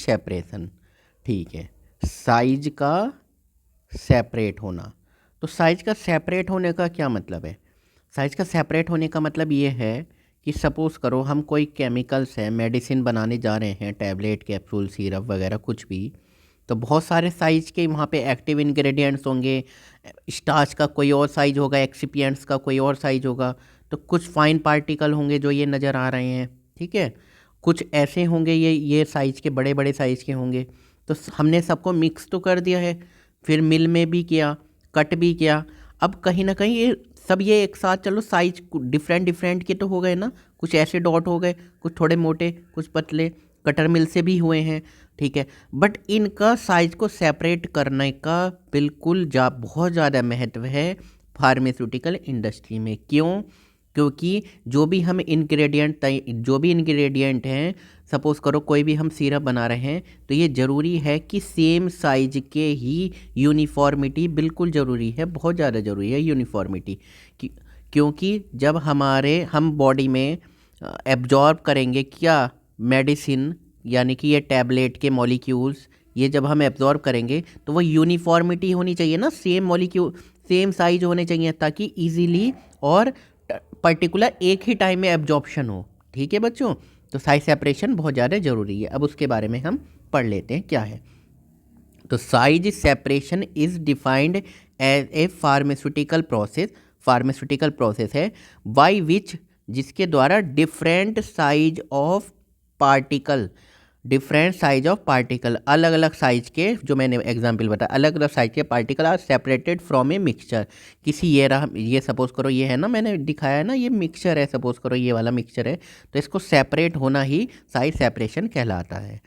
Separation, ठीक है, size का सेपरेट होना। तो साइज का सेपरेट होने का क्या मतलब है? साइज का सेपरेट होने का मतलब ये है कि सपोज़ करो हम कोई केमिकल्स है, मेडिसिन बनाने जा रहे हैं, टैबलेट, कैप्सूल, सिरप वगैरह कुछ भी, तो बहुत सारे साइज़ के वहाँ पे एक्टिव इंग्रेडिएंट्स होंगे। स्टार्च का कोई और साइज़ होगा, एक्सिपिएंट्स का कोई और साइज़ होगा, तो कुछ फाइन पार्टिकल होंगे जो ये नज़र आ रहे हैं, ठीक है, कुछ ऐसे होंगे ये साइज़ के, बड़े बड़े साइज़ के होंगे। तो हमने सबको मिक्स तो कर दिया है, फिर मिल में भी किया, कट भी किया। अब कहीं ना कहीं ये एक साथ, चलो साइज डिफरेंट डिफरेंट के तो हो गए ना, कुछ ऐसे डॉट हो गए, कुछ थोड़े मोटे, कुछ पतले, कटर मिल से भी हुए हैं, ठीक है। बट इनका साइज को सेपरेट करने का बिल्कुल बहुत ज़्यादा महत्व है फार्मास्यूटिकल इंडस्ट्री में। क्यों? क्योंकि जो भी इंग्रेडिएंट हैं, सपोज़ करो कोई भी हम सिरप बना रहे हैं, तो ये ज़रूरी है कि सेम साइज के ही, यूनिफॉर्मिटी बिल्कुल ज़रूरी है, बहुत ज़्यादा ज़रूरी है यूनिफॉर्मिटी। क्योंकि जब हम बॉडी में एब्जॉर्ब करेंगे क्या, मेडिसिन, यानी कि ये टैबलेट के मॉलिक्यूल्स, ये जब हम एब्जॉर्ब करेंगे तो वो यूनिफॉर्मिटी होनी चाहिए ना, सेम मॉलिक्यूल, सेम साइज होने चाहिए, ताकि इजीली और पर्टिकुलर एक ही टाइम में एब्जॉर्प्शन हो, ठीक है बच्चों। तो साइज सेपरेशन बहुत ज़्यादा ज़रूरी है। अब उसके बारे में हम पढ़ लेते हैं क्या है। तो size separation is defined as a pharmaceutical process है बाय विच, जिसके द्वारा डिफरेंट साइज ऑफ पार्टिकल, अलग अलग साइज के, जो मैंने एग्जांपल बताया, अलग अलग साइज के particle are separated from a mixture. किसी ये रहा, ये सपोज करो ये है ना, मैंने दिखाया है ना, ये मिक्सचर है, सपोज करो ये वाला मिक्सचर है, तो इसको सेपरेट होना ही साइज सेपरेशन कहलाता है।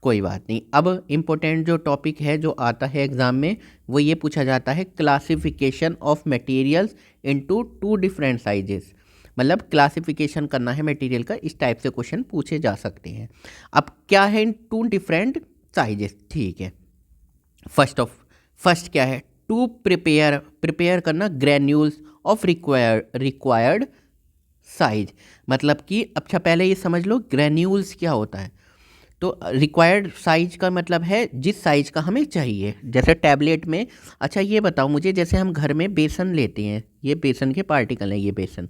कोई बात नहीं। अब इम्पोर्टेंट जो टॉपिक है जो आता है एग्ज़ाम में, वो ये पूछा जाता है classification of materials into two different sizes. मतलब क्लासिफिकेशन करना है मटेरियल का, इस टाइप से क्वेश्चन पूछे जा सकते हैं। अब क्या है इन टू डिफरेंट साइजेस, ठीक है। फर्स्ट क्या है, टू प्रिपेयर करना ग्रेन्यूल्स ऑफ रिक्वायर्ड साइज। मतलब कि अच्छा पहले ये समझ लो ग्रेन्यूल्स क्या होता है। तो रिक्वायर्ड साइज का मतलब है जिस साइज का हमें चाहिए, जैसे टैबलेट में। अच्छा ये बताओ मुझे, जैसे हम घर में बेसन लेते हैं, ये बेसन के पार्टिकल हैं, ये बेसन,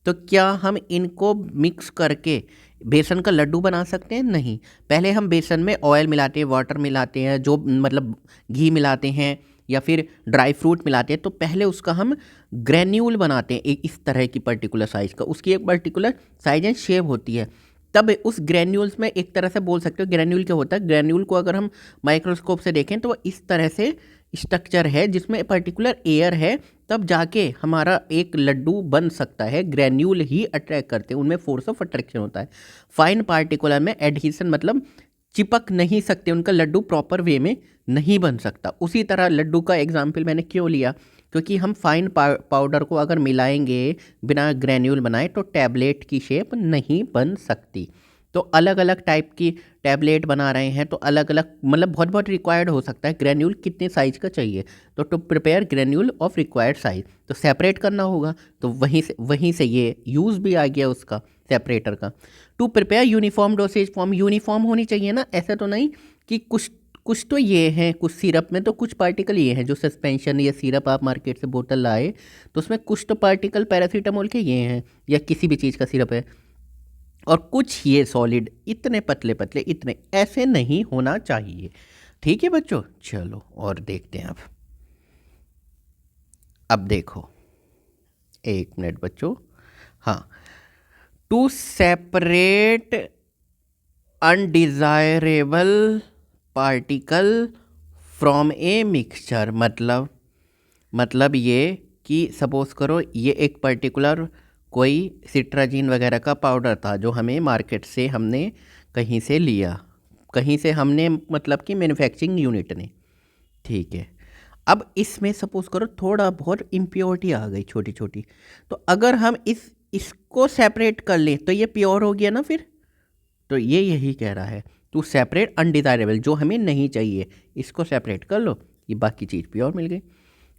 तो क्या हम इनको मिक्स करके बेसन का लड्डू बना सकते हैं? नहीं। पहले हम बेसन में ऑयल मिलाते हैं, वाटर मिलाते हैं, जो मतलब घी मिलाते हैं, या फिर ड्राई फ्रूट मिलाते हैं, तो पहले उसका हम ग्रेन्यूल बनाते हैं एक इस तरह की पर्टिकुलर साइज़ का, उसकी एक पर्टिकुलर साइज एंड शेप होती है। तब उस ग्रेन्यूल्स में एक तरह से बोल सकते हो ग्रेन्यूल क्या होता है। ग्रेन्यूल को अगर हम माइक्रोस्कोप से देखें तो वो इस तरह से स्ट्रक्चर है जिसमें पर्टिकुलर एयर है, तब जाके हमारा एक लड्डू बन सकता है। ग्रेन्यूल ही अट्रैक्ट करते हैं, उनमें फोर्स ऑफ अट्रैक्शन होता है। फाइन पार्टिकुलर में एडहेशन, मतलब चिपक नहीं सकते, उनका लड्डू प्रॉपर वे में नहीं बन सकता। उसी तरह लड्डू का एग्जाम्पल मैंने क्यों लिया, क्योंकि हम फाइन पाउडर को अगर मिलाएंगे बिना ग्रेन्यूल बनाए तो टैबलेट की शेप नहीं बन सकती। तो अलग अलग टाइप की टैबलेट बना रहे हैं, तो अलग अलग मतलब बहुत बहुत रिक्वायर्ड हो सकता है ग्रेन्यूल कितने साइज़ का चाहिए, तो to prepare granule of required size, तो सेपरेट करना होगा। तो वहीं से ये यूज़ भी आ गया उसका, सेपरेटर का। To prepare uniform dosage form, uniform होनी चाहिए ना, ऐसा तो नहीं कि कुछ तो ये हैं, कुछ सिरप में तो कुछ पार्टिकल ये हैं, जो सस्पेंशन या सिरप आप मार्केट से बोतल लाए तो उसमें कुछ तो पार्टिकल पैरासीटामोल के ये हैं, या किसी भी चीज़ का सिरप है, और कुछ ये सॉलिड, इतने पतले पतले, इतने ऐसे नहीं होना चाहिए, ठीक है बच्चों। चलो और देखते हैं अब देखो, एक मिनट बच्चों। हाँ, to separate undesirable particle from a mixture, मतलब ये कि सपोज़ करो ये एक पर्टिकुलर कोई सिट्राजीन वगैरह का पाउडर था जो हमें मार्केट से हमने कहीं से लिया, कहीं से हमने मतलब कि मैन्युफैक्चरिंग यूनिट ने, ठीक है। अब इसमें सपोज़ करो थोड़ा बहुत इम्प्योरिटी आ गई छोटी छोटी, तो अगर हम इसको सेपरेट कर लें तो ये प्योर हो गया ना फिर। तो ये यही कह रहा है, टू सेपरेट अनडिज़ायरेबल, जो हमें नहीं चाहिए इसको सेपरेट कर लो, ये बाकी चीज़ प्योर मिल गई।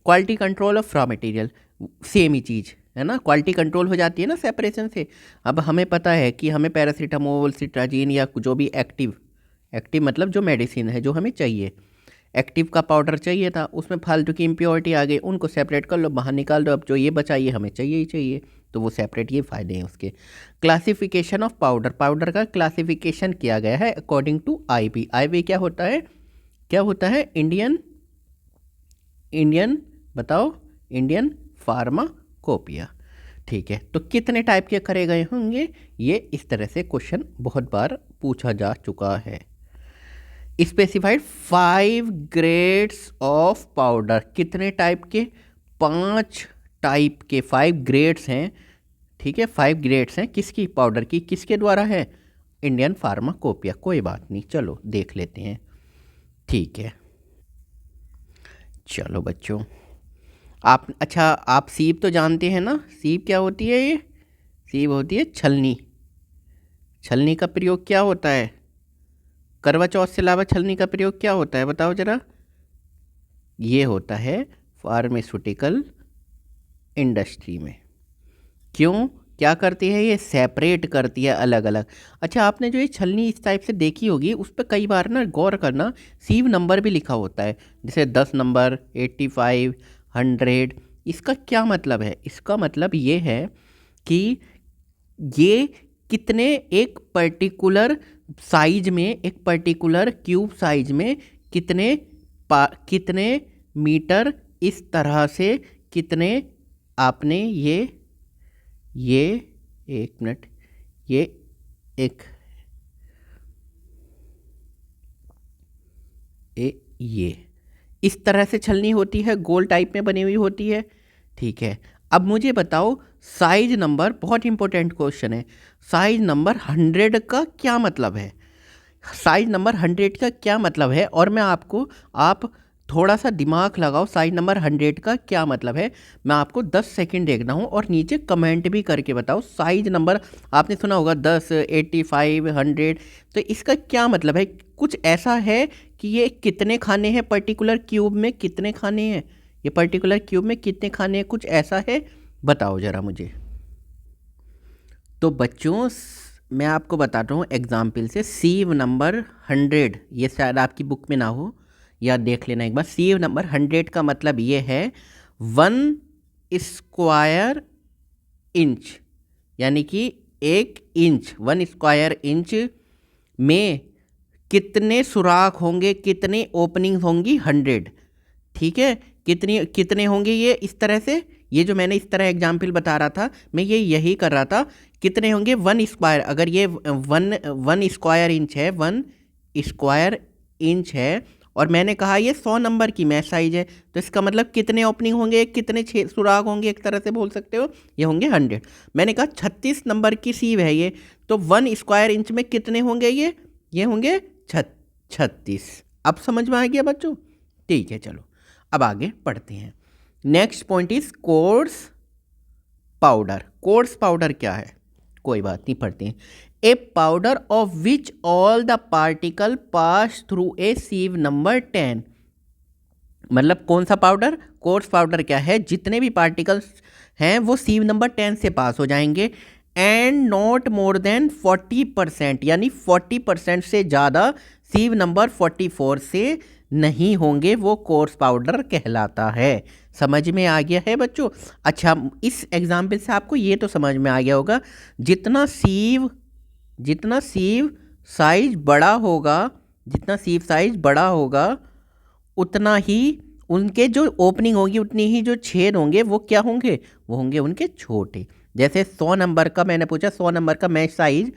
Quality control of raw material, same ही चीज़ है ना, क्वालिटी कंट्रोल हो जाती है ना सेपरेशन से। अब हमें पता है कि हमें पैरासीटामोल, सिट्राजीन या जो भी एक्टिव एक्टिव मतलब जो मेडिसिन है जो हमें चाहिए। एक्टिव का पाउडर चाहिए था, उसमें फालतू की इम्प्योरिटी आ गई, उनको सेपरेट कर लो, बाहर निकाल दो, अब जो ये बचा ये हमें चाहिए ही चाहिए, तो वो सेपरेट, ये फ़ायदे हैं उसके। क्लासिफिकेशन ऑफ पाउडर, पाउडर का क्लासिफिकेशन किया गया है अकॉर्डिंग टू आईबी। आईबी क्या होता है, क्या होता है? इंडियन बताओ, इंडियन फार्माकोपिया। ठीक है, तो कितने टाइप के करे गए होंगे, ये इस तरह से क्वेश्चन बहुत बार पूछा जा चुका है। स्पेसिफाइड 5 ग्रेड्स ऑफ पाउडर, कितने टाइप के? 5 टाइप के, 5 ग्रेड्स हैं। ठीक है, 5 ग्रेड्स हैं किसकी? पाउडर की। किसके द्वारा है? Indian pharmacopoeia. कोई बात नहीं, चलो देख लेते हैं। ठीक है, चलो बच्चों, आप अच्छा, आप सीप तो जानते हैं ना? सीप क्या होती है? ये सीप होती है छलनी। छलनी का प्रयोग क्या होता है? करवा चौथ से अलावा छलनी का प्रयोग क्या होता है, बताओ जरा? ये होता है फार्मास्यूटिकल इंडस्ट्री में। क्यों, क्या करती है ये? सेपरेट करती है अलग अलग। अच्छा, आपने जो ये छलनी इस टाइप से देखी होगी, उस पर कई बार ना गौर करना, सीव नंबर भी लिखा होता है, जैसे 10 नंबर, 85, 100। इसका क्या मतलब है? इसका मतलब ये है कि ये कितने, एक पर्टिकुलर साइज में, एक पर्टिकुलर क्यूब साइज में कितने कितने मीटर इस तरह से, कितने आपने ये एक मिनट, ये एक ये इस तरह से छलनी होती है, गोल टाइप में बनी हुई होती है। ठीक है, अब मुझे बताओ साइज नंबर, बहुत इंपॉर्टेंट क्वेश्चन है, साइज नंबर 100 का क्या मतलब है? साइज नंबर 100 का क्या मतलब है? और मैं आपको, आप थोड़ा सा दिमाग लगाओ, साइज नंबर 100 का क्या मतलब है। मैं आपको 10 सेकंड देखना हूँ और नीचे कमेंट भी करके बताओ। साइज नंबर आपने सुना होगा 10, 85, 100, तो इसका क्या मतलब है? कुछ ऐसा है कि ये कितने खाने हैं, पर्टिकुलर क्यूब में कितने खाने हैं, ये पर्टिकुलर क्यूब में कितने खाने हैं, कुछ ऐसा है? बताओ ज़रा मुझे। तो बच्चों, मैं आपको बताता हूँ एग्जाम्पल से। सीव नंबर 100, ये शायद आपकी बुक में ना हो, या देख लेना एक बार। सीव नंबर 100 का मतलब ये है 1 स्क्वायर इंच, यानी कि 1 इंच, 1 स्क्वायर इंच में कितने सुराख होंगे, कितने ओपनिंग होंगी? 100। ठीक है, कितनी कितने होंगे ये इस तरह से, ये जो मैंने इस तरह एग्जाम्पल बता रहा था, मैं ये यही कर रहा था। कितने होंगे? 1 स्क्वायर, अगर ये 1 स्क्वायर इंच है, 1 स्क्वायर इंच है, और मैंने कहा ये 100 नंबर की मैच साइज है, तो इसका मतलब कितने ओपनिंग होंगे, कितने सुराग होंगे, एक तरह से बोल सकते हो, ये होंगे 100। मैंने कहा 36 नंबर की सीव है ये, तो 1 स्क्वायर इंच में कितने होंगे ये होंगे 36। अब समझ में आ गया बच्चों? ठीक है, चलो अब आगे पढ़ते हैं। Next point is coarse powder. Coarse powder क्या है? कोई बात नहीं, पढ़ते हैं। A powder of which all the particle pass through a sieve number 10। मतलब कौन सा पाउडर? कोर्स पाउडर क्या है? जितने भी पार्टिकल्स हैं वो सीव नंबर 10 से पास हो जाएंगे, एंड नॉट मोर देन 40%, यानी 40% से ज़्यादा सीव नंबर 44 से नहीं होंगे, वो कोर्स पाउडर कहलाता है। समझ में आ गया है बच्चों? अच्छा, इस एग्जाम्पल से आपको ये तो समझ में आ गया होगा, जितना सीव साइज बड़ा होगा, जितना सीव साइज बड़ा होगा, उतना ही उनके जो ओपनिंग होगी, उतनी ही जो छेद होंगे वो क्या होंगे? वो होंगे उनके छोटे। जैसे 100 नंबर का मैंने पूछा, 100 नंबर का मैच साइज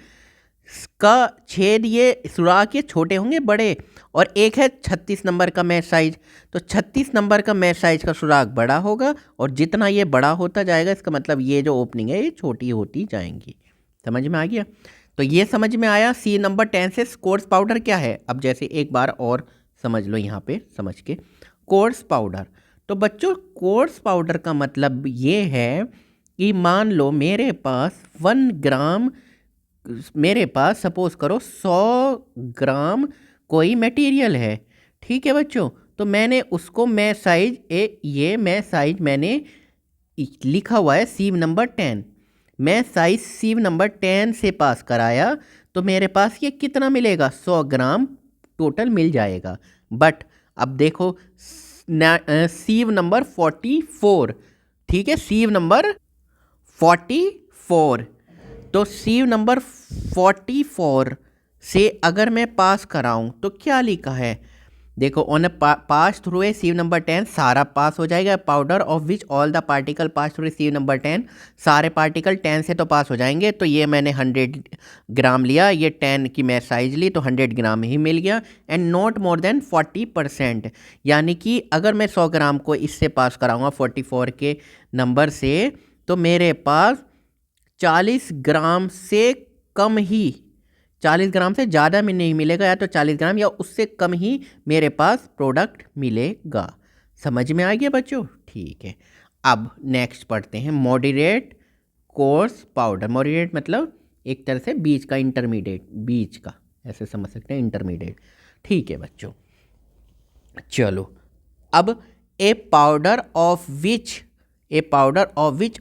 का छेद, ये सुराख ये छोटे होंगे, बड़े। और एक है 36 नंबर का मैच साइज, तो 36 नंबर का मैच साइज का सुराख बड़ा होगा, और जितना ये बड़ा होता जाएगा, इसका मतलब ये जो ओपनिंग है ये छोटी होती जाएंगी। समझ में आ गया? तो ये समझ में आया सी नंबर 10 से कोर्स पाउडर क्या है। अब जैसे एक बार और समझ लो यहाँ पे, समझ के, कोर्स पाउडर। तो बच्चों, कोर्स पाउडर का मतलब ये है कि मान लो मेरे पास 1 ग्राम, मेरे पास सपोज करो 100 ग्राम कोई मटेरियल है। ठीक है बच्चों, तो मैंने उसको मैच साइज ये मैच साइज मैंने लिखा हुआ है सीव नंबर 10, मैं साइज सीव नंबर 10 से पास कराया, तो मेरे पास ये कितना मिलेगा? 100 ग्राम टोटल मिल जाएगा। बट अब देखो सीव नंबर 44, ठीक है, सीव नंबर 44, तो सीव नंबर 44 से अगर मैं पास कराऊं तो क्या लिखा है, देखो on pass through a sieve number 10 सारा पास हो जाएगा। Powder of which all the particle pass through sieve number 10, सारे पार्टिकल 10 से तो पास हो जाएंगे। तो ये मैंने 100 ग्राम लिया, ये 10 की मैं साइज ली तो 100 ग्राम ही मिल गया। एंड नॉट मोर देन 40%, यानी कि अगर मैं 100 ग्राम को इससे पास कराऊंगा 44 के नंबर से, तो मेरे पास 40 ग्राम से कम ही, 40 ग्राम से ज़्यादा में नहीं मिलेगा, या तो 40 ग्राम या उससे कम ही मेरे पास प्रोडक्ट मिलेगा। समझ में आ गया बच्चों? ठीक है, अब नेक्स्ट पढ़ते हैं मॉडरेट कोर्स पाउडर। मॉडरेट मतलब एक तरह से बीच का, इंटरमीडिएट, बीच का, ऐसे समझ सकते हैं, इंटरमीडिएट। ठीक है बच्चों, चलो अब a powder of which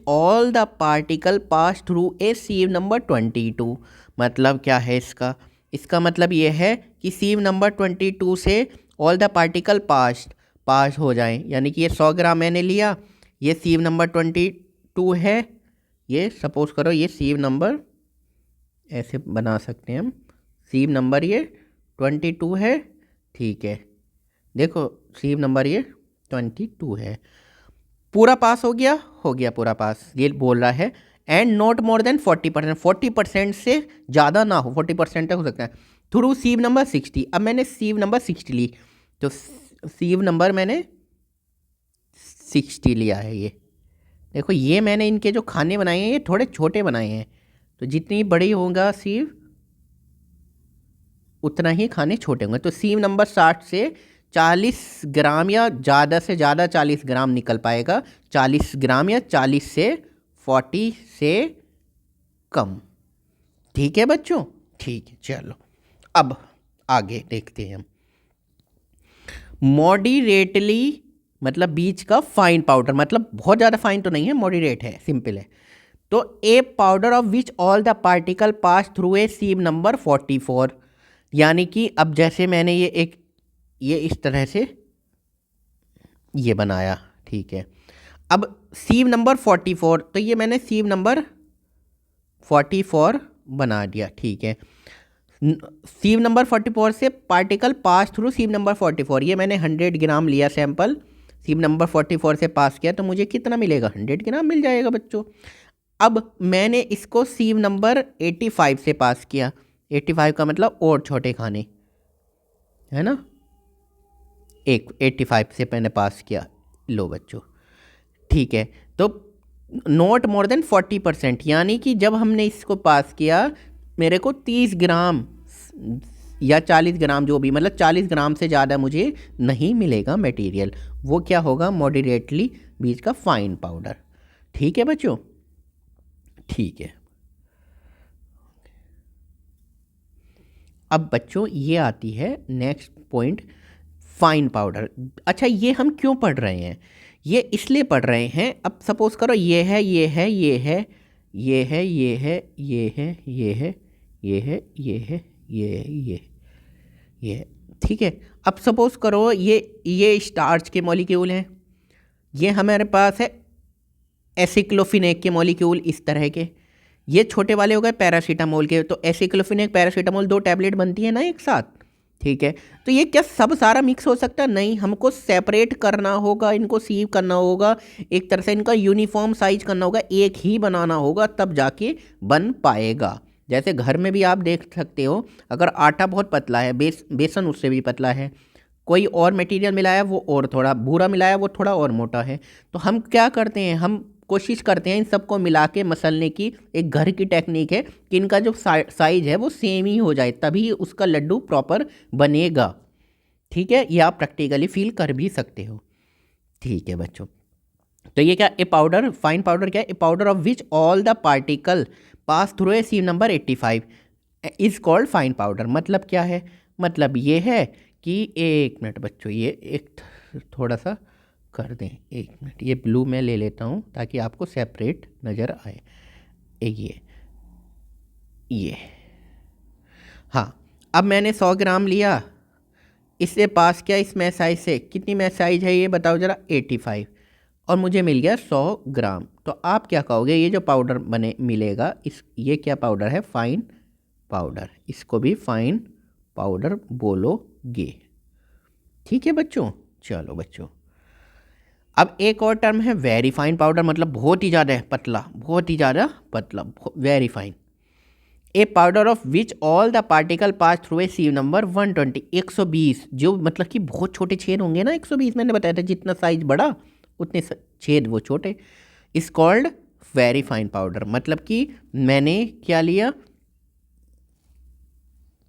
all the particle pass through a sieve number 22, मतलब क्या है इसका मतलब ये है कि सीव नंबर 22 से ऑल द पार्टिकल पास हो जाएं। यानी कि ये 100 ग्राम मैंने लिया, ये सीव नंबर 22 है, ये सपोज करो ये सीव नंबर, ऐसे बना सकते हैं हम, सीव नंबर ये 22 है, ठीक है, देखो सीव नंबर ये 22 है, पूरा पास हो गया पूरा पास, ये बोल रहा है। एंड नॉट मोर देन 40%, 40% से ज़्यादा ना हो, 40% तक हो सकता है, थ्रू सीव नंबर 60। अब मैंने सीव नंबर 60 ली, तो सीव नंबर मैंने 60 लिया है। ये देखो, ये मैंने इनके जो खाने बनाए हैं ये थोड़े छोटे बनाए हैं, तो जितनी बड़ी होगा सीव उतना ही खाने छोटे होंगे। तो सीव नंबर 60 से 40 ग्राम या ज़्यादा से ज़्यादा 40 ग्राम निकल पाएगा, 40 ग्राम या 40 से 40 से कम। ठीक है बच्चों? ठीक है, चलो अब आगे देखते हैं हम। मॉडरेटली मतलब बीच का फाइन पाउडर, मतलब बहुत ज़्यादा फाइन तो नहीं है, मॉडरेट है, सिंपल है। तो a powder of which all the particle pass through a sieve number 44, यानी कि अब जैसे मैंने ये इस तरह से ये बनाया, ठीक है। अब सीव नंबर 44, तो ये मैंने सीव नंबर 44 बना दिया, ठीक है। सीव नंबर 44 से particle pass through sieve number 44, ये मैंने 100 ग्राम लिया सैंपल, सीव नंबर 44 से पास किया, तो मुझे कितना मिलेगा, 100 ग्राम मिल जाएगा बच्चों। अब मैंने इसको सीव नंबर 85 से पास किया, 85 का मतलब और छोटे खाने, है ना, 85 से मैंने पास किया, लो बच्चों, ठीक है। तो नॉट मोर देन 40%, यानी कि जब हमने इसको पास किया मेरे को 30 ग्राम या 40 ग्राम, जो भी, मतलब 40 ग्राम से ज़्यादा मुझे नहीं मिलेगा मटेरियल, वो क्या होगा, मॉडरेटली बीच का फाइन पाउडर। ठीक है बच्चों? ठीक है, अब बच्चों ये आती है नेक्स्ट पॉइंट, फाइन पाउडर। अच्छा, ये हम क्यों पढ़ रहे हैं? ये इसलिए पढ़ रहे हैं, अब सपोज करो ये है, ये है, ये है, ये है, ये है, ये है, ये है, ये है, ये है, ये है, ये है, ठीक है। अब सपोज करो ये स्टार्च के मॉलिक्यूल हैं, ये हमारे पास है एसिक्लोफिनेक के मॉलिक्यूल इस तरह के, ये छोटे वाले हो गए पैरासीटामोल के। तो एसिक्लोफिनेक पैरासीटामोल 2 टैबलेट बनती है ना एक साथ, ठीक है। तो ये क्या सब सारा मिक्स हो सकता है? नहीं, हमको सेपरेट करना होगा, इनको सीव करना होगा, एक तरह से इनका यूनिफॉर्म साइज करना होगा, एक ही बनाना होगा, तब जाके बन पाएगा। जैसे घर में भी आप देख सकते हो, अगर आटा बहुत पतला है, बेसन उससे भी पतला है, कोई और मटेरियल मिलाया वो और थोड़ा, भूरा मिलाया वो थोड़ा और मोटा है, तो हम क्या करते हैं, हम कोशिश करते हैं इन सबको मिला के मसलने की। एक घर की टेक्निक है कि इनका जो साइज है वो सेम ही हो जाए, तभी उसका लड्डू प्रॉपर बनेगा। ठीक है, ये आप प्रैक्टिकली फील कर भी सकते हो। ठीक है बच्चों, तो ये क्या, ए पाउडर, फाइन पाउडर क्या है, a powder of which all the particle pass through a sieve number 85 is called fine powder. मतलब क्या है, मतलब ये है कि, एक मिनट बच्चों, ये एक थोड़ा सा कर दें, एक मिनट, ये ब्लू मैं ले लेता हूँ ताकि आपको सेपरेट नज़र आए। ये हाँ, अब मैंने 100 ग्राम लिया, इससे पास किया इस मैश साइज से, कितनी मैश साइज है ये बताओ ज़रा, 85, और मुझे मिल गया 100 ग्राम। तो आप क्या कहोगे, ये जो पाउडर बने मिलेगा ये क्या पाउडर है, फाइन पाउडर, इसको भी फाइन पाउडर बोलोगे। ठीक है बच्चों। चलो बच्चों, अब एक और टर्म है वेरी फाइन पाउडर, मतलब बहुत ही ज़्यादा पतला, बहुत ही ज़्यादा पतला, very fine. A powder of which all the particle pass through a sieve number 120, 120, जो मतलब कि बहुत छोटे छेद होंगे ना, 120 मैंने बताया था, जितना साइज बड़ा उतने छेद वो छोटे, is called very fine powder. मतलब कि मैंने क्या लिया,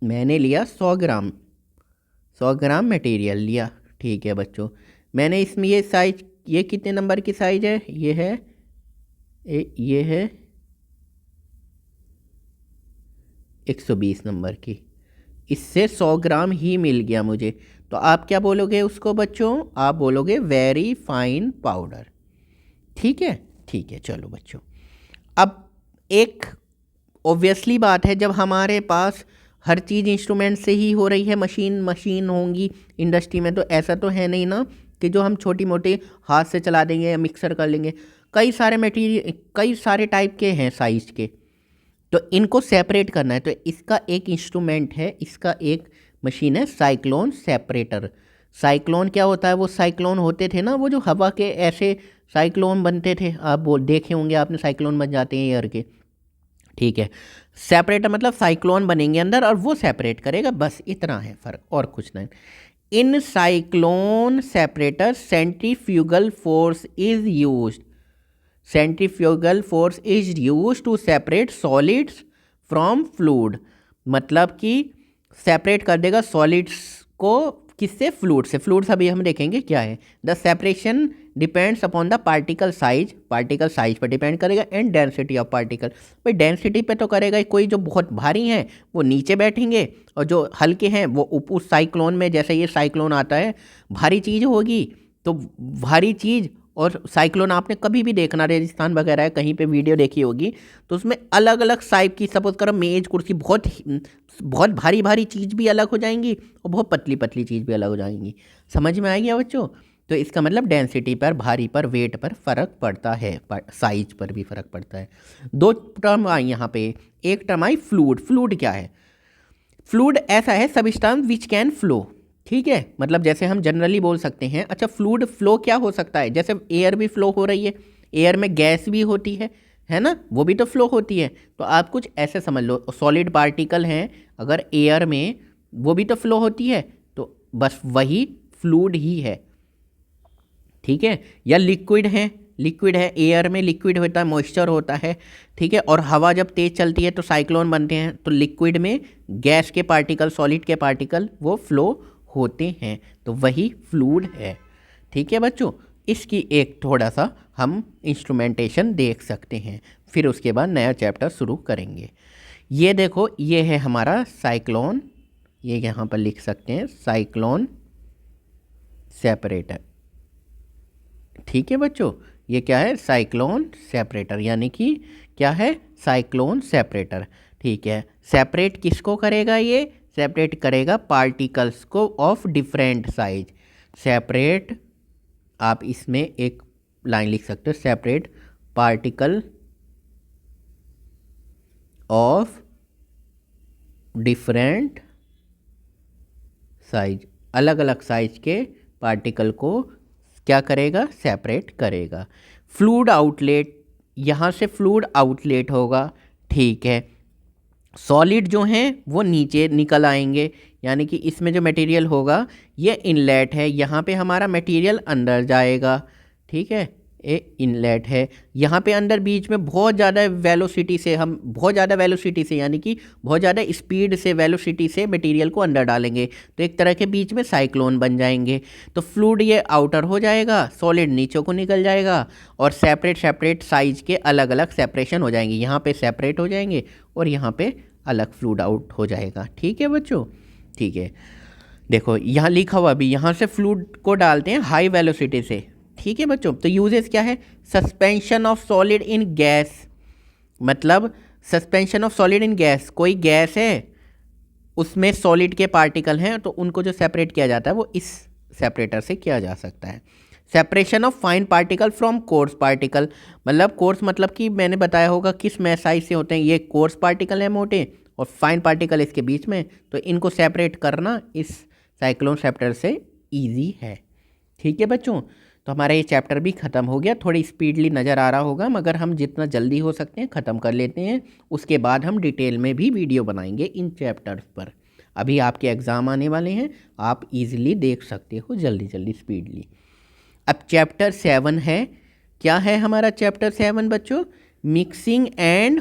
मैंने लिया 100 ग्राम, 100 ग्राम मटेरियल लिया। ठीक है बच्चों, मैंने इसमें ये साइज, ये कितने नंबर की साइज है, ये है 120 नंबर की, इससे 100 ग्राम ही मिल गया मुझे। तो आप क्या बोलोगे उसको बच्चों, आप बोलोगे वेरी फाइन पाउडर। ठीक है, ठीक है। चलो बच्चों, अब एक ऑब्वियसली बात है, जब हमारे पास हर चीज़ इंस्ट्रूमेंट से ही हो रही है, मशीन होंगी इंडस्ट्री में, तो ऐसा तो है नहीं ना कि जो हम छोटी मोटी हाथ से चला देंगे या मिक्सर कर लेंगे। कई सारे मटेरियल, कई सारे टाइप के हैं साइज के, तो इनको सेपरेट करना है। तो इसका एक इंस्ट्रूमेंट है, इसका एक मशीन है साइक्लोन सेपरेटर। साइक्लोन क्या होता है, वो साइक्लोन होते थे ना, वो जो हवा के ऐसे साइक्लोन बनते थे, आप वो देखे होंगे आपने, साइक्लोन बन जाते हैं एयर के। ठीक है, सेपरेटर मतलब साइक्लोन बनेंगे अंदर और वो सेपरेट करेगा, बस इतना है फ़र्क और कुछ नहीं। In cyclone separator centrifugal force is used, centrifugal force is use to separate solids from fluid, मतलब कि सेपरेट कर देगा सॉलिड्स को, किससे, फ्लूइड से। फ्लूइड्स अभी हम देखेंगे क्या है। The separation depends upon the particle size, particle size पर डिपेंड करेगा, एंड डेंसिटी ऑफ पार्टिकल, भाई डेंसिटी पे तो करेगा ही। कोई जो बहुत भारी हैं वो नीचे बैठेंगे और जो हल्के हैं वो उस साइक्लोन में, जैसे ये साइक्लोन आता है, भारी चीज़ होगी तो भारी चीज़, और साइक्लोन आपने कभी भी देखना, राजस्थान वगैरह है कहीं पे वीडियो देखी होगी, तो उसमें अलग अलग साइज की, सपोज करो मेज कुर्सी, बहुत भारी भारी चीज़ भी अलग हो जाएंगी और बहुत पतली पतली चीज़ भी अलग हो जाएंगी। समझ में आ गया बच्चों। तो इसका मतलब डेंसिटी पर, भारी पर, वेट पर फ़र्क पड़ता है, साइज पर भी फ़र्क पड़ता है। दो टर्म आई यहाँ पे, एक टर्म आई फ्लूइड। फ्लूइड क्या है, फ्लूइड ऐसा है सबस्टेंस विच कैन फ्लो। ठीक है, मतलब जैसे हम जनरली बोल सकते हैं, अच्छा फ्लूइड फ्लो क्या हो सकता है, जैसे एयर भी फ्लो हो रही है, एयर में गैस भी होती है ना, वो भी तो फ्लो होती है। तो आप कुछ ऐसे समझ लो, सॉलिड पार्टिकल हैं अगर एयर में, वो भी तो फ्लो होती है, तो बस वही फ्लूइड ही है। ठीक है, या लिक्विड है, लिक्विड है, एयर में लिक्विड होता है, मॉइस्चर होता है। ठीक है, और हवा जब तेज़ चलती है तो साइक्लोन बनते हैं, तो लिक्विड में गैस के पार्टिकल, सॉलिड के पार्टिकल वो फ्लो होते हैं, तो वही फ्लूइड है। ठीक है बच्चों, इसकी एक थोड़ा सा हम इंस्ट्रूमेंटेशन देख सकते हैं, फिर उसके बाद नया चैप्टर शुरू करेंगे। ये देखो, ये है हमारा साइक्लोन, ये यहाँ पर लिख सकते हैं साइक्लोन सेपरेटर। ठीक है बच्चों, ये क्या है, साइक्लोन सेपरेटर, यानी कि क्या है, साइक्लोन सेपरेटर। ठीक है, सेपरेट किसको करेगा, ये सेपरेट करेगा पार्टिकल्स को ऑफ डिफरेंट साइज। सेपरेट, आप इसमें एक लाइन लिख सकते हो, separate particle of different size, अलग अलग साइज के पार्टिकल को क्या करेगा, सेपरेट करेगा। फ्लूइड आउटलेट, यहाँ से फ्लूइड आउटलेट होगा। ठीक है, सॉलिड जो हैं वो नीचे निकल आएंगे, यानी कि इसमें जो मटेरियल होगा ये इनलेट है, यहाँ पे हमारा मटेरियल अंदर जाएगा। ठीक है, ये इनलेट है, यहाँ पे अंदर बीच में बहुत ज़्यादा वेलोसिटी से, हम बहुत ज़्यादा वेलोसिटी से, यानी कि बहुत ज़्यादा स्पीड से, वेलोसिटी से मटेरियल को अंदर डालेंगे, तो एक तरह के बीच में साइक्लोन बन जाएंगे। तो फ्लूइड ये आउटर हो जाएगा, सॉलिड नीचे को निकल जाएगा, और सेपरेट सेपरेट साइज के अलग अलग सेपरेशन हो जाएंगे, यहाँ पे सेपरेट हो जाएंगे और यहाँ पे अलग फ्लूइड आउट हो जाएगा। ठीक है बच्चों, ठीक है, देखो यहाँ लिखा हुआ भी, यहाँ से फ्लूइड को डालते हैं हाई वेलोसिटी से। ठीक है बच्चों, तो यूजेस क्या है, suspension of solid in gas, मतलब suspension of solid in gas, कोई गैस है उसमें सॉलिड के पार्टिकल हैं तो उनको जो सेपरेट किया जाता है वो इस सेपरेटर से किया जा सकता है। Separation of fine particle from coarse particle, मतलब कोर्स मतलब कि मैंने बताया होगा किस में साइज से होते हैं, ये कोर्स पार्टिकल है मोटे और फाइन पार्टिकल इसके बीच में, तो इनको सेपरेट करना इस साइक्लोन सेपरेटर से ईजी है। ठीक है बच्चों, तो हमारा ये चैप्टर भी ख़त्म हो गया। थोड़ी स्पीडली नज़र आ रहा होगा मगर हम जितना जल्दी हो सकते हैं ख़त्म कर लेते हैं, उसके बाद हम डिटेल में भी वीडियो बनाएंगे इन चैप्टर्स पर। अभी आपके एग्ज़ाम आने वाले हैं, आप इजीली देख सकते हो जल्दी जल्दी स्पीडली। अब चैप्टर 7 है, क्या है हमारा चैप्टर 7 बच्चों? Mixing and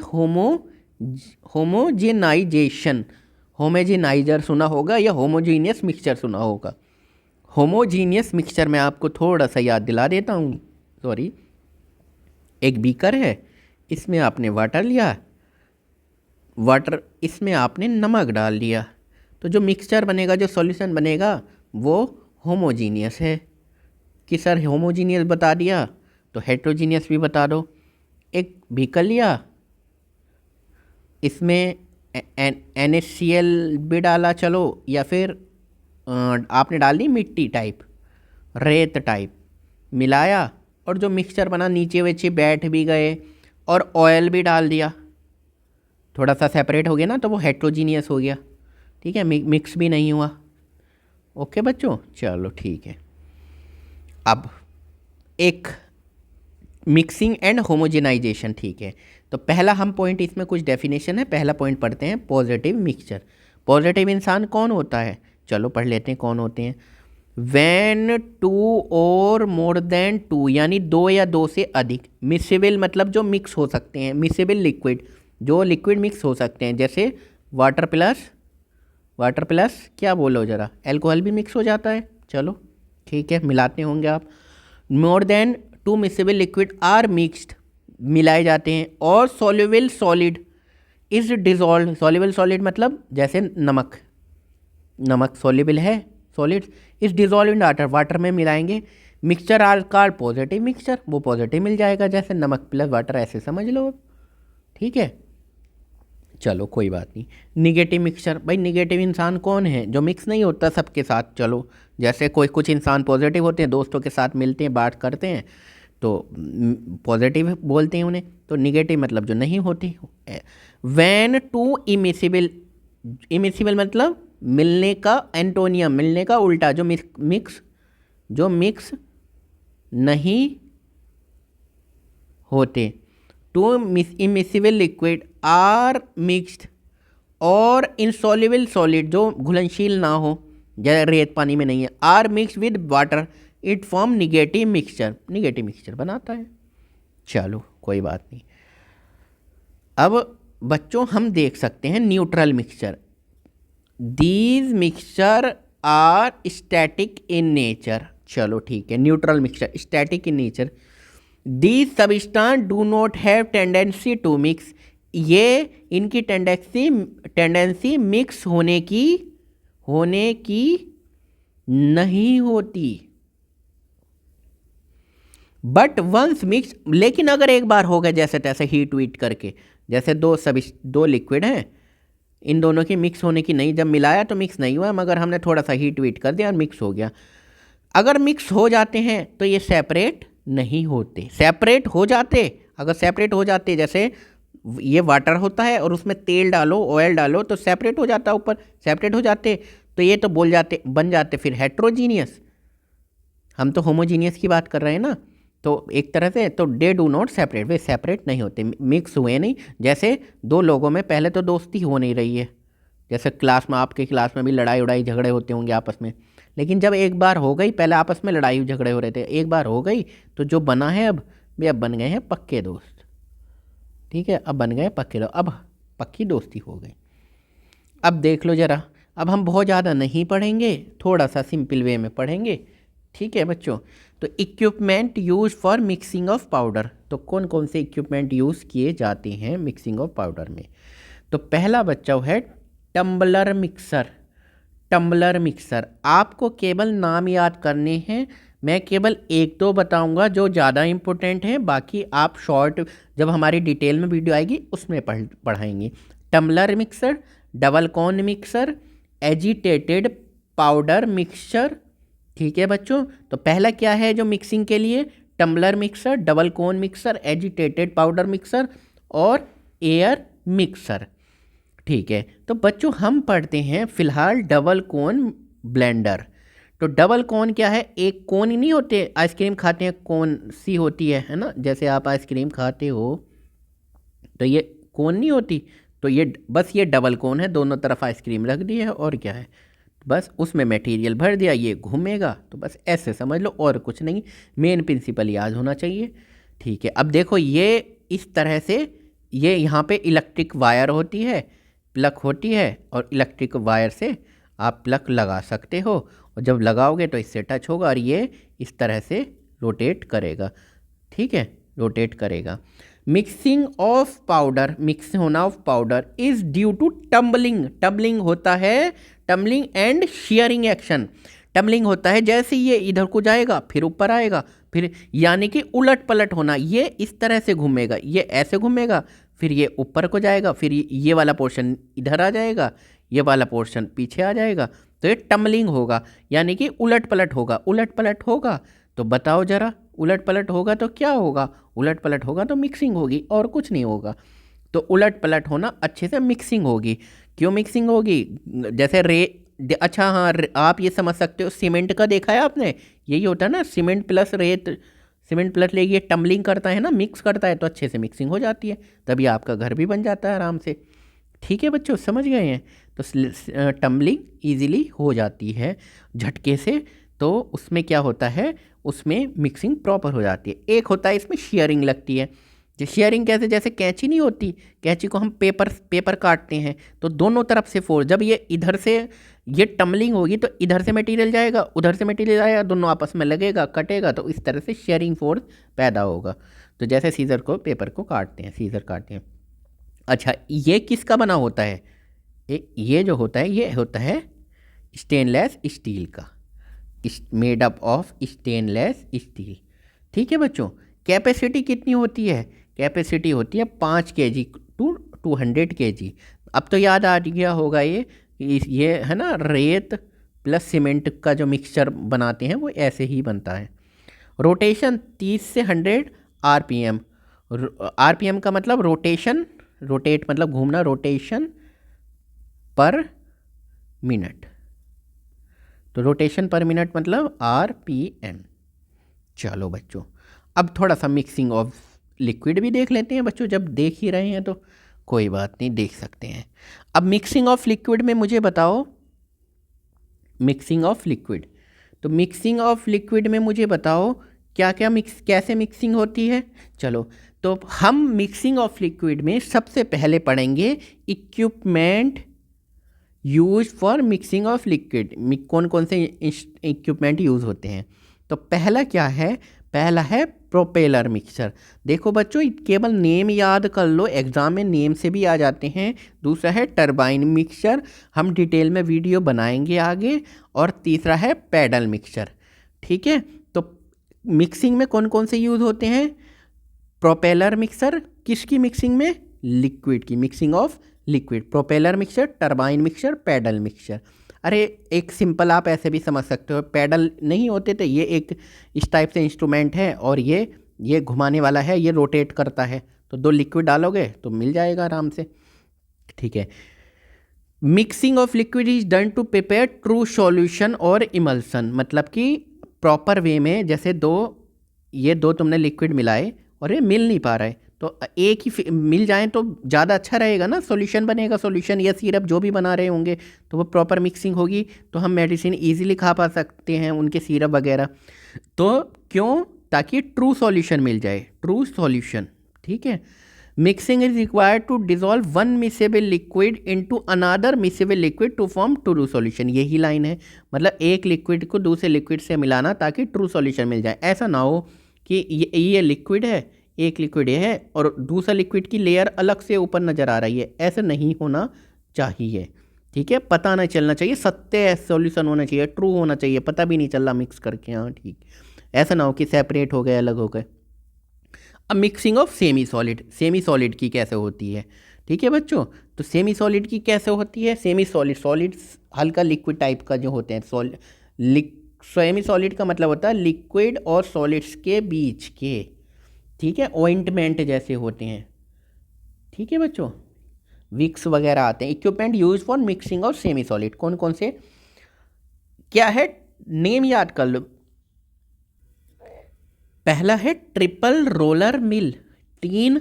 homogenization. होमोजेनाइजर सुना होगा या होमोजीनियस मिक्सचर सुना होगा। होमोजीनियस मिक्सचर मैं आपको थोड़ा सा याद दिला देता हूँ। सॉरी, एक बीकर है, इसमें आपने वाटर लिया, वाटर इसमें आपने नमक डाल दिया, तो जो मिक्सचर बनेगा, जो सॉल्यूशन बनेगा वो होमोजीनियस है। कि सर होमोजीनियस बता दिया तो हेट्रोजीनियस भी बता दो। एक बीकर लिया, इसमें NaCl भी डाला चलो, या फिर आपने डाल दी मिट्टी टाइप, रेत टाइप, मिलाया और जो मिक्सचर बना नीचे वेचे बैठ भी गए, और ऑयल भी डाल दिया, थोड़ा सा सेपरेट हो गया ना, तो वो हेट्रोजीनियस हो गया। ठीक है, मिक्स भी नहीं हुआ। ओके बच्चों, चलो ठीक है। अब एक मिक्सिंग एंड होमोजेनाइजेशन, ठीक है, तो पहला हम पॉइंट, इसमें कुछ डेफिनेशन है, पहला पॉइंट पढ़ते हैं। पॉजिटिव मिक्सचर, पॉजिटिव इंसान कौन होता है? चलो पढ़ लेते हैं कौन होते हैं। व्हेन 2 और मोर देन 2, यानी 2 या 2 से अधिक। मिक्सेबल मतलब जो मिक्स हो सकते हैं, मिक्सेबल लिक्विड, जो लिक्विड मिक्स हो सकते हैं, जैसे वाटर प्लस क्या बोलो ज़रा, एल्कोहल भी मिक्स हो जाता है। चलो ठीक है, मिलाते होंगे आप। More than 2 mixable liquid are mixed, मिलाए जाते हैं। और soluble solid is dissolve, soluble solid मतलब जैसे नमक सॉल्युबल है, solid is dissolve in water, water में मिलाएंगे। Mixture are called positive mixture, वो पॉजिटिव मिल जाएगा, जैसे नमक प्लस वाटर, ऐसे समझ लो। ठीक है, चलो कोई बात नहीं। निगेटिव मिक्सचर, भाई निगेटिव इंसान कौन है? जो मिक्स नहीं होता सबके साथ। चलो जैसे कुछ इंसान पॉजिटिव होते हैं, दोस्तों के साथ मिलते हैं, बात करते हैं, तो पॉजिटिव बोलते हैं उन्हें। तो निगेटिव मतलब जो नहीं होती। व्हेन 2 इमिसिबल, इमिसिबल मतलब मिलने का एंटोनियम, मिलने का उल्टा, जो मिक्स नहीं होते। 2 इमिसिबल लिक्विड आर मिक्स्ड, और इनसॉल्युबल सॉलिड जो घुलनशील ना हो, जैसे रेत पानी में नहीं है, are mix with water, it form negative mixture बनाता है। चलो कोई बात नहीं। अब बच्चों हम देख सकते हैं neutral mixture. These mixture are static in nature. चलो ठीक है, neutral mixture static in nature. These substance do not have tendency to mix, ये इनकी टेंडेंसी मिक्स होने की नहीं होती। बट वंस मिक्स, लेकिन अगर एक बार हो गए जैसे तैसे हीट वीट करके, जैसे दो लिक्विड हैं, इन दोनों की मिक्स होने की नहीं, जब मिलाया तो मिक्स नहीं हुआ, मगर हमने थोड़ा सा हीट वीट कर दिया और मिक्स हो गया। अगर मिक्स हो जाते हैं तो ये सेपरेट नहीं होते। सेपरेट हो जाते, अगर सेपरेट हो जाते, जैसे ये वाटर होता है और उसमें तेल डालो, ऑयल डालो, तो सेपरेट हो जाता, ऊपर सेपरेट हो जाते, तो ये तो बन जाते फिर हेट्रोजीनियस। हम तो होमोजीनियस की बात कर रहे हैं ना, तो एक तरह से तो they do not separate, way separate नहीं होते, मिक्स हुए नहीं। जैसे दो लोगों में पहले तो दोस्ती हो नहीं रही है, जैसे क्लास में, आपके क्लास में भी लड़ाई उड़ाई झगड़े होते होंगे आपस में, लेकिन जब एक बार हो गई, पहले आपस में लड़ाई झगड़े हो रहे थे, एक बार हो गई तो जो बना है अब बन गए हैं पक्के दोस्त। ठीक है, अब बन गए पक्के दोस्त, अब पक्की दोस्ती हो गई। अब देख लो ज़रा, अब हम बहुत ज़्यादा नहीं पढ़ेंगे, थोड़ा सा सिंपल वे में पढ़ेंगे। ठीक है बच्चों, तो equipment use for mixing of powder, तो कौन कौन से इक्विपमेंट यूज़ किए जाते हैं मिक्सिंग ऑफ पाउडर में? तो पहला बच्चा है टम्बलर मिक्सर। टम्बलर मिक्सर, आपको केवल नाम याद करने हैं, मैं केवल एक दो बताऊंगा जो ज़्यादा इम्पोर्टेंट है, बाकी आप शॉर्ट जब हमारी डिटेल में वीडियो आएगी उसमें पढ़ाएंगे। Tumbler mixer, double cone mixer, agitated powder mixture. ठीक है बच्चों, तो पहला क्या है जो मिक्सिंग के लिए, टम्बलर मिक्सर, डबल कोन मिक्सर, एजिटेटेड पाउडर मिक्सर और एयर मिक्सर। ठीक है, तो बच्चों हम पढ़ते हैं फिलहाल डबल कोन ब्लेंडर। तो डबल कोन क्या है, एक कोन ही नहीं होते, आइसक्रीम खाते हैं कोन सी होती है ना, जैसे आप आइसक्रीम खाते हो तो ये कोन नहीं होती, तो ये बस ये डबल कोन है, दोनों तरफ आइसक्रीम रख दी है और क्या है, बस उसमें मटेरियल भर दिया, ये घूमेगा, तो बस ऐसे समझ लो और कुछ नहीं, मेन प्रिंसिपल याद होना चाहिए। ठीक है, अब देखो ये इस तरह से, ये यहाँ पे इलेक्ट्रिक वायर होती है, प्लग होती है, और इलेक्ट्रिक वायर से आप प्लग लगा सकते हो, और जब लगाओगे तो इससे टच होगा और ये इस तरह से रोटेट करेगा। ठीक है, रोटेट करेगा। मिक्सिंग ऑफ पाउडर, मिक्स होना of powder is due to tumbling. Tumbling होता है, tumbling and shearing action. Tumbling होता है जैसे ये इधर को जाएगा फिर ऊपर आएगा, फिर यानी कि उलट पलट होना, ये इस तरह से घूमेगा, ये ऐसे घूमेगा, फिर ये ऊपर को जाएगा, फिर ये वाला पोर्शन इधर आ जाएगा, ये वाला पोर्शन पीछे आ जाएगा, तो ये टम्बलिंग होगा, यानी कि उलट पलट होगा। उलट पलट होगा तो बताओ जरा, उलट पलट होगा तो क्या होगा, उलट पलट होगा तो मिक्सिंग होगी और कुछ नहीं होगा। तो उलट पलट होना अच्छे से मिक्सिंग होगी। क्यों मिक्सिंग होगी, जैसे अच्छा हाँ, आप ये समझ सकते हो, सीमेंट का देखा है आपने, यही होता है ना, सीमेंट प्लस रेत, सीमेंट प्लस ये टम्बलिंग करता है ना, मिक्स करता है, तो अच्छे से मिक्सिंग हो जाती है, तभी आपका घर भी बन जाता है आराम से। ठीक है बच्चों, समझ गए हैं, तो टम्बलिंग ईजिली हो जाती है झटके से, तो उसमें क्या होता है, उसमें मिक्सिंग प्रॉपर हो जाती है। एक होता है इसमें शेयरिंग लगती है। जो शेयरिंग कैसे, जैसे कैंची नहीं होती, कैंची को हम पेपर काटते हैं, तो दोनों तरफ से फोर्स, जब ये इधर से ये टम्बलिंग होगी तो इधर से मटेरियल जाएगा, उधर से मटेरियल आएगा, दोनों आपस में लगेगा, कटेगा, तो इस तरह से शेयरिंग फोर्स पैदा होगा। तो जैसे सीजर को पेपर को काटते हैं, सीजर काटते हैं। अच्छा, ये किसका बना होता है, ये जो होता है ये होता है स्टेनलेस स्टील का, made up of stainless steel. ठीक है बच्चों, कैपेसिटी कितनी होती है, कैपेसिटी होती है 5 kg टू 200 kg। अब तो याद आ गया होगा ये है ना, रेत प्लस सीमेंट का जो मिक्सचर बनाते हैं वो ऐसे ही बनता है। रोटेशन 30 से 100 RPM। RPM का मतलब रोटेशन, रोटेट मतलब घूमना, रोटेशन पर मिनट, तो रोटेशन पर मिनट मतलब RPM। चलो बच्चों, अब थोड़ा सा मिक्सिंग ऑफ लिक्विड भी देख लेते हैं बच्चों, जब देख ही रहे हैं तो कोई बात नहीं, देख सकते हैं। अब मिक्सिंग ऑफ लिक्विड में मुझे बताओ, मिक्सिंग ऑफ लिक्विड, तो मिक्सिंग ऑफ लिक्विड में मुझे बताओ क्या क्या कैसे मिक्सिंग होती है। चलो, तो हम मिक्सिंग ऑफ लिक्विड में सबसे पहले पढ़ेंगे equipment use for mixing of liquid. कौन कौन से इक्विपमेंट यूज़ होते हैं। तो पहला क्या है, पहला है प्रोपेलर मिक्सर। देखो बच्चों, केवल नेम याद कर लो, एग्जाम में नेम से भी आ जाते हैं। दूसरा है टरबाइन मिक्सर, हम डिटेल में वीडियो बनाएंगे आगे। और तीसरा है पैडल मिक्सर। ठीक है, तो मिक्सिंग में कौन कौन से यूज़ होते हैं। प्रोपेलर मिक्सर किसकी मिक्सिंग में, लिक्विड की, mixing of liquid. Propeller mixer, turbine mixer, paddle mixer. अरे एक सिंपल आप ऐसे भी समझ सकते हो, पैडल नहीं होते थे, ये एक इस टाइप से इंस्ट्रूमेंट है और ये घुमाने वाला है, ये रोटेट करता है, तो 2 लिक्विड डालोगे तो मिल जाएगा आराम से। ठीक है, mixing of liquid is done to prepare true solution और इमल्सन, मतलब कि प्रॉपर वे में, जैसे ये दो तुमने लिक्विड मिलाए और ये मिल नहीं पा रहा है, तो एक ही मिल जाए तो ज़्यादा अच्छा रहेगा ना, सॉल्यूशन बनेगा, सॉल्यूशन या सिरप जो भी बना रहे होंगे, तो वो प्रॉपर मिक्सिंग होगी तो हम मेडिसिन इजीली खा पा सकते हैं, उनके सिरप वगैरह। तो क्यों, ताकि ट्रू सॉल्यूशन मिल जाए, ट्रू सॉल्यूशन। ठीक है, mixing is required to dissolve one miscible liquid into another miscible liquid to form true solution. यही लाइन है, मतलब एक लिक्विड को दूसरे लिक्विड से मिलाना ताकि ट्रू सॉल्यूशन मिल जाए। ऐसा ना हो कि ये लिक्विड है, एक लिक्विड ये है और दूसरा लिक्विड की लेयर अलग से ऊपर नज़र आ रही है, ऐसा नहीं होना चाहिए। ठीक है, पता नहीं चलना चाहिए, सत्य सॉल्यूशन होना चाहिए, ट्रू होना चाहिए, पता भी नहीं चल रहा मिक्स करके। हाँ ठीक, ऐसा ना हो कि सेपरेट हो गए, अलग हो गए। अब mixing of semi solid, semi solid की कैसे होती है। ठीक है बच्चों, तो सेमी सॉलिड की कैसे होती है? सेमी सॉलिड, सॉलिड्स हल्का लिक्विड टाइप का जो होते हैं, सेमी सॉलिड का मतलब होता है लिक्विड और सॉलिड्स के बीच के, ठीक है, ऑइंटमेंट जैसे होते हैं, ठीक है बच्चों, विक्स वगैरह आते हैं। इक्विपमेंट यूज फॉर मिक्सिंग और सेमी सॉलिड, कौन कौन से क्या है, नेम याद कर लो। पहला है triple roller mill, 3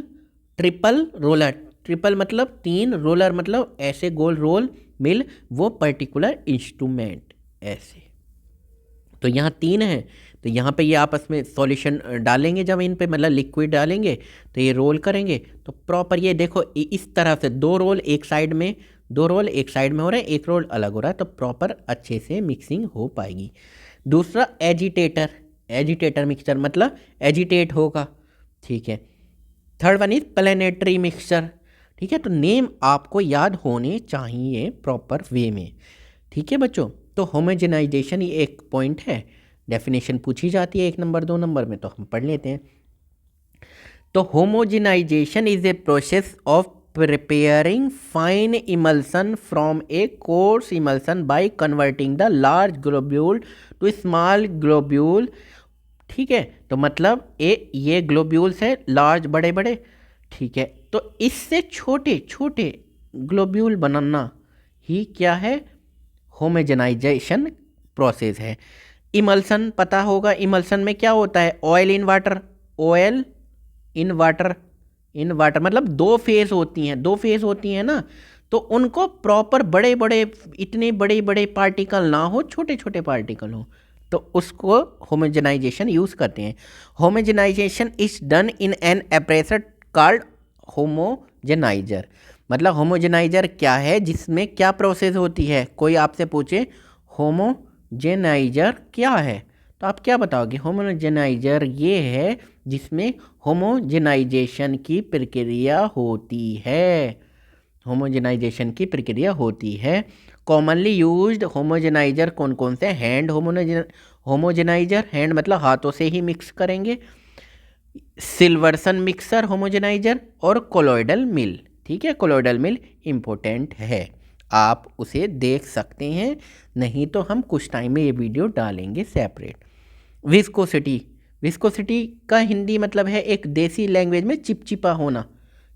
triple roller, triple मतलब 3, रोलर मतलब ऐसे गोल रोल, मिल वो पर्टिकुलर इंस्ट्रूमेंट ऐसे। तो यहाँ 3 है, तो यहाँ पे ये आपस में सॉल्यूशन डालेंगे, जब इन पे मतलब लिक्विड डालेंगे तो ये रोल करेंगे, तो प्रॉपर ये देखो इस तरह से 2 रोल एक साइड में, 2 रोल एक साइड में हो रहे हैं, एक रोल अलग हो रहा है, तो प्रॉपर अच्छे से मिक्सिंग हो पाएगी। दूसरा एजिटेटर, एजिटेटर मिक्सचर मतलब एजिटेट होगा, ठीक है। Third one is planetary mixture, ठीक है। तो नेम आपको याद होने चाहिए प्रॉपर वे में, ठीक है बच्चों। तो होमोजेनाइजेशन ये एक पॉइंट है, डेफिनेशन पूछी जाती है 1 नंबर 2 नंबर में, तो हम पढ़ लेते हैं। तो homogenization is a process of preparing fine emulsion from a coarse emulsion by converting the large globule to small globule, ठीक है। तो मतलब ये ग्लोब्यूल्स है लार्ज बड़े बड़े, ठीक है। तो इससे छोटे छोटे ग्लोब्यूल बनाना ही क्या है, होमोजेनाइजेशन प्रोसेस है। इमल्सन पता होगा, इमल्सन में क्या होता है, oil in water, oil in water, in water मतलब 2 फेज होती हैं, 2 फेज होती हैं ना, तो उनको प्रॉपर बड़े बड़े, इतने बड़े बड़े पार्टिकल ना हो, छोटे छोटे पार्टिकल हो, तो उसको होमोजेनाइजेशन यूज़ करते हैं। Homogenization is done in an apparatus called homogenizer, मतलब होमोजेनाइजर क्या है, जिसमें क्या प्रोसेस होती है। कोई आपसे पूछे होमोजेनाइजर क्या है, तो आप क्या बताओगे, होमोजेनाइजर ये है जिसमें होमोजेनाइजेशन की प्रक्रिया होती है, होमोजेनाइजेशन की प्रक्रिया होती है। कॉमनली यूज्ड होमोजेनाइजर कौन कौन से, हैंड होमोजेनाइजर, हैंड मतलब हाथों से ही मिक्स करेंगे, सिल्वर्सन मिक्सर होमोजेनाइजर, और कोलोइडल मिल, ठीक है। कोलोइडल मिल इम्पोर्टेंट है, आप उसे देख सकते हैं, नहीं तो हम कुछ टाइम में ये वीडियो डालेंगे सेपरेट। विस्कोसिटी, विस्कोसिटी का हिंदी मतलब है एक देसी लैंग्वेज में चिपचिपा होना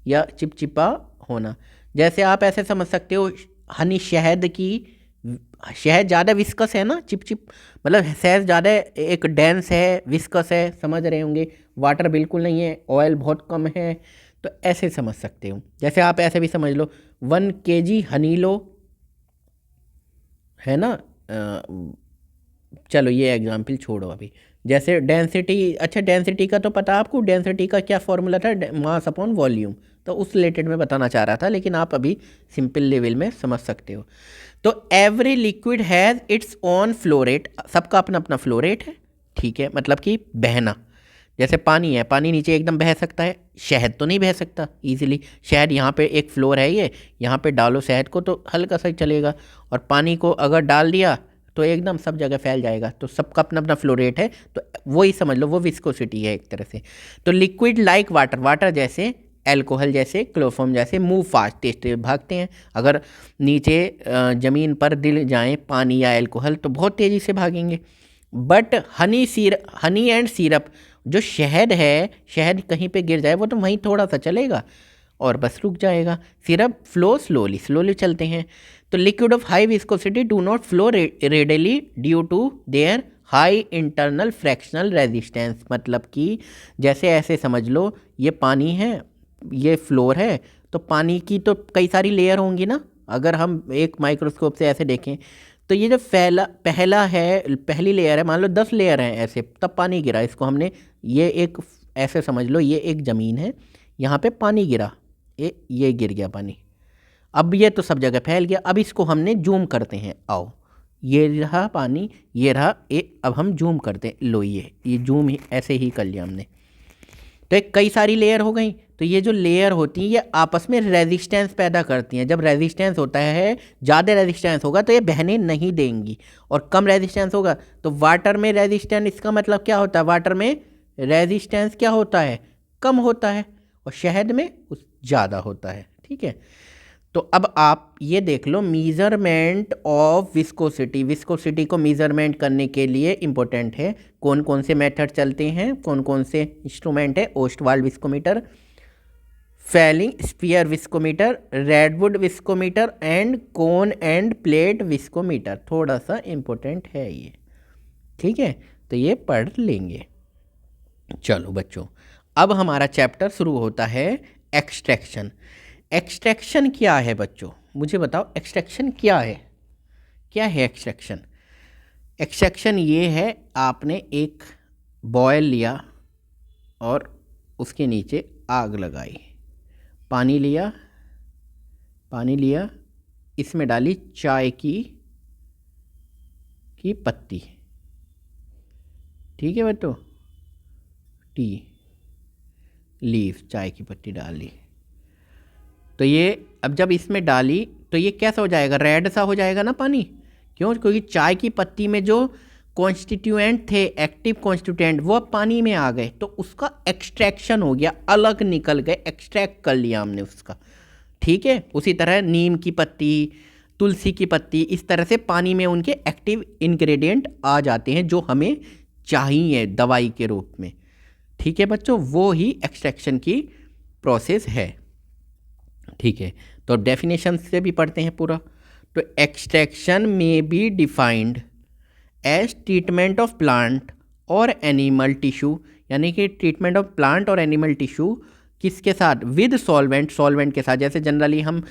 या चिपचिपा होना। जैसे आप ऐसे समझ सकते हो, हनी शहद की, शहद ज़्यादा विस्कस है ना, चिपचिप मतलब शहद ज़्यादा एक डेंस है, विस्कस है, समझ रहे होंगे। वाटर बिल्कुल नहीं है, ऑयल बहुत कम है, तो ऐसे समझ सकते हो। जैसे आप ऐसे भी समझ लो 1 kg हनी लो, है ना। चलो ये एग्जाम्पल छोड़ो अभी। जैसे डेंसिटी, अच्छा डेंसिटी का तो पता आपको, डेंसिटी का क्या फॉर्मूला था, मास अपॉन वॉल्यूम, तो उस रिलेटेड में बताना चाह रहा था, लेकिन आप अभी सिंपल लेवल में समझ सकते हो। तो every liquid has its own flow rate, सबका अपना अपना फ्लो रेट है, ठीक है, मतलब कि बहना। जैसे पानी है, पानी नीचे एकदम बह सकता है, शहद तो नहीं बह सकता ईजिली। शहद यहाँ पे एक फ्लोर है, ये यहाँ पे डालो शहद को तो हल्का सा चलेगा, और पानी को अगर डाल दिया तो एकदम सब जगह फैल जाएगा। तो सबका अपना अपना फ्लो रेट है, तो वही समझ लो, वो विस्कोसिटी है एक तरह से। तो लिक्विड लाइक वाटर, वाटर जैसे, एल्कोहल जैसे, क्लोरोफॉर्म जैसे, मूव फास्ट, तेज भागते हैं। अगर नीचे ज़मीन पर दिल जाएं पानी या एल्कोहल तो बहुत तेज़ी से भागेंगे। बट हनी एंड सिरप, जो शहद है, शहद कहीं पे गिर जाए वो तो वहीं थोड़ा सा चलेगा और बस रुक जाएगा। सिरप फ्लो स्लोली, स्लोली चलते हैं। तो liquid of high viscosity do not flow readily due to their high internal frictional resistance, मतलब कि जैसे ऐसे समझ लो ये पानी है, ये फ्लोर है, तो पानी की तो कई सारी लेयर होंगी ना। अगर हम एक माइक्रोस्कोप से ऐसे देखें तो ये जो पहला है, पहली लेयर है, मान लो 10 लेयर हैं ऐसे, तब पानी गिरा, इसको हमने, ये एक ऐसे समझ लो ये एक ज़मीन है, यहाँ पे पानी गिरा, ये गिर गया पानी, अब ये तो सब जगह फैल गया। अब इसको हमने जूम करते हैं, आओ ये रहा पानी, ये रहा अब हम जूम करते हैं, लो ये जूम ऐसे ही कर लिया हमने। तो एक कई सारी लेयर हो गई, तो ये जो लेयर होती है ये आपस में रेजिस्टेंस पैदा करती हैं। जब रेजिस्टेंस होता है, ज़्यादा रेजिस्टेंस होगा तो ये बहने नहीं देंगी, और कम रेजिस्टेंस होगा तो वाटर में रेजिस्टेंस, इसका मतलब क्या होता है, वाटर में रेजिस्टेंस क्या होता है, कम होता है, और शहद में ज़्यादा होता है, ठीक है। तो अब आप ये देख लो, मीज़रमेंट ऑफ विस्कोसिटी, विस्कोसिटी को मीज़रमेंट करने के लिए इम्पोर्टेंट है कौन कौन से मेथड चलते हैं, कौन कौन से इंस्ट्रूमेंट है। Ostwald viscometer, falling sphere viscometer, Redwood viscometer and cone and plate viscometer. थोड़ा सा इम्पोर्टेंट है ये, ठीक है, तो ये पढ़ लेंगे। चलो बच्चों, अब हमारा चैप्टर शुरू होता है एक्सट्रैक्शन। एक्सट्रैक्शन क्या है बच्चों, मुझे बताओ एक्सट्रैक्शन क्या है? क्या है एक्सट्रैक्शन? एक्सट्रैक्शन ये है, आपने एक बॉयल लिया और उसके नीचे आग लगाई, पानी लिया, इसमें डाली चाय की पत्ती, ठीक है बच्चों, टी लीफ, चाय की पत्ती डाल ली। तो ये अब जब इसमें डाली तो ये कैसा हो जाएगा? रेड सा हो जाएगा ना पानी। क्यों? क्योंकि चाय की पत्ती में जो कॉन्स्टिट्यूएंट थे, एक्टिव कॉन्स्टिट्यूएंट, वो अब पानी में आ गए, तो उसका एक्सट्रैक्शन हो गया, अलग निकल गए, एक्सट्रैक्ट कर लिया हमने उसका, ठीक है। उसी तरह नीम की पत्ती, तुलसी की पत्ती, इस तरह से पानी में उनके एक्टिव इंग्रेडिएंट आ जाते हैं जो हमें चाहिए दवाई के रूप में, ठीक है बच्चों। वो ही एक्सट्रैक्शन की प्रोसेस है, ठीक है। तो अब डेफिनेशन से भी पढ़ते हैं पूरा। तो एक्सट्रैक्शन में be defined as treatment of plant और एनिमल टिश्यू, यानी कि ट्रीटमेंट ऑफ प्लांट और एनिमल टिश्यू किसके साथ? विद सॉल्वेंट, सॉल्वेंट के साथ। जैसे जनरली हम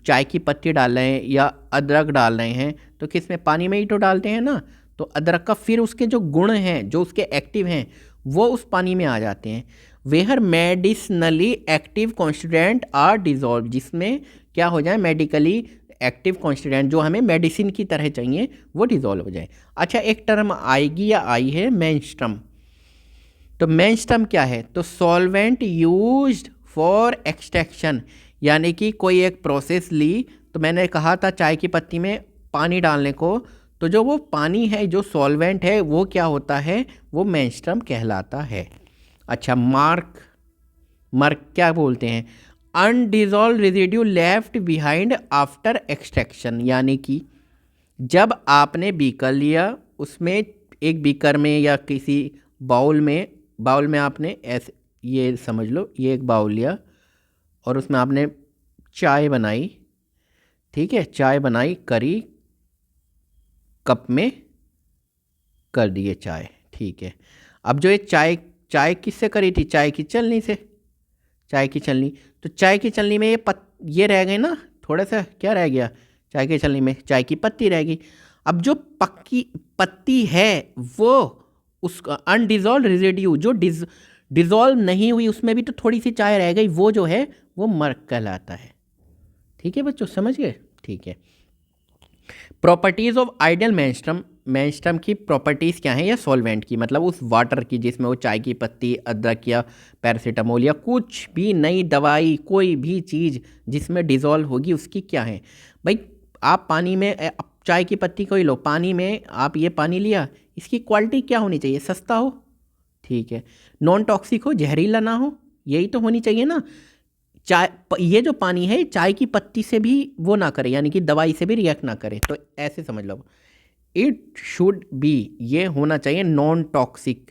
चाय की पत्ती डाल रहे हैं या अदरक डाल रहे हैं तो किस में? पानी में ही तो डालते हैं ना। तो अदरक का फिर उसके जो गुण हैं, जो उसके एक्टिव हैं, वो उस पानी में आ जाते हैं। Where medicinally active constituent are dissolve, जिसमें क्या हो जाए? मेडिकली एक्टिव कॉन्स्टिट्यूएंट जो हमें मेडिसिन की तरह चाहिए वो डिजॉल्व हो जाए। अच्छा, एक टर्म आएगी या आई है, मेंस्ट्रम। तो मेंस्ट्रम क्या है? तो सॉल्वेंट यूज्ड फॉर एक्सट्रैक्शन, यानी कि कोई एक प्रोसेस ली, तो मैंने कहा था चाय की पत्ती में पानी डालने को, तो जो वो पानी है, जो सॉल्वेंट है, वो क्या होता है? वो मेंस्ट्रम कहलाता है। अच्छा, मार्क क्या बोलते हैं? Undissolved residue left behind after extraction, यानी कि जब आपने बीकर लिया, उसमें एक बीकर में या किसी बाउल में आपने ऐसे, ये समझ लो, ये एक बाउल लिया और उसमें आपने चाय बनाई, ठीक है, चाय बनाई, करी, कप में कर दिए चाय, ठीक है। अब जो ये चाय किससे करी थी? चाय की छलनी से, चाय की छलनी। तो चाय की छलनी में ये रह गए ना, थोड़ा सा क्या रह गया? चाय की छलनी में चाय की पत्ती रह गई। अब जो पक्की पत्ती है वो उसका अनडिजॉल्व रेजिड्यू, जो डिजॉल्व नहीं हुई, उसमें भी तो थोड़ी सी चाय रह गई, वो जो है वो मर्क कहलाता है, ठीक है बच्चों, समझ गए? ठीक है। Properties of ideal menstruum, menstruum की प्रॉपर्टीज़ क्या हैं? या सॉल्वेंट की, मतलब उस वाटर की जिसमें वो चाय की पत्ती, अदरक या पैरासीटामोल या कुछ भी नई दवाई, कोई भी चीज़ जिसमें डिज़ोल्व होगी, उसकी क्या है? भाई आप पानी में चाय की पत्ती को ही लो, पानी में आप ये पानी लिया, इसकी क्वालिटी क्या होनी चाहिए? सस्ता हो, ठीक है, नॉन टॉक्सिक हो, जहरीला ना हो, यही तो होनी चाहिए ना। ये जो पानी है चाय की पत्ती से भी वो ना करे, यानी कि दवाई से भी रिएक्ट ना करे, तो ऐसे समझ लो। इट शुड बी, ये होना चाहिए नॉन टॉक्सिक,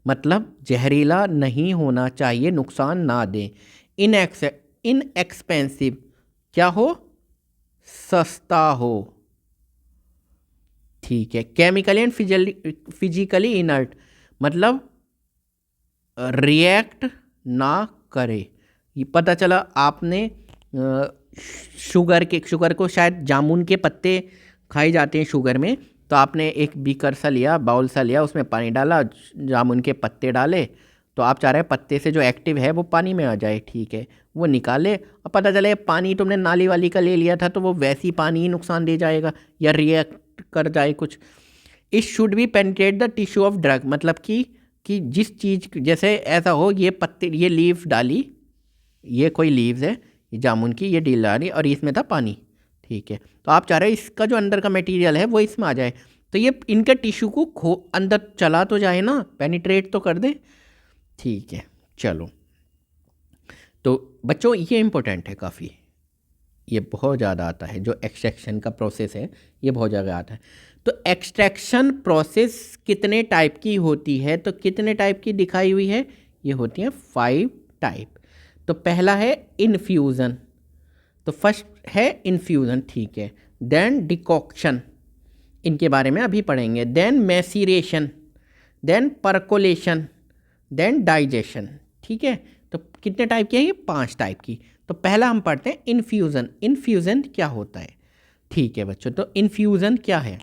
मतलब जहरीला नहीं होना चाहिए, नुकसान ना दे। इनएक्सपेंसिव, क्या हो? सस्ता हो, ठीक है। केमिकली एंड फिजिकली इनर्ट, मतलब रिएक्ट ना करे। ये पता चला आपने शुगर को, शायद जामुन के पत्ते खाए जाते हैं शुगर में, तो आपने एक बीकर सा लिया, बाउल सा लिया, उसमें पानी डाला, जामुन के पत्ते डाले, तो आप चाह रहे हैं पत्ते से जो एक्टिव है वो पानी में आ जाए, ठीक है, वो निकाले, और पता चले पानी तुमने नाली वाली का ले लिया था, तो वो वैसी पानी ही नुकसान दे जाएगा या रिएक्ट कर जाए कुछ। It should be penetrate the tissue of drug, मतलब कि जिस चीज़, जैसे ऐसा हो, ये पत्ते, ये लीफ डाली, ये कोई लीव्स है, ये जामुन की, ये डील डाली और इसमें था पानी, ठीक है, तो आप चाह रहे हैं इसका जो अंदर का मटेरियल है वो इसमें आ जाए, तो ये इनका टिश्यू को अंदर चला तो जाए ना, पेनिट्रेट तो कर दे, ठीक है। चलो, तो बच्चों ये इम्पोर्टेंट है काफ़ी, ये बहुत ज़्यादा आता है, जो एक्सट्रैक्शन का प्रोसेस है ये बहुत ज़्यादा आता है। तो एक्सट्रैक्शन प्रोसेस कितने टाइप की होती है, तो कितने टाइप की दिखाई हुई है, ये होती है 5 टाइप। तो पहला है इन्फ्यूज़न, तो फर्स्ट है इन्फ्यूज़न, ठीक है। देन डिकॉक्शन, इनके बारे में अभी पढ़ेंगे। Then maceration, then percolation, then digestion, ठीक है। तो कितने टाइप की है ये, 5 टाइप की। तो पहला हम पढ़ते हैं इन्फ्यूज़न। इन्फ्यूज़न क्या होता है, ठीक है बच्चों। तो इन्फ्यूज़न क्या है,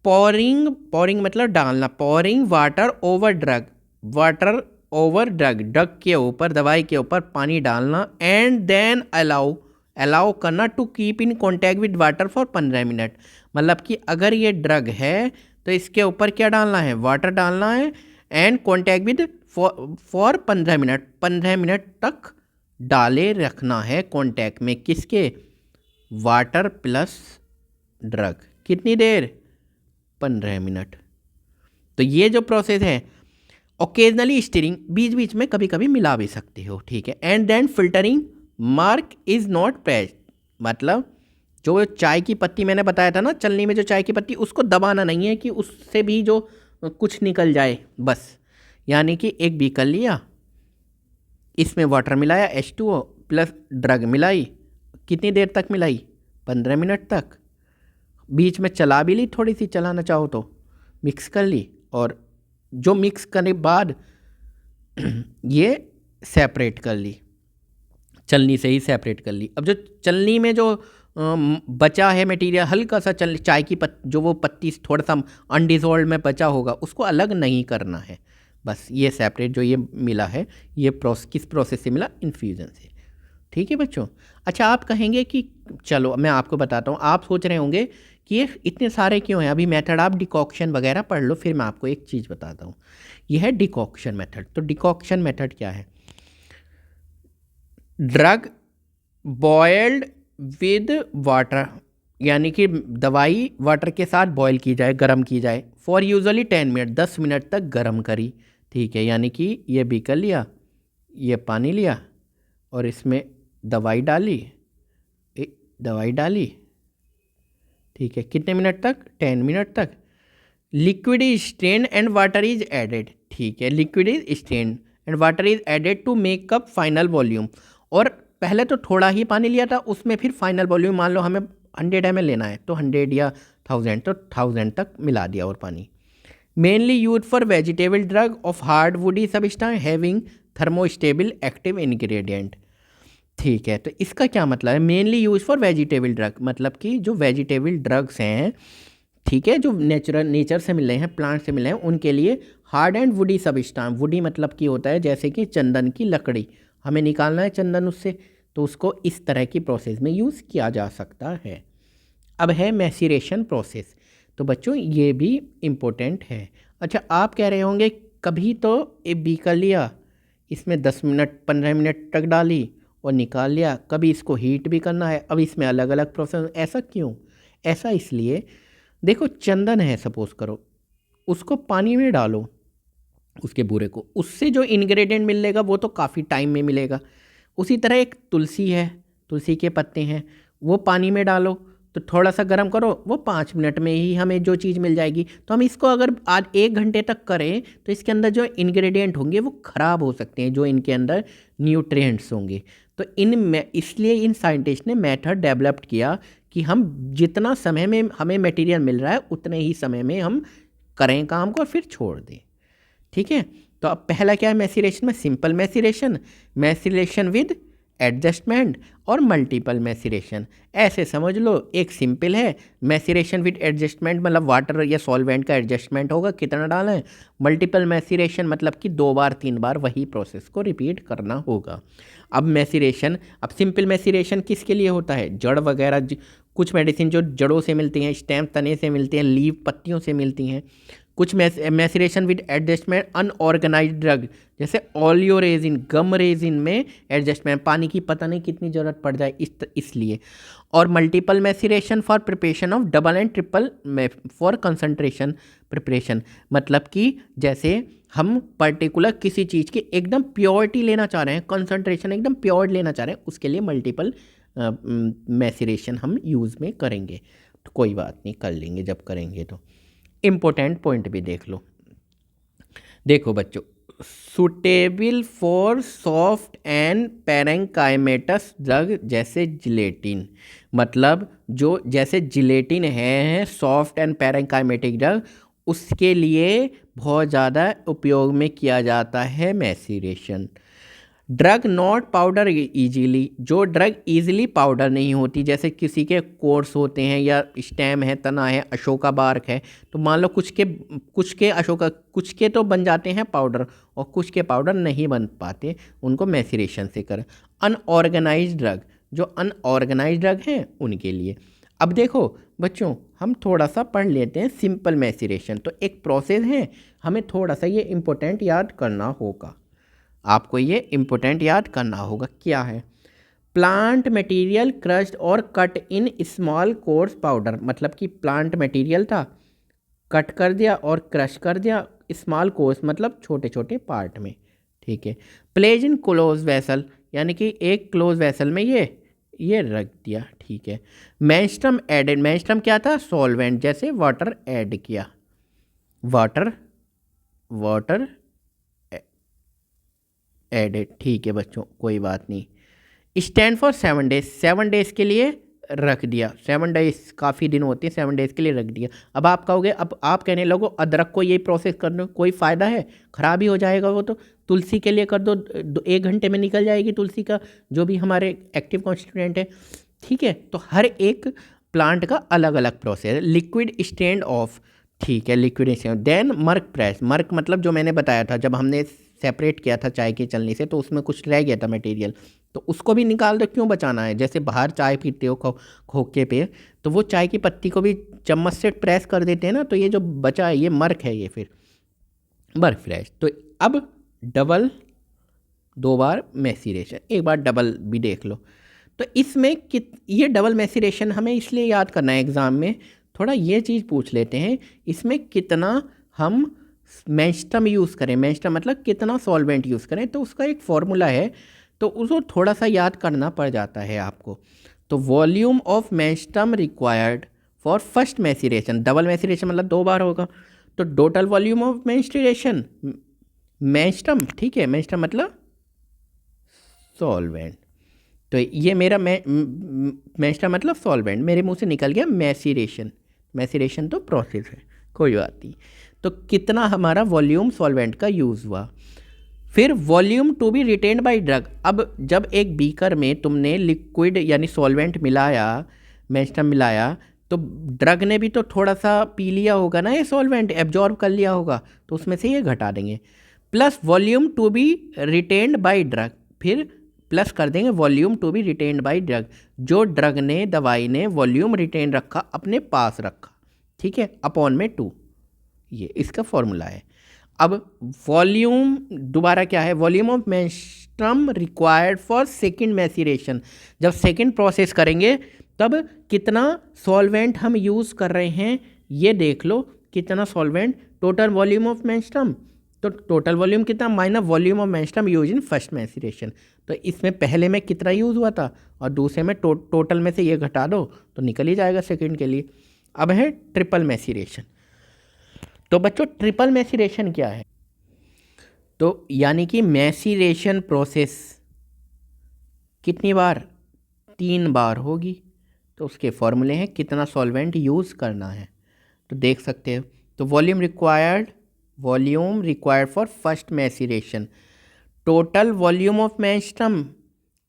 पॉरिंग, पॉरिंग मतलब डालना, pouring water over drug, water over drug, drug के ऊपर, दवाई के ऊपर पानी डालना। एंड देन अलाउ, अलाउ करना to keep in contact with water for 15 minute. मतलब कि अगर ये ड्रग है तो इसके ऊपर क्या डालना है, वाटर डालना है, and contact with for 15 minute, 15 minute तक डाले रखना है कॉन्टैक्ट में, किसके, वाटर प्लस ड्रग। कितनी देर, 15 मिनट। तो ये जो प्रोसेस है, ओकेजनली स्टीरिंग, बीच बीच में कभी कभी मिला भी सकते हो, ठीक है। And then filtering, marc is not pressed, मतलब जो चाय की पत्ती मैंने बताया था ना, चलनी में जो चाय की पत्ती, उसको दबाना नहीं है कि उससे भी जो कुछ निकल जाए, बस। यानी कि एक बीकर लिया, इसमें वाटर मिलाया H2O प्लस ड्रग मिलाई, कितनी देर तक मिलाई, 15 मिनट तक। बीच में चला भी ली, थोड़ी सी चलाना चाहो तो, मिक्स कर ली, और जो मिक्स करने बाद ये सेपरेट कर ली, चलनी से ही सेपरेट कर ली। अब जो चलनी में जो बचा है मटेरियल, हल्का सा चाय की जो वो पत्ती थोड़ा सा अनडिजोल्व में बचा होगा, उसको अलग नहीं करना है, बस ये सेपरेट जो ये मिला है, ये किस प्रोसेस से मिला, इन्फ्यूज़न से, ठीक है बच्चों। अच्छा, आप कहेंगे कि चलो मैं आपको बताता हूँ, आप सोच रहे होंगे कि ये इतने सारे क्यों हैं, अभी मेथड आप डिकॉक्शन वगैरह पढ़ लो, फिर मैं आपको एक चीज़ बताता हूँ। यह है डिकॉक्शन मेथड। तो डिकॉक्शन मेथड क्या है, ड्रग बॉयल्ड विद वाटर, यानी कि दवाई वाटर के साथ बॉयल की जाए, गर्म की जाए, फॉर यूजुअली 10 मिनट, 10 मिनट तक गर्म करी, ठीक है। यानी कि ये बीकर लिया, ये पानी लिया, और इसमें दवाई डाली, दवाई डाली, ठीक है। कितने मिनट तक, 10 मिनट तक। Liquid is strain and water is added, ठीक है। Liquid is strain and water is added to make up final volume. और पहले तो थोड़ा ही पानी लिया था, उसमें फिर फाइनल वॉल्यूम मान लो हमें 100 ml लेना है, तो 100 या 1000, तो 1000 तक मिला दिया और पानी। Mainly use for vegetable drug of hard woody substance having thermostable active ingredient, ठीक है। तो इसका क्या मतलब है, mainly use for vegetable drug, मतलब कि जो वेजिटेबल ड्रग्स हैं, ठीक है, जो नेचर से मिल रहे हैं, प्लांट से मिल रहे हैं, उनके लिए hard and woody substance, woody मतलब कि होता है जैसे कि चंदन की लकड़ी, हमें निकालना है चंदन उससे, तो उसको इस तरह की प्रोसेस में यूज़ किया जा सकता है। अब है मैसीरेशन प्रोसेस, तो बच्चों ये भी इम्पोर्टेंट है। अच्छा, आप कह रहे होंगे कभी तो एक बीकर लिया, इसमें 10 मिनट 15 मिनट तक डाली और निकाल लिया, कभी इसको हीट भी करना है, अब इसमें अलग अलग प्रोसेस, ऐसा क्यों, ऐसा इसलिए, देखो चंदन है सपोज़ करो, उसको पानी में डालो, उसके बूरे को, उससे जो इंग्रेडिएंट मिलेगा वो तो काफ़ी टाइम में मिलेगा। उसी तरह एक तुलसी है, तुलसी के पत्ते हैं, वो पानी में डालो तो थोड़ा सा गर्म करो, वो 5 मिनट में ही हमें जो चीज़ मिल जाएगी। तो हम इसको अगर आज 1 घंटे तक करें तो इसके अंदर जो इंग्रेडिएंट होंगे वो ख़राब हो सकते हैं, जो इनके अंदर न्यूट्रिएंट्स होंगे। तो इसलिए इन साइंटिस्ट ने मेथड डेवलप्ड किया कि हम जितना समय में हमें मटेरियल मिल रहा है उतने ही समय में हम करें काम को और फिर छोड़ दें, ठीक है। तो अब पहला क्या है मैसीरेशन में, simple maceration, maceration with adjustment और मल्टीपल मैसीरेशन। ऐसे समझ लो, एक सिंपल है मैसीरेशन विद एडजस्टमेंट, मतलब वाटर या सॉल्वेंट का एडजस्टमेंट होगा कितना डालना है। मल्टीपल मैसीरेशन मतलब कि 2 बार 3 बार वही प्रोसेस को रिपीट करना होगा। अब मैसीरेशन, अब सिंपल मैसीरेशन किसके लिए होता है, जड़ वगैरह, कुछ मेडिसिन जो जड़ों से मिलती हैं, स्टेम तने से मिलती हैं, लीव पत्तियों से मिलती हैं। कुछ maceration with adjustment unorganised drug, जैसे ओलियो रेजिन, गम रेजिन में एडजस्टमेंट, पानी की पता नहीं कितनी ज़रूरत पड़ जाए इसलिए। और multiple maceration for preparation of double and triple for concentration preparation, मतलब कि जैसे हम पर्टिकुलर किसी चीज़ की एकदम प्योरिटी लेना चाह रहे हैं, कंसंट्रेशन एकदम प्योर लेना चाह रहे हैं, उसके लिए मल्टीपल मैसिरेशन हम यूज़ में करेंगे। तो कोई बात नहीं, कर लेंगे जब करेंगे तो। इम्पोर्टेंट पॉइंट भी देख लो। देखो बच्चों, suitable for soft and parenchymatous drug जैसे जिलेटिन, मतलब जो जैसे जिलेटिन है सॉफ्ट एंड पैरेंकाइमेटिक ड्रग, उसके लिए बहुत ज़्यादा उपयोग में किया जाता है मैसिरेशन। ड्रग नॉट पाउडर इजीली, जो ड्रग इजीली पाउडर नहीं होती, जैसे किसी के कोर्स होते हैं या स्टेम है, तना है, अशोका बार्क है, तो मान लो कुछ के तो बन जाते हैं पाउडर और कुछ के पाउडर नहीं बन पाते, उनको मैसिरेशन से कर। अनऑर्गेनाइज्ड ड्रग, जो अनऑर्गेनाइज्ड ड्रग हैं उनके लिए। अब देखो बच्चों, हम थोड़ा सा पढ़ लेते हैं सिंपल मैसिरेशन। तो एक प्रोसेस है, हमें थोड़ा सा ये इम्पोर्टेंट याद करना होगा, आपको ये इम्पोर्टेंट याद करना होगा। क्या है? प्लांट मटेरियल क्रश्ड और cut in small course powder, मतलब कि प्लांट मटेरियल था, कट कर दिया और क्रश कर दिया स्मॉल कोर्स, मतलब छोटे छोटे पार्ट में। ठीक है। प्लेज इन क्लोज वेसल, यानी कि एक क्लोज वेसल में ये रख दिया। ठीक है। मेंस्ट्रम एडेड, मेंस्ट्रम क्या था? सॉल्वेंट, जैसे वाटर ऐड किया, वाटर एडेड। ठीक है बच्चों, कोई बात नहीं। स्टैंड फॉर 7 डेज, 7 डेज के लिए रख दिया। 7 डेज काफ़ी दिन होते हैं, 7 डेज के लिए रख दिया। अब आप कहोगे, अब आप कहने लगो अदरक को ये प्रोसेस करने कोई फ़ायदा है? ख़राब ही हो जाएगा वो तो। तुलसी के लिए कर दो, 1 घंटे में निकल जाएगी तुलसी का जो भी हमारे एक्टिव कॉन्स्टिट्यूएंट है। ठीक है। तो हर एक प्लांट का अलग अलग प्रोसेस है। लिक्विड स्टैंड ऑफ, ठीक है, liquid stand. Then marc press, marc मतलब जो मैंने बताया था, जब हमने सेपरेट किया था चाय के चलनी से तो उसमें कुछ रह गया था मटेरियल, तो उसको भी निकाल दो। क्यों बचाना है? जैसे बाहर चाय पीते हो खोखे पे, तो वो चाय की पत्ती को भी चम्मच से प्रेस कर देते हैं ना, तो ये जो बचा है ये मर्क है, ये फिर मर्क फ्रेश। तो अब डबल, 2 बार मैसिरेशन, एक बार डबल भी देख लो। तो इसमें ये डबल मैसिरेशन हमें इसलिए याद करना है एग्ज़ाम में, थोड़ा ये चीज़ पूछ लेते हैं, इसमें कितना हम मेंस्ट्रम यूज़ करें, मेंस्ट्रम मतलब कितना सॉल्वेंट यूज़ करें, तो उसका एक फॉर्मूला है, तो उसको थोड़ा सा याद करना पड़ जाता है आपको। तो volume of menstruum required for first maceration, double maceration मतलब 2 बार होगा, तो total volume of menstruation, menstruum, ठीक है, मेंस्ट्रम मतलब सॉल्वेंट। तो ये मेरा मेंस्ट्रम मतलब सॉल्वेंट, मेरे मुंह से निकल गया मैसिरेशन, मैसिरेशन तो प्रोसेस है, कोई बात नहीं। तो कितना हमारा वॉल्यूम सॉल्वेंट का यूज़ हुआ। फिर volume to be retained by drug, अब जब एक बीकर में तुमने लिक्विड यानी सॉल्वेंट मिलाया, मेंस्ट्रम मिलाया, तो ड्रग ने भी तो थोड़ा सा पी लिया होगा ना, ये सॉल्वेंट एब्जॉर्ब कर लिया होगा, तो उसमें से ये घटा देंगे। Plus volume to be retained by drug, फिर प्लस कर देंगे volume to be retained by drug, जो ड्रग ने, दवाई ने वॉल्यूम रिटेन रखा, अपने पास रखा, ठीक है, अपॉन में 2, ये इसका फॉर्मूला है। अब वॉल्यूम दोबारा क्या है? Volume of menstruum required for second maceration, जब सेकंड प्रोसेस करेंगे तब कितना सॉल्वेंट हम यूज़ कर रहे हैं, ये देख लो, कितना solvent, total volume of menstruum, तो टोटल वॉल्यूम कितना minus volume of menstruum use in first maceration, तो इसमें पहले में कितना यूज़ हुआ था और दूसरे में टोटल में से ये घटा दो तो निकल ही जाएगा सेकंड के लिए। अब है ट्रिपल मैसिरेशन। तो बच्चों ट्रिपल मैसिरेशन क्या है? तो यानी कि मैसिरेशन प्रोसेस कितनी बार? 3 बार होगी। तो उसके फॉर्मूले हैं कितना सॉल्वेंट यूज़ करना है, तो देख सकते हो। तो volume required for first maceration, total volume of menstruum,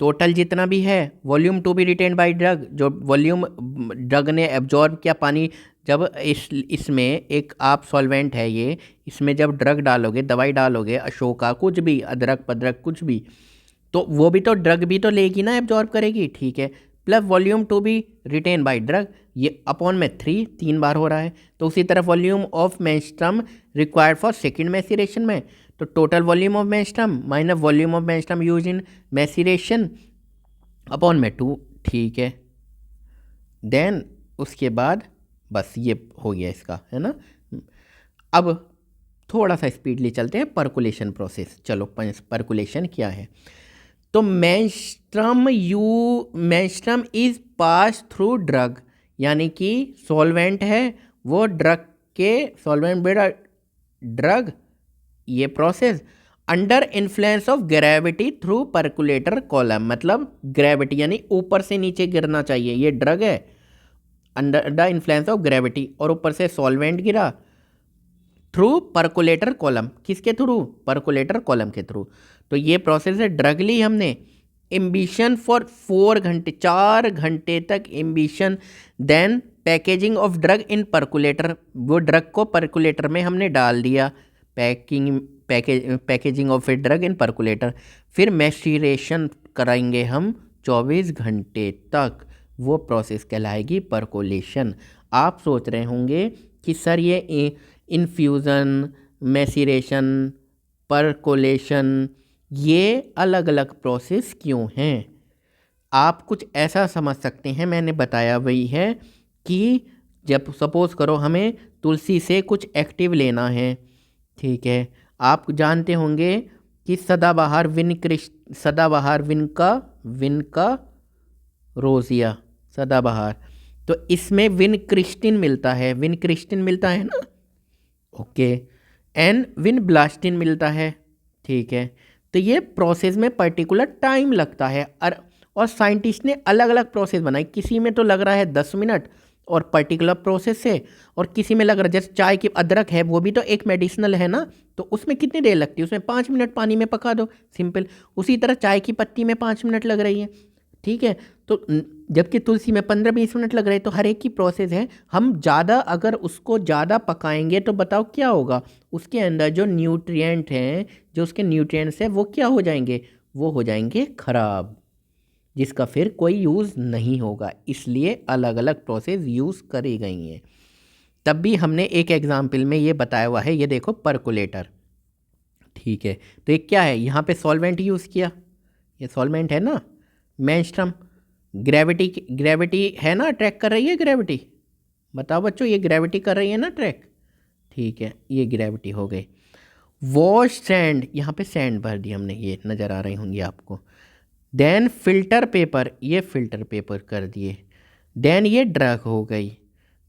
total जितना भी है, volume to be retain by drug, जो वॉल्यूम ड्रग ने एब्जॉर्ब किया पानी, जब इसमें एक आप सॉल्वेंट है ये, इसमें जब ड्रग डालोगे, दवाई डालोगे, अशोका कुछ भी, अदरक पदरक कुछ भी, तो वो भी तो ड्रग भी तो लेगी ना, एब्जॉर्ब करेगी, ठीक है। Plus volume to be retain by drug, ये अपॉन में 3 बार हो रहा है। तो उसी तरह volume of menstruum required for second maceration में, तो total volume of menstruum minus volume of menstruum use in maceration upon में 2, ठीक है। देन उसके बाद बस ये हो गया इसका, है ना। अब थोड़ा सा स्पीडली चलते हैं, परकुलेशन प्रोसेस। चलो परकुलेशन क्या है? तो menstruum is pass through drug, यानी कि सॉल्वेंट है वो ड्रग के सॉल्वेंट बेटा ड्रग, ये process under influence of gravity through percolator column, मतलब ग्रेविटी यानी ऊपर से नीचे गिरना चाहिए, ये ड्रग है under the influence of gravity, और ऊपर से सॉल्वेंट गिरा थ्रू परकुलेटर कॉलम, किसके थ्रू? परकुलेटर कॉलम के थ्रू। तो ये प्रोसेस है, ड्रग ली हमने, एम्बिशन फॉर 4 घंटे, 4 घंटे तक imbibition, then packaging of drug in percolator, वो ड्रग को परकुलेटर में हमने डाल दिया, packaging of a drug in percolator, फिर मैस्चुरेशन कराएंगे हम 24 घंटे तक, वो प्रोसेस कहलाएगी परकोलेशन। आप सोच रहे होंगे कि सर ये इन्फ्यूज़न, मैसीरेशन, परकोलेशन ये अलग अलग प्रोसेस क्यों हैं? आप कुछ ऐसा समझ सकते हैं, मैंने बताया वही है कि जब सपोज़ करो हमें तुलसी से कुछ एक्टिव लेना है, ठीक है, आप जानते होंगे कि सदाबहार विनका रोजिया सदाबहार, तो इसमें विन क्रिस्टिन मिलता है ना, ओके, एंड विन ब्लास्टिन मिलता है, ठीक है। तो ये प्रोसेस में पर्टिकुलर टाइम लगता है, और साइंटिस्ट ने अलग अलग प्रोसेस बनाई, किसी में तो लग रहा है 10 मिनट और पर्टिकुलर प्रोसेस से, और किसी में लग रहा है जैसे चाय की अदरक है वो भी तो एक मेडिसिनल है ना, तो उसमें कितनी देर लगती है? उसमें 5 मिनट पानी में पका दो, सिंपल। उसी तरह चाय की पत्ती में 5 मिनट लग रही है, ठीक है। तो जबकि तुलसी में 15-20 मिनट लग रहे हैं, तो हर एक की प्रोसेस है। हम ज़्यादा अगर उसको ज़्यादा पकाएंगे तो बताओ क्या होगा? उसके अंदर जो न्यूट्रिएंट हैं, जो उसके न्यूट्रिएंट्स हैं, वो क्या हो जाएंगे? वो हो जाएंगे खराब, जिसका फिर कोई यूज़ नहीं होगा, इसलिए अलग अलग प्रोसेस यूज़ करी गई हैं। तब भी हमने एक एग्जाम्पल में ये बताया हुआ है, ये देखो परकुलेटर, ठीक है। तो ये क्या है? यहाँ पे सॉल्वेंट यूज़ किया, ये सॉल्वेंट है ना, मेंस्ट्रम, ग्रेविटी है ना, ट्रैक कर रही है ग्रेविटी, बताओ बच्चों, ये ग्रेविटी कर रही है ना ट्रैक, ठीक है, ये ग्रेविटी हो गई। वॉश सैंड, यहाँ पे सैंड भर दी हमने, ये नज़र आ रही होंगी आपको। देन फिल्टर पेपर, ये फिल्टर पेपर कर दिए, देन ये ड्रग हो गई,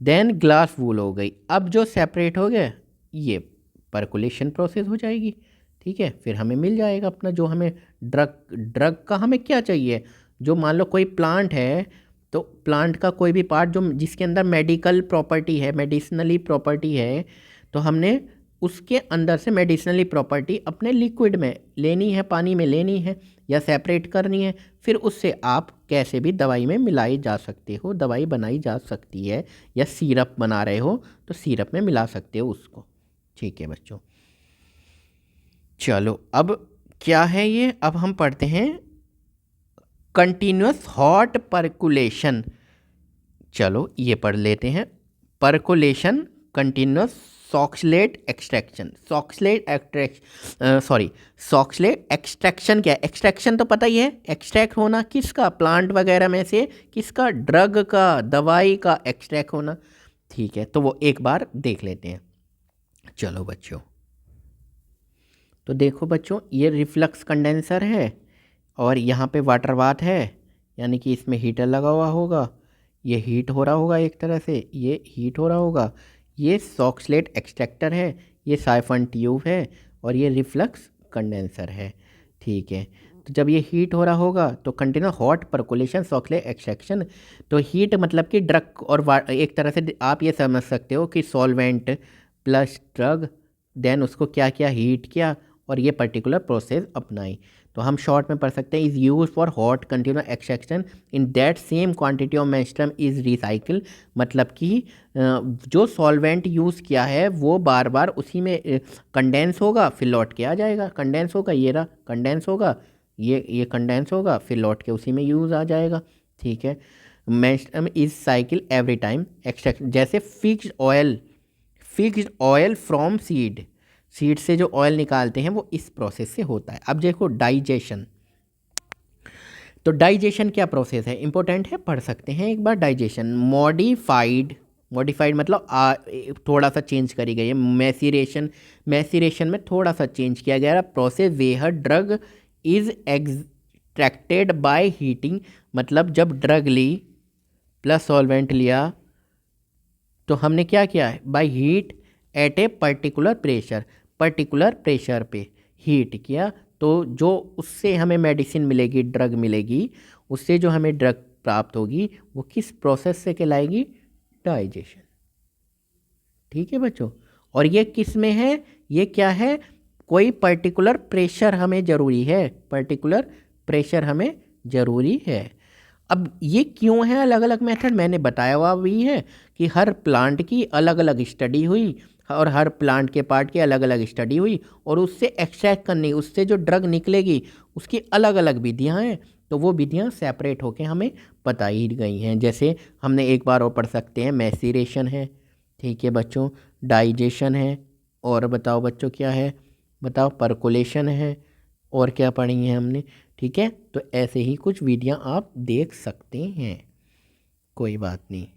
देन ग्लास वूल हो गई। अब जो सेपरेट हो गया ये परकुलेशन प्रोसेस हो जाएगी, ठीक है। फिर हमें मिल जाएगा अपना जो हमें ड्रग का हमें क्या चाहिए। जो मान लो कोई प्लांट है, तो प्लांट का कोई भी पार्ट जो जिसके अंदर मेडिकल प्रॉपर्टी है, मेडिसिनली प्रॉपर्टी है, तो हमने उसके अंदर से मेडिसिनली प्रॉपर्टी अपने लिक्विड में लेनी है, पानी में लेनी है या सेपरेट करनी है, फिर उससे आप कैसे भी दवाई में मिलाई जा सकते हो, दवाई बनाई जा सकती है, या सिरप बना रहे हो तो सिरप में मिला सकते हो उसको, ठीक है बच्चों। चलो अब क्या है ये, अब हम पढ़ते हैं कंटिन्यूस हॉट परकुलेशन। चलो ये पढ़ लेते हैं, percolation continuous Soxhlet extraction. Soxhlet extraction क्या है? एक्सट्रैक्शन तो पता ही है, एक्सट्रैक्ट होना किसका? प्लांट वगैरह में से किसका? ड्रग का, दवाई का एक्सट्रैक्ट होना, ठीक है। तो वो एक बार देख लेते हैं। चलो बच्चों, तो देखो बच्चों, ये रिफ्लक्स कंडेंसर है और यहाँ पे वाटर बाथ है, यानी कि इसमें हीटर लगा हुआ होगा, ये हीट हो रहा होगा एक तरह से, ये हीट हो रहा होगा। ये सॉक्सलेट एक्सट्रैक्टर है, ये साइफन ट्यूब है, और ये रिफ्लक्स कंडेंसर है, ठीक है। तो जब ये हीट हो रहा होगा तो continue hot percolation Soxhlet extraction. तो हीट मतलब कि ड्रग और एक तरह से आप ये समझ सकते हो कि सॉल्वेंट प्लस ड्रग, देन उसको क्या किया? हीट किया, और ये पर्टिकुलर प्रोसेस अपनाई। तो हम शॉर्ट में पढ़ सकते हैं, is use for hot continuous extraction in that same quantity of menstruum is recycle. मतलब कि जो सॉल्वेंट यूज़ किया है वो बार बार उसी में कंडेंस होगा, फिर लौट के आ जाएगा, कंडेंस होगा, ये रहा कंडेंस होगा, ये कंडेंस होगा, फिर लौट के उसी में यूज़ आ जाएगा, ठीक है। Menstruum is cycle every time extract, जैसे फिक्स्ड ऑयल फ्रॉम सीड से जो ऑयल निकालते हैं वो इस प्रोसेस से होता है। अब देखो डाइजेशन, तो डाइजेशन क्या प्रोसेस है? इंपॉर्टेंट है, पढ़ सकते हैं एक बार। डाइजेशन मॉडिफाइड मतलब थोड़ा सा चेंज करी गई है। मैसीरेशन में थोड़ा सा चेंज किया गया process where drug is extracted by heating, मतलब जब ड्रग ली प्लस सॉल्वेंट लिया तो हमने क्या किया है, by heat at a particular pressure पे हीट किया, तो जो उससे हमें मेडिसिन मिलेगी, ड्रग मिलेगी, उससे जो हमें ड्रग प्राप्त होगी वो किस प्रोसेस से कहलाएगी, डाइजेशन। ठीक है बच्चों, और ये किस में है, ये क्या है, कोई पर्टिकुलर प्रेशर हमें ज़रूरी है, पर्टिकुलर प्रेशर हमें ज़रूरी है। अब ये क्यों है अलग अलग मेथड, मैंने बताया हुआ भी है कि हर प्लांट की अलग अलग स्टडी हुई और हर प्लांट के पार्ट की अलग अलग स्टडी हुई और उससे एक्सट्रैक्ट करनी, उससे जो ड्रग निकलेगी उसकी अलग अलग विधियाँ हैं, तो वो विधियाँ सेपरेट होकर हमें बताई गई हैं। जैसे हमने एक बार और पढ़ सकते हैं, मैसीरेशन है, ठीक है बच्चों, डाइजेशन है, और बताओ बच्चों क्या है, बताओ, परकोलेशन है, और क्या पढ़ी है हमने। ठीक है, तो ऐसे ही कुछ विधियाँ आप देख सकते हैं, कोई बात नहीं।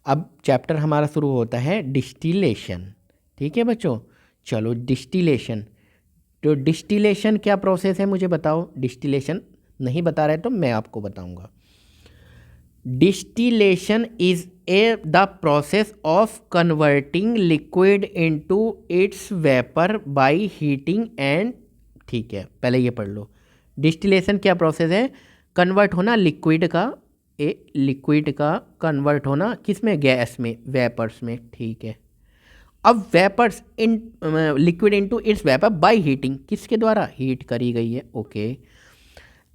अब चैप्टर हमारा शुरू होता है डिस्टिलेशन। ठीक है बच्चों, चलो डिस्टिलेशन, तो डिस्टिलेशन क्या प्रोसेस है मुझे बताओ, डिस्टिलेशन नहीं बता रहे तो मैं आपको बताऊंगा। Distillation is the process of converting liquid into its vapour by heating and, ठीक है पहले ये पढ़ लो, डिस्टिलेशन क्या प्रोसेस है, कन्वर्ट होना लिक्विड का, लिक्विड का कन्वर्ट होना किस में, गैस में, वेपर्स में। ठीक है, अब vapours in liquid into its vapour by heating, किसके द्वारा, हीट करी गई है, okay,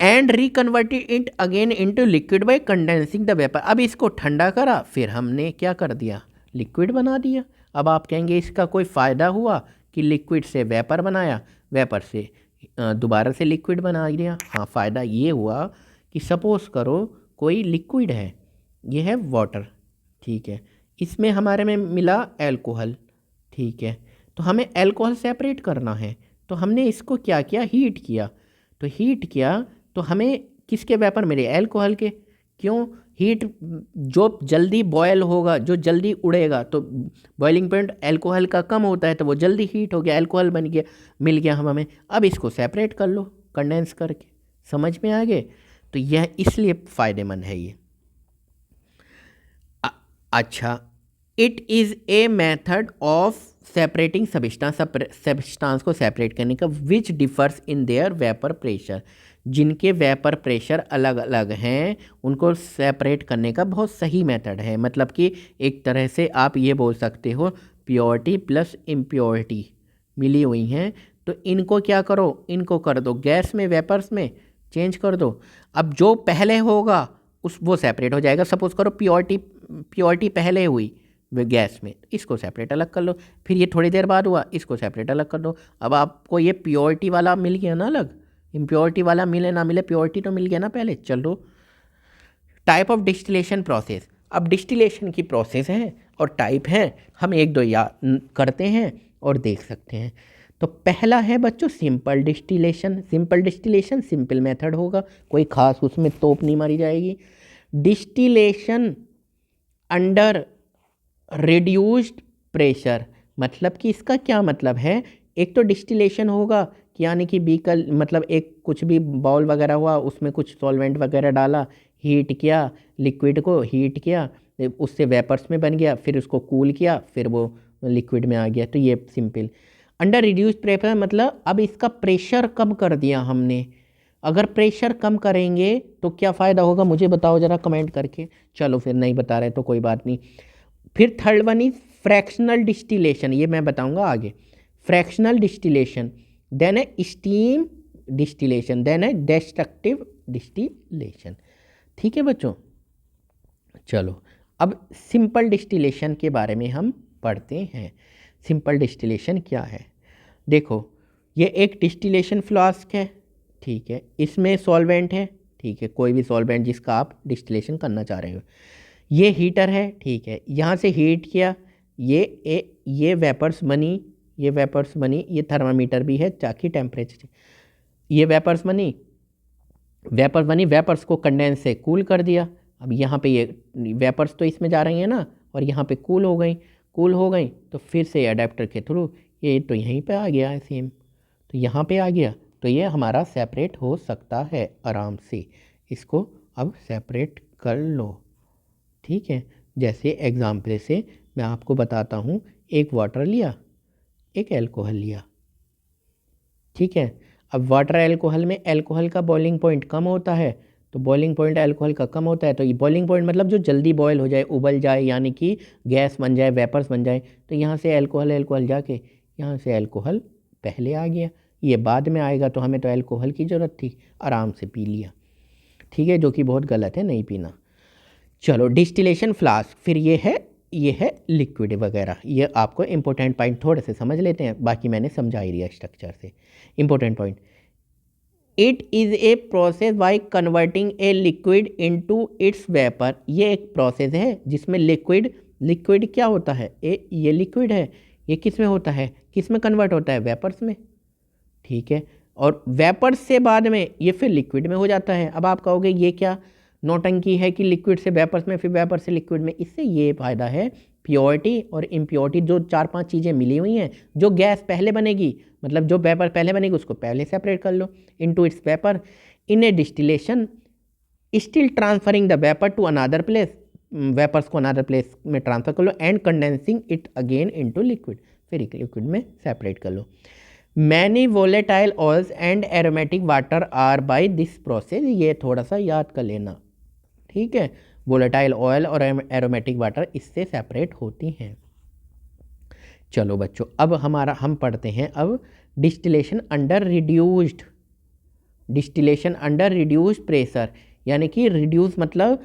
and reconverted it again into liquid by condensing the vapour. अब इसको ठंडा करा, फिर हमने क्या कर दिया, लिक्विड बना दिया। अब आप कहेंगे इसका कोई फ़ायदा हुआ कि लिक्विड से वेपर बनाया, वेपर से दोबारा से लिक्विड बना दिया। हाँ, फ़ायदा ये हुआ कि सपोज़ करो कोई लिक्विड है, ये है वाटर, ठीक है, इसमें हमारे में मिला अल्कोहल, ठीक है, तो हमें अल्कोहल सेपरेट करना है, तो हमने इसको क्या किया, हीट किया, तो हीट किया तो हमें किसके वेपर मिले, अल्कोहल के। क्यों, हीट जो जल्दी बॉयल होगा, जो जल्दी उड़ेगा, तो बॉइलिंग पॉइंट अल्कोहल का कम होता है, तो वो जल्दी हीट हो गया, अल्कोहल बन गया, मिल गया हमें। अब इसको सेपरेट कर लो कंडेंस करके, समझ में आ गए, तो यह इसलिए फ़ायदेमंद है ये। अच्छा, it is a method of separating substance को सेपरेट करने का, which differs in their vapour pressure, जिनके वेपर प्रेशर अलग अलग हैं उनको सेपरेट करने का बहुत सही मेथड है। मतलब कि एक तरह से आप ये बोल सकते हो प्योरिटी प्लस इम्प्योरिटी मिली हुई हैं, तो इनको क्या करो, इनको कर दो गैस में, वेपर्स में चेंज कर दो। अब जो पहले होगा वो सेपरेट हो जाएगा। सपोज करो प्योरिटी पहले हुई गैस में, इसको सेपरेट अलग कर लो, फिर ये थोड़ी देर बाद हुआ, इसको सेपरेट अलग कर दो। अब आपको ये प्योरिटी वाला मिल गया ना अलग, इम्प्योरिटी वाला मिले ना मिले, प्योरिटी तो मिल गया ना पहले। चलो, टाइप ऑफ डिस्टिलेशन प्रोसेस, अब डिस्टिलेशन की प्रोसेस है और टाइप है, हम एक दो याद करते हैं और देख सकते हैं। तो पहला है बच्चों simple distillation. Simple distillation simple method होगा, कोई खास उसमें तोप नहीं मारी जाएगी। डिस्टिलेशन अंडर रिड्यूस्ड प्रेशर, मतलब कि इसका क्या मतलब है, एक तो डिस्टिलेशन होगा कि यानी कि बीकल, मतलब एक कुछ भी बाउल वगैरह हुआ, उसमें कुछ सॉल्वेंट वगैरह डाला, हीट किया, लिक्विड को हीट किया, उससे वेपर्स में बन गया, फिर उसको कूल किया, फिर वो लिक्विड में आ गया, तो ये सिंपल। अंडर रिड्यूस्ड प्रेशर मतलब अब इसका प्रेशर कम कर दिया हमने। अगर प्रेशर कम करेंगे तो क्या फ़ायदा होगा, मुझे बताओ ज़रा कमेंट करके। चलो फिर नहीं बता रहे तो कोई बात नहीं। फिर third one is fractional distillation, ये मैं बताऊंगा आगे। फ्रैक्शनल डिस्टिलेशन, देन है स्टीम डिस्टिलेशन, देन है डिस्ट्रक्टिव डिस्टिलेशन। ठीक है बच्चों, चलो अब सिंपल डिस्टिलेशन के बारे में हम पढ़ते हैं। सिंपल डिस्टिलेशन क्या है, देखो ये एक डिस्टिलेशन फ्लास्क है, ठीक है, इसमें सॉल्वेंट है, ठीक है, कोई भी सॉल्वेंट जिसका आप डिस्टिलेशन करना चाह रहे हो। ये हीटर है, ठीक है, यहाँ से हीट किया, ये वेपर्स बनी, ये वेपर्स बनी, ये थर्मामीटर भी है ताकि टेम्परेचर, ये वेपर्स बनी, वेपर्स को कंडेंस से कूल कर दिया। अब यहाँ पे ये वेपर्स तो इसमें जा रही हैं ना, और यहाँ पे कूल हो गई, तो फिर से अडेप्टर के थ्रू ये तो यहीं पे आ गया है सेम, तो यहाँ पे आ गया, तो ये हमारा सेपरेट हो सकता है आराम से। इसको अब सेपरेट कर लो, ठीक है। जैसे एग्जाम्पल से मैं आपको बताता हूँ, एक वाटर लिया, एक अल्कोहल लिया, ठीक है। अब वाटर अल्कोहल में अल्कोहल का बॉइलिंग पॉइंट कम होता है, तो बॉइलिंग पॉइंट अल्कोहल का कम होता है, तो ये बॉइलिंग पॉइंट मतलब जो जल्दी बॉयल हो जाए, उबल जाए, यानी कि गैस बन जाए, वेपर्स बन जाए। तो यहाँ से अल्कोहल जाके यहाँ से अल्कोहल पहले आ गया, ये बाद में आएगा, तो हमें तो अल्कोहल की ज़रूरत थी, आराम से पी लिया, ठीक है, जो कि बहुत गलत है, नहीं पीना। चलो डिस्टिलेशन फ्लास्क, फिर ये है लिक्विड वगैरह। ये आपको इंपॉर्टेंट पॉइंट थोड़े से समझ लेते हैं, बाकी मैंने समझा ही दिया स्ट्रक्चर से। Important point, it is a process by converting a liquid into its vapour. ये एक प्रोसेस है जिसमें लिक्विड क्या होता है, ये लिक्विड है, ये किस में होता है, किस में कन्वर्ट होता है, वेपर्स में, ठीक है। और वेपर्स से बाद में ये फिर लिक्विड में हो जाता है। अब आप कहोगे ये क्या नौटंकी है कि लिक्विड से वेपर्स में, फिर वेपर से लिक्विड में। इससे ये फायदा है, प्योरिटी और इम्प्योरिटी जो 4-5 चीज़ें मिली हुई हैं, जो गैस पहले बनेगी, मतलब जो वेपर पहले बनेगी उसको पहले सेपरेट कर लो into its vapour in a distillation, still transferring the vapour to another place, vapours को अनदर प्लेस में ट्रांसफर कर लो, and condensing it again into liquid, फिर लिक्विड में सेपरेट कर लो। Many volatile oils and aromatic water are by this process, ये थोड़ा सा याद कर लेना, ठीक है। वोलेटाइल ऑयल और एरोमेटिक वाटर इससे सेपरेट होती हैं। चलो बच्चों, अब हम पढ़ते हैं अब डिस्टिलेशन अंडर रिड्यूस्ड प्रेशर, यानी कि रिड्यूस मतलब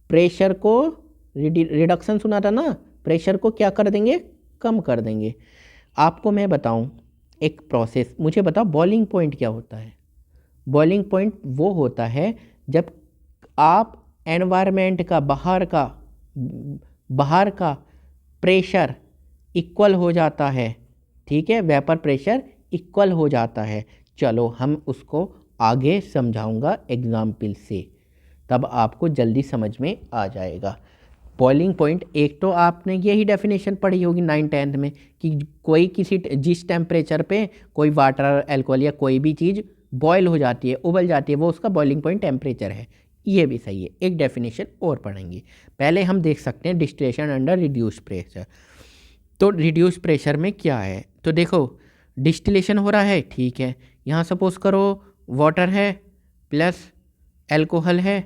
प्रेशर को, रिडक्शन सुना था ना, प्रेशर को क्या कर देंगे, कम कर देंगे। आपको मैं बताऊं एक प्रोसेस, मुझे बताओ बॉइलिंग पॉइंट क्या होता है। बॉइलिंग पॉइंट वो होता है जब आप एनवायरनमेंट का, बाहर का प्रेशर इक्वल हो जाता है, ठीक है, वेपर प्रेशर इक्वल हो जाता है। चलो हम उसको आगे समझाऊंगा एग्जाम्पल से, तब आपको जल्दी समझ में आ जाएगा। बॉइलिंग पॉइंट, एक तो आपने यही डेफिनेशन पढ़ी होगी 9th-10th में कि कोई जिस टेम्परेचर पे कोई वाटर, अल्कोहल या कोई भी चीज़ बॉयल हो जाती है, उबल जाती है, वो उसका बॉइलिंग पॉइंट टेम्परेचर है। ये भी सही है। एक डेफिनेशन और पढ़ेंगे, पहले हम देख सकते हैं डिस्टिलेशन अंडर रिड्यूस्ड प्रेशर। तो रिड्यूस्ड प्रेशर में क्या है, तो देखो डिस्टिलेशन हो रहा है, ठीक है। यहाँ सपोज करो वाटर है प्लस अल्कोहल है,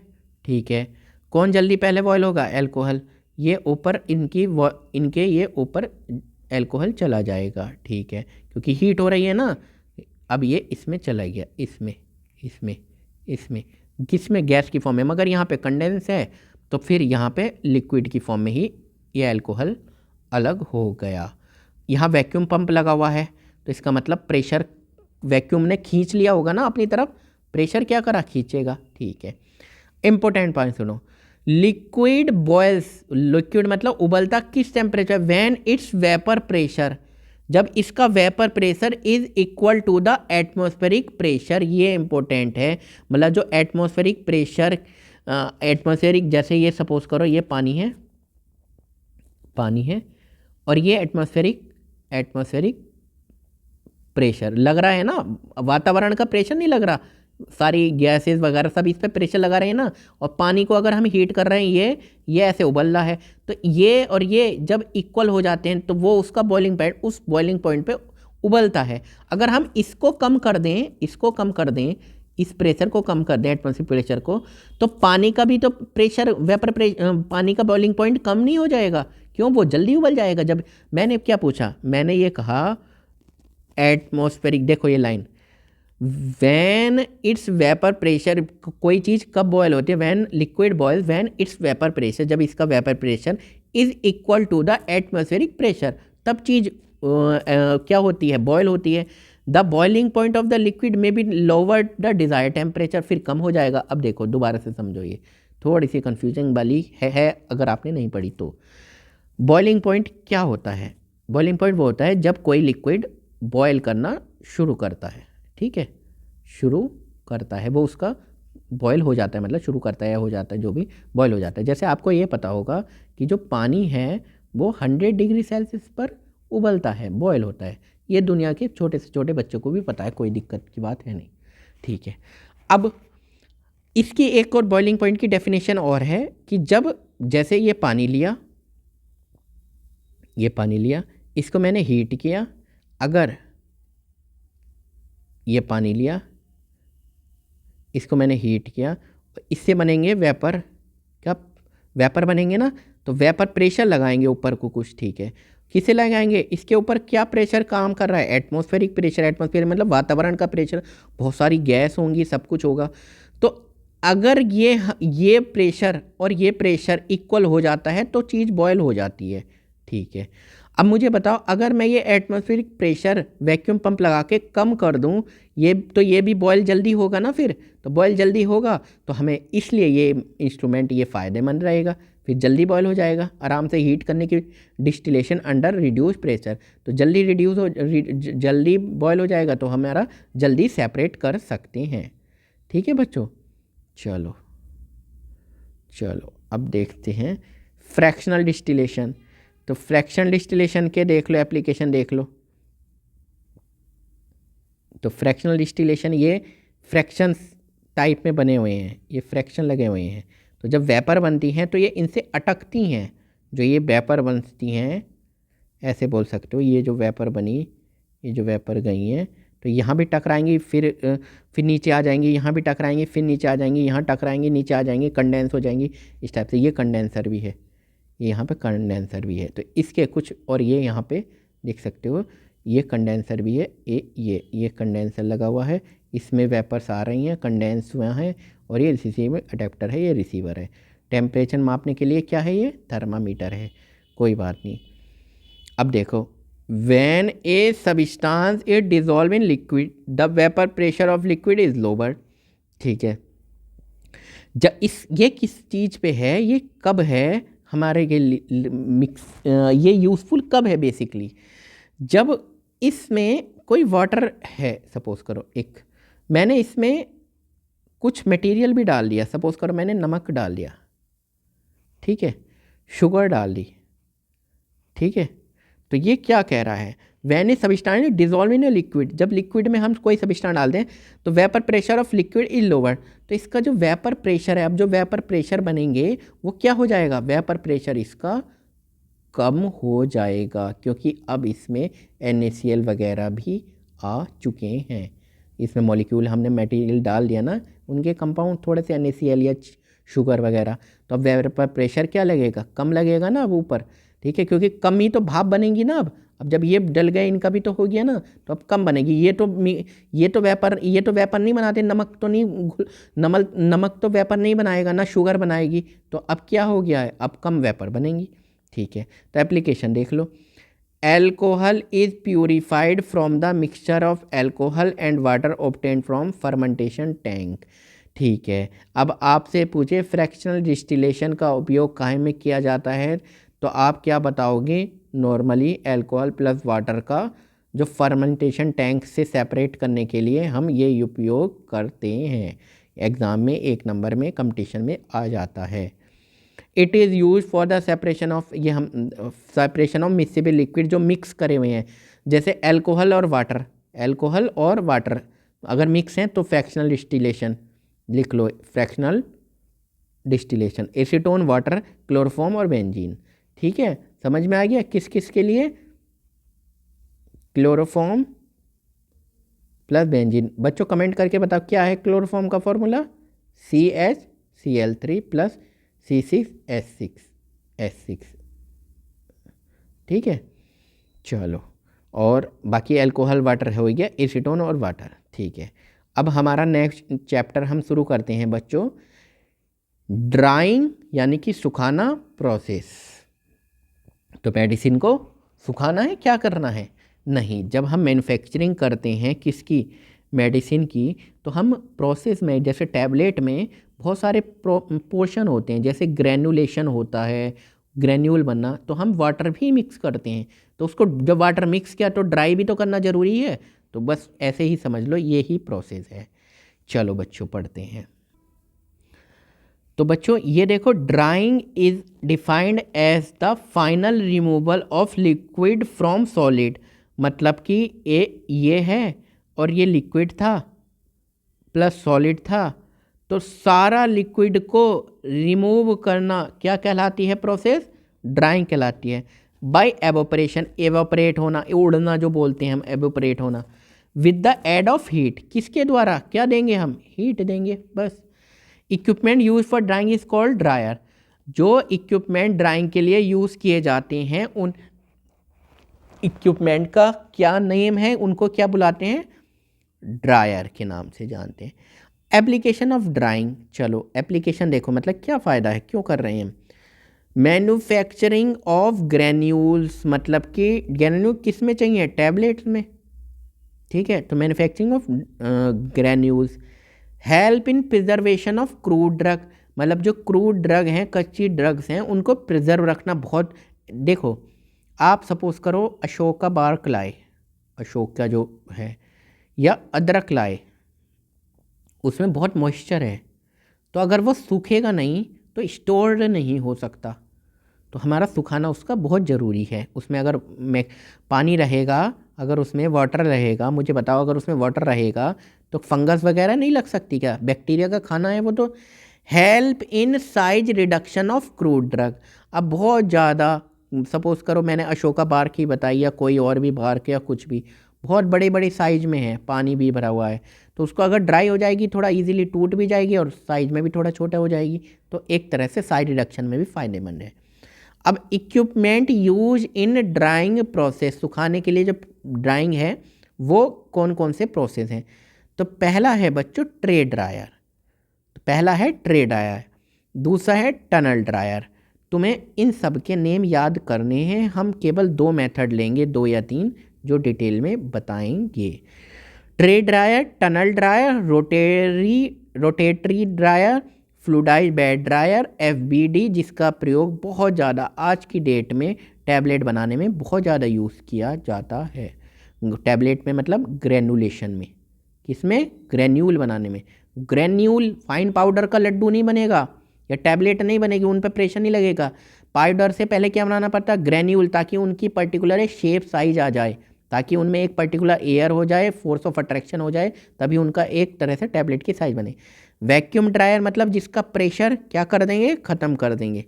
ठीक है। कौन जल्दी पहले बॉयल होगा, अल्कोहल। ये ऊपर इनके ये ऊपर अल्कोहल चला जाएगा, ठीक है, क्योंकि हीट हो रही है ना। अब ये इसमें चला गया, इसमें किसमें, गैस की फॉर्म में, मगर यहाँ पे कंडेंस है, तो फिर यहाँ पे लिक्विड की फॉर्म में ही ये अल्कोहल अलग हो गया। यहाँ वैक्यूम पंप लगा हुआ है, तो इसका मतलब प्रेशर वैक्यूम ने खींच लिया होगा ना अपनी तरफ, प्रेशर क्या करा, खींचेगा, ठीक है। इंपॉर्टेंट पॉइंट सुनो, लिक्विड बॉयल्स, लिक्विड मतलब उबलता किस temperature, when its vapour pressure, जब इसका vapour pressure is equal to the atmospheric pressure. ये इंपॉर्टेंट है, मतलब जो एटमॉस्फेरिक प्रेशर, एटमॉस्फेरिक, जैसे ये सपोज करो ये पानी है और ये एटमॉस्फेरिक प्रेशर लग रहा है ना, वातावरण का प्रेशर नहीं लग रहा, सारी गैसेस वगैरह सब इस पे प्रेशर लगा रहे हैं ना, और पानी को अगर हम हीट कर रहे हैं, ये ऐसे उबल रहा है, तो ये और ये जब इक्वल हो जाते हैं तो वो उसका बॉइलिंग पॉइंट, उस बॉइलिंग पॉइंट पे उबलता है। अगर हम इसको कम कर दें, इस प्रेशर को कम कर दें, एटमॉस्फेरिक प्रेशर को, तो पानी का भी तो प्रेशर, पानी का बॉइलिंग पॉइंट कम नहीं हो जाएगा, क्यों, वो जल्दी उबल जाएगा। जब मैंने क्या पूछा, मैंने ये कहा एटमॉस्फेरिक, देखो ये line, when its vapour pressure, कोई चीज़ कब बॉयल होती है, when liquid boil when its vapour pressure, जब इसका vapour pressure is equal to the atmospheric pressure, तब चीज़ क्या होती है, बॉयल होती है। The boiling point of the liquid may be lower the desire temperature, फिर कम हो जाएगा। अब देखो दोबारा से समझो, ये थोड़ी सी कन्फ्यूजिंग वाली है अगर आपने नहीं पढ़ी तो। बॉइलिंग पॉइंट क्या होता है, बॉइलिंग पॉइंट वो होता है जब कोई लिक्विड बॉयल करना शुरू करता है, ठीक है, शुरू करता है, वो उसका बॉयल हो जाता है, मतलब शुरू करता है या हो जाता है, जो भी बॉयल हो जाता है। जैसे आपको ये पता होगा कि जो पानी है वो 100 डिग्री सेल्सियस पर उबलता है, बॉयल होता है, ये दुनिया के छोटे से छोटे बच्चों को भी पता है, कोई दिक्कत की बात है नहीं। ठीक है, अब इसकी एक और बॉइलिंग पॉइंट की डेफिनेशन और है कि जब जैसे ये पानी लिया, इसको मैंने हीट किया, अगर ये पानी लिया, इसको मैंने हीट किया, इससे बनेंगे वेपर। क्या वेपर बनेंगे ना, तो वेपर प्रेशर लगाएंगे ऊपर को कुछ। ठीक है, किसे लगाएंगे, इसके ऊपर क्या प्रेशर काम कर रहा है, एटमॉस्फेरिक प्रेशर। एटमॉस्फेयर मतलब वातावरण का प्रेशर, बहुत सारी गैस होंगी, सब कुछ होगा। तो अगर ये प्रेशर और ये प्रेशर इक्वल हो जाता है तो चीज़ बॉयल हो जाती है। ठीक है, अब मुझे बताओ, अगर मैं ये एटमॉस्फेरिक प्रेशर वैक्यूम पंप लगा के कम कर दूं, ये भी बॉयल जल्दी होगा ना। फिर तो बॉयल जल्दी होगा तो हमें इसलिए ये इंस्ट्रूमेंट ये फ़ायदेमंद रहेगा, फिर जल्दी बॉयल हो जाएगा आराम से। हीट करने की डिस्टिलेशन अंडर रिड्यूस प्रेशर, तो जल्दी बॉयल हो जाएगा, तो हमारा जल्दी सेपरेट कर सकते हैं। ठीक है बच्चों, चलो अब देखते हैं फ्रैक्शनल डिस्टिलेशन। तो फ्रैक्शनल डिस्टिलेशन के देख लो, एप्लीकेशन देख लो। तो फ्रैक्शनल डिस्टिलेशन ये फ्रैक्शंस टाइप में बने हुए हैं, ये फ्रैक्शन लगे हुए हैं। तो जब वेपर बनती हैं तो ये इनसे अटकती हैं, जो ये वेपर बनती हैं, ऐसे बोल सकते हो। ये जो वेपर बनी, ये जो वेपर गई हैं, तो यहाँ भी टकराएंगी, फिर नीचे आ जाएंगी, यहाँ भी टकराएंगी, फिर नीचे आ जाएंगी, यहाँ टकराएंगी, नीचे आ जाएंगी, कंडेंस हो जाएंगी, इस टाइप से। ये कंडेंसर भी है, ये यहाँ पे कंडेंसर भी है। तो इसके कुछ और ये यहाँ पे देख सकते हो, ये कंडेंसर भी है, ये कंडेंसर लगा हुआ है, इसमें वेपर्स आ रही हैं, कंडेंस हुआ है, और ये रिसीवर अडेप्टर है, ये रिसीवर है। टेम्परेचर मापने के लिए क्या है, ये थर्मामीटर है, कोई बात नहीं। अब देखो, when A substance is dissolve in liquid the vapour pressure of liquid is lower. ठीक है, ये किस चीज़ पे है, ये कब है हमारे के मिक्स, ये यूज़फुल कब है बेसिकली, जब इसमें कोई वाटर है, सपोज करो मैंने इसमें कुछ मटेरियल भी डाल दिया, सपोज करो मैंने नमक डाल दिया, ठीक है, शुगर डाल दी, ठीक है। तो ये क्या कह रहा है, when a substance dissolve in a liquid, जब लिक्विड में हम कोई सबस्टांस डाल दें तो vapour pressure of liquid is lower. तो इसका जो वेपर प्रेशर है, अब जो वेपर प्रेशर बनेंगे वो क्या हो जाएगा, वेपर प्रेशर इसका कम हो जाएगा, क्योंकि अब इसमें NaCl वगैरह भी आ चुके हैं। इसमें मॉलिक्यूल हमने मटेरियल डाल दिया ना, उनके कंपाउंड थोड़े से NaCl या शुगर वगैरह, तो अब वेपर प्रेशर क्या लगेगा, कम लगेगा ना अब ऊपर। ठीक है, क्योंकि कम ही तो भाप बनेगी ना अब जब ये डल गए, इनका भी तो हो गया ना, तो अब कम बनेगी। ये तो वेपर नहीं बनाते, नमक तो वेपर नहीं बनाएगा ना, शुगर बनाएगी। तो अब क्या हो गया है, अब कम वेपर बनेंगी। ठीक है, तो एप्लीकेशन देख लो। Alcohol is purified from the mixture of alcohol and water obtained from fermentation tank. ठीक है, अब आपसे पूछे फ्रैक्शनल डिस्टिलेशन का उपयोग काहे में किया जाता है, तो आप क्या बताओगे, नॉर्मली अल्कोहल प्लस वाटर का जो फर्मेंटेशन टैंक से सेपरेट करने के लिए हम ये उपयोग करते हैं। एग्ज़ाम में 1 नंबर में कंपटीशन में आ जाता है। It is use for the separation of, ये हम सेपरेशन ऑफ मिक्सेबल लिक्विड जो मिक्स करे हुए हैं, जैसे अल्कोहल और वाटर अगर मिक्स हैं तो फ्रैक्शनल डिस्टिलेशन लिख लो, fractional distillation, acetone, water, chloroform और बेंजीन। ठीक है, समझ में आ गया किस किस के लिए, क्लोरोफॉर्म प्लस बेंजीन। बच्चों कमेंट करके बताओ क्या है क्लोरोफॉर्म का फॉर्मूला, CHCl3 प्लस C6H6। ठीक है, चलो, और बाकी अल्कोहल वाटर हो गया, एसीटोन और वाटर। ठीक है, अब हमारा नेक्स्ट चैप्टर हम शुरू करते हैं बच्चों, ड्राइंग यानी कि सुखाना प्रोसेस। तो मेडिसिन को सुखाना है, क्या करना है, नहीं, जब हम मैन्युफैक्चरिंग करते हैं किसकी, मेडिसिन की, तो हम प्रोसेस में, जैसे टैबलेट में बहुत सारे पोर्शन होते हैं, जैसे ग्रैनुलेशन होता है, ग्रैन्यूल बनना, तो हम वाटर भी मिक्स करते हैं। तो उसको जब वाटर मिक्स किया तो ड्राई भी तो करना ज़रूरी है, तो बस ऐसे ही समझ लो, ये ही प्रोसेस है। चलो बच्चों पढ़ते हैं। तो बच्चों ये देखो, drying is defined as the final removal of liquid from solid, मतलब कि ये है और ये लिक्विड था प्लस सॉलिड था, तो सारा लिक्विड को रिमूव करना क्या कहलाती है प्रोसेस? ड्राइंग कहलाती है। बाय एवोपरेशन, एवोपरेट होना, उड़ना जो बोलते हैं हम, एवोपरेट होना। With the aid of heat, किसके द्वारा? क्या देंगे हम? हीट देंगे, बस। Equipment use for drying is called dryer. जो इक्विपमेंट ड्राइंग के लिए यूज़ किए जाते हैं उन इक्विपमेंट का क्या नेम है, उनको क्या बुलाते हैं? ड्रायर के नाम से जानते हैं। एप्लीकेशन ऑफ ड्राइंग, चलो एप्लीकेशन देखो, मतलब क्या फ़ायदा है, क्यों कर रहे हैं हम? मैन्युफैक्चरिंग ऑफ ग्रेन्यूल्स, मतलब कि ग्रेन्यूल किस में चाहिए? टैबलेट्स में, ठीक है। तो manufacturing of granules. Help in preservation of crude drug, मतलब जो क्रूड ड्रग हैं, कच्ची ड्रग्स हैं, उनको प्रिजर्व रखना बहुत। देखो आप सपोज करो अशोक का बार्क लाए, अशोक का जो है, या अदरक लाए, उसमें बहुत मॉइस्चर है, तो अगर वो सूखेगा नहीं तो स्टोर्ड नहीं हो सकता। तो हमारा सुखाना उसका बहुत ज़रूरी है। उसमें अगर पानी रहेगा, अगर उसमें वाटर रहेगा, मुझे बताओ अगर उसमें वाटर रहेगा तो फंगस वगैरह नहीं लग सकती क्या? बैक्टीरिया का खाना है वो तो। Help in size reduction of crude drug. अब बहुत ज़्यादा, सपोज़ करो मैंने अशोका बार्क ही बताई या कोई और भी बार्क या कुछ भी, बहुत बड़े बड़े साइज़ में है, पानी भी भरा हुआ है, तो उसको अगर ड्राई हो जाएगी थोड़ा इजीली टूट भी जाएगी और साइज़ में भी थोड़ा छोटा हो जाएगी, तो एक तरह से साइज रिडक्शन में भी फ़ायदेमंद है। अब equipment use in drawing process, सुखाने के लिए जो ड्राइंग है वो कौन कौन से प्रोसेस हैं? तो पहला है बच्चों ट्रे ड्रायर, तो पहला है ट्रे ड्रायर, दूसरा है टनल ड्रायर। तुम्हें इन सब के नेम याद करने हैं, हम केवल 2 मेथड लेंगे, 2 या 3 जो डिटेल में बताएंगे। Tray dryer, tunnel dryer, rotatory dryer, fluidized bed dryer, FBD, जिसका प्रयोग बहुत ज़्यादा आज की डेट में टैबलेट बनाने में बहुत ज़्यादा यूज़ किया जाता है। टैबलेट में मतलब ग्रेनुलेशन में, किसमें? ग्रेन्यूल बनाने में। ग्रेन्यूल फाइन पाउडर का लड्डू नहीं बनेगा या टैबलेट नहीं बनेगी, उन पर प्रेशर नहीं लगेगा। पाउडर से पहले क्या बनाना पड़ता है? ग्रेन्यूल, ताकि उनकी पर्टिकुलर शेप साइज आ जाए, ताकि उनमें एक पर्टिकुलर एयर हो जाए, फोर्स ऑफ अट्रैक्शन हो जाए, तभी उनका एक तरह से टैबलेट की साइज बने। वैक्यूम ड्रायर मतलब जिसका प्रेशर क्या कर देंगे? ख़त्म कर देंगे।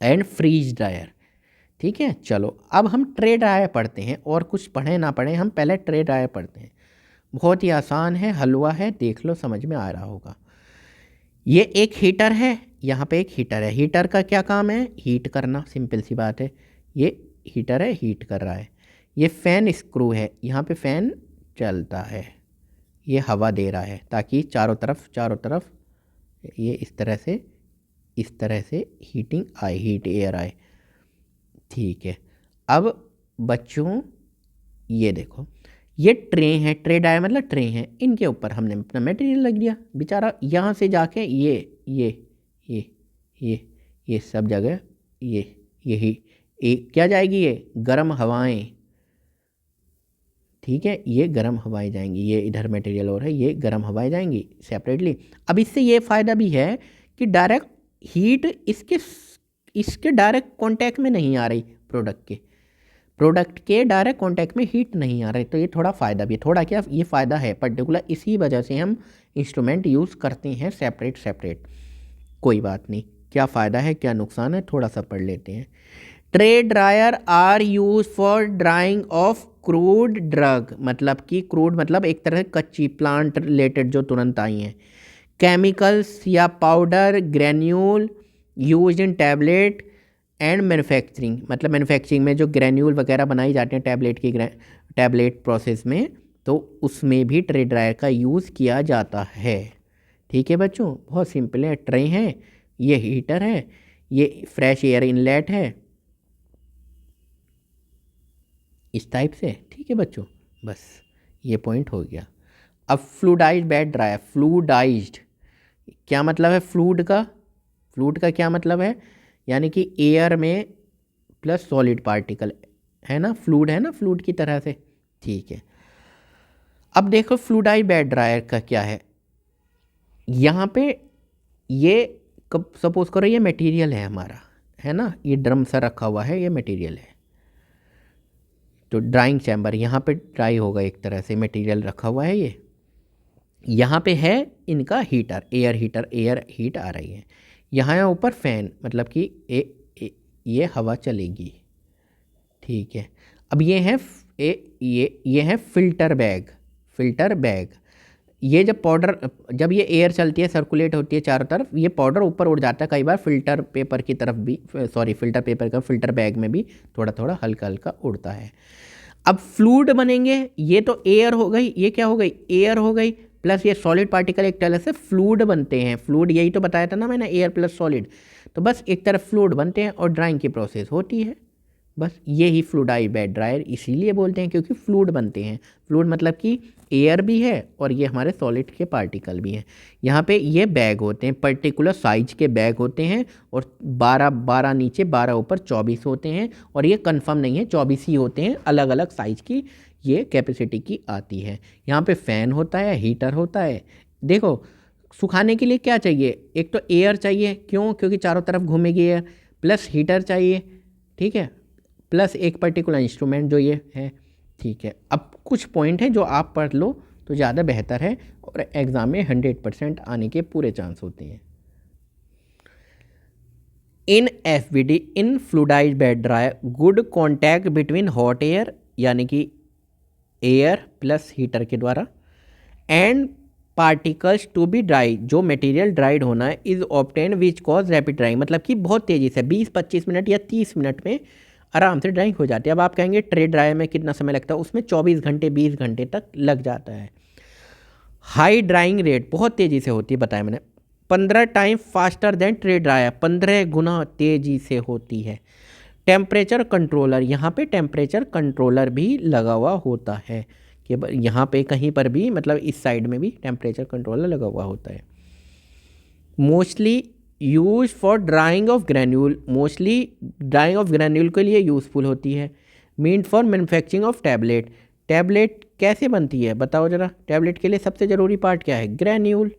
एंड फ्रीज ड्रायर, ठीक है। चलो अब हम ट्रे ड्रायर पढ़ते हैं, और कुछ पढ़ें ना पढ़ें हम पहले ट्रे ड्रायर पढ़ते हैं। बहुत ही आसान है, हलवा है, देख लो समझ में आ रहा होगा। ये एक हीटर है, यहाँ पे एक हीटर है। हीटर का क्या काम है? हीट करना, सिंपल सी बात है। ये हीटर है, हीट कर रहा है। ये फ़ैन स्क्रू है, यहाँ पे फ़ैन चलता है, ये हवा दे रहा है ताकि चारों तरफ ये इस तरह से हीटिंग आए, हीट एयर आए, ठीक है। अब बच्चों ये देखो, ये ट्रे हैं, ट्रे डायर मतलब ट्रे हैं, इनके ऊपर हमने अपना मटेरियल लग दिया, बेचारा यहाँ से जाके ये सब जगह यही क्या जाएगी? ये गर्म हवाएं, ठीक है, ये गर्म हवाएं जाएंगी। ये इधर मटेरियल और है, ये गर्म हवाएं जाएंगी सेपरेटली। अब इससे ये फ़ायदा भी है कि डायरेक्ट हीट इसके डायरेक्ट कांटेक्ट में नहीं आ रही, प्रोडक्ट के डायरेक्ट कांटेक्ट में हीट नहीं आ रही, तो ये थोड़ा फ़ायदा भी है। थोड़ा क्या, ये फ़ायदा है पर्टिकुलर, इसी वजह से हम इंस्ट्रूमेंट यूज़ करते हैं सेपरेट। कोई बात नहीं, क्या फ़ायदा है क्या नुकसान है थोड़ा सा पढ़ लेते हैं। Tray dryer are use for drying of crude drug, मतलब कि क्रूड मतलब एक तरह से कच्ची प्लांट रिलेटेड जो तुरंत आई हैं। केमिकल्स या powder, granule use in tablet and manufacturing, मतलब मैन्युफैक्चरिंग में जो ग्रेन्यूल वगैरह बनाई जाते हैं टैबलेट की टैबलेट प्रोसेस में, तो उसमें भी ट्रे ड्रायर का यूज़ किया जाता है। ठीक है बच्चों, बहुत सिंपल है। ट्रे हैं, ये हीटर है, ये फ्रेश एयर इनलेट है, इस टाइप से। ठीक है बच्चों, बस ये पॉइंट हो गया। अब फ्लूइडाइज्ड बेड ड्रायर, फ्लूइडाइज्ड क्या मतलब है? फ्लूइड का क्या मतलब है? यानी कि एयर में प्लस सॉलिड पार्टिकल है ना, फ्लूइड है ना, फ्लूइड की तरह से, ठीक है। अब देखो फ्लूइडाइज्ड बेड ड्रायर का क्या है, यहाँ पे ये कब सपोज करो ये मटेरियल है हमारा, है ना, ये ड्रम सा रखा हुआ है, ये मटेरियल है, तो ड्राइंग चैम्बर, यहाँ पे ड्राई होगा, एक तरह से मटेरियल रखा हुआ है ये, यहाँ पे है इनका heater, air heater, air heat आ रही है, यहाँ ऊपर फैन, मतलब कि ये हवा चलेगी, ठीक है। अब ये है ये है फिल्टर बैग, फिल्टर बैग। ये जब पाउडर, जब ये एयर चलती है, सर्कुलेट होती है चारों तरफ, ये पाउडर ऊपर उड़ जाता है, कई बार फिल्टर पेपर की तरफ भी, सॉरी फिल्टर पेपर का, फिल्टर बैग में भी थोड़ा थोड़ा हल्का हल्का उड़ता है। अब फ्लूइड बनेंगे, ये तो एयर हो गई, ये क्या हो गई, एयर हो गई, प्लस ये सॉलिड पार्टिकल एक तरह से फ्लूइड बनते हैं। फ्लूइड यही तो बताया था ना मैंने, एयर प्लस सॉलिड, तो बस एक तरफ फ्लूइड बनते हैं और ड्राइंग की प्रोसेस होती है, बस ये ही फ्लूइडाइज्ड बेड ड्रायर इसीलिए बोलते हैं क्योंकि फ्लूइड बनते हैं। फ्लूइड मतलब कि एयर भी है और ये हमारे सॉलिड के पार्टिकल भी हैं। यहाँ पे ये बैग होते हैं, पर्टिकुलर साइज के बैग होते हैं, और 12 नीचे 12 ऊपर 24 होते हैं, और ये कंफर्म नहीं है 24 ही होते हैं, अलग अलग साइज की ये कैपेसिटी की आती है। यहाँ पे फ़ैन होता है, हीटर होता है। देखो सुखाने के लिए क्या चाहिए, एक तो एयर चाहिए, क्यों, क्योंकि चारों तरफ घूमेगी एयर, प्लस हीटर चाहिए, ठीक है, प्लस एक पर्टिकुलर इंस्ट्रूमेंट जो ये है, ठीक है। अब कुछ पॉइंट है जो आप पढ़ लो तो ज़्यादा बेहतर है, और एग्ज़ाम में 100% आने के पूरे चांस होते हैं। In FBD, in fluidized bed dryer, good contact between hot air, यानी कि एयर प्लस हीटर के द्वारा, and particles to be dry, जो मटेरियल ड्राइड होना है, is obtain which cause rapid drying, मतलब कि बहुत तेज़ी से 20-25 मिनट या 30 मिनट में आराम से ड्राइंग हो जाती है। अब आप कहेंगे ट्रे ड्रायर में कितना समय लगता है, उसमें 24 घंटे 20 घंटे तक लग जाता है। हाई ड्राइंग रेट, बहुत तेज़ी से होती है, बताया मैंने, 15 time faster than tray dryer, 15 गुना तेज़ी से होती है। टेम्परेचर कंट्रोलर, यहाँ पे टेम्परेचर कंट्रोलर भी लगा हुआ होता है, कि यहाँ पे कहीं पर भी, मतलब इस साइड में भी टेम्परेचर कंट्रोलर लगा हुआ होता है। Mostly use for drying of granule, mostly drying of granule के लिए यूज़फुल होती है। Meant for manufacturing of tablet, tablet कैसे बनती है बताओ ज़रा, टैबलेट के लिए सबसे ज़रूरी पार्ट क्या है, ग्रैन्यूल,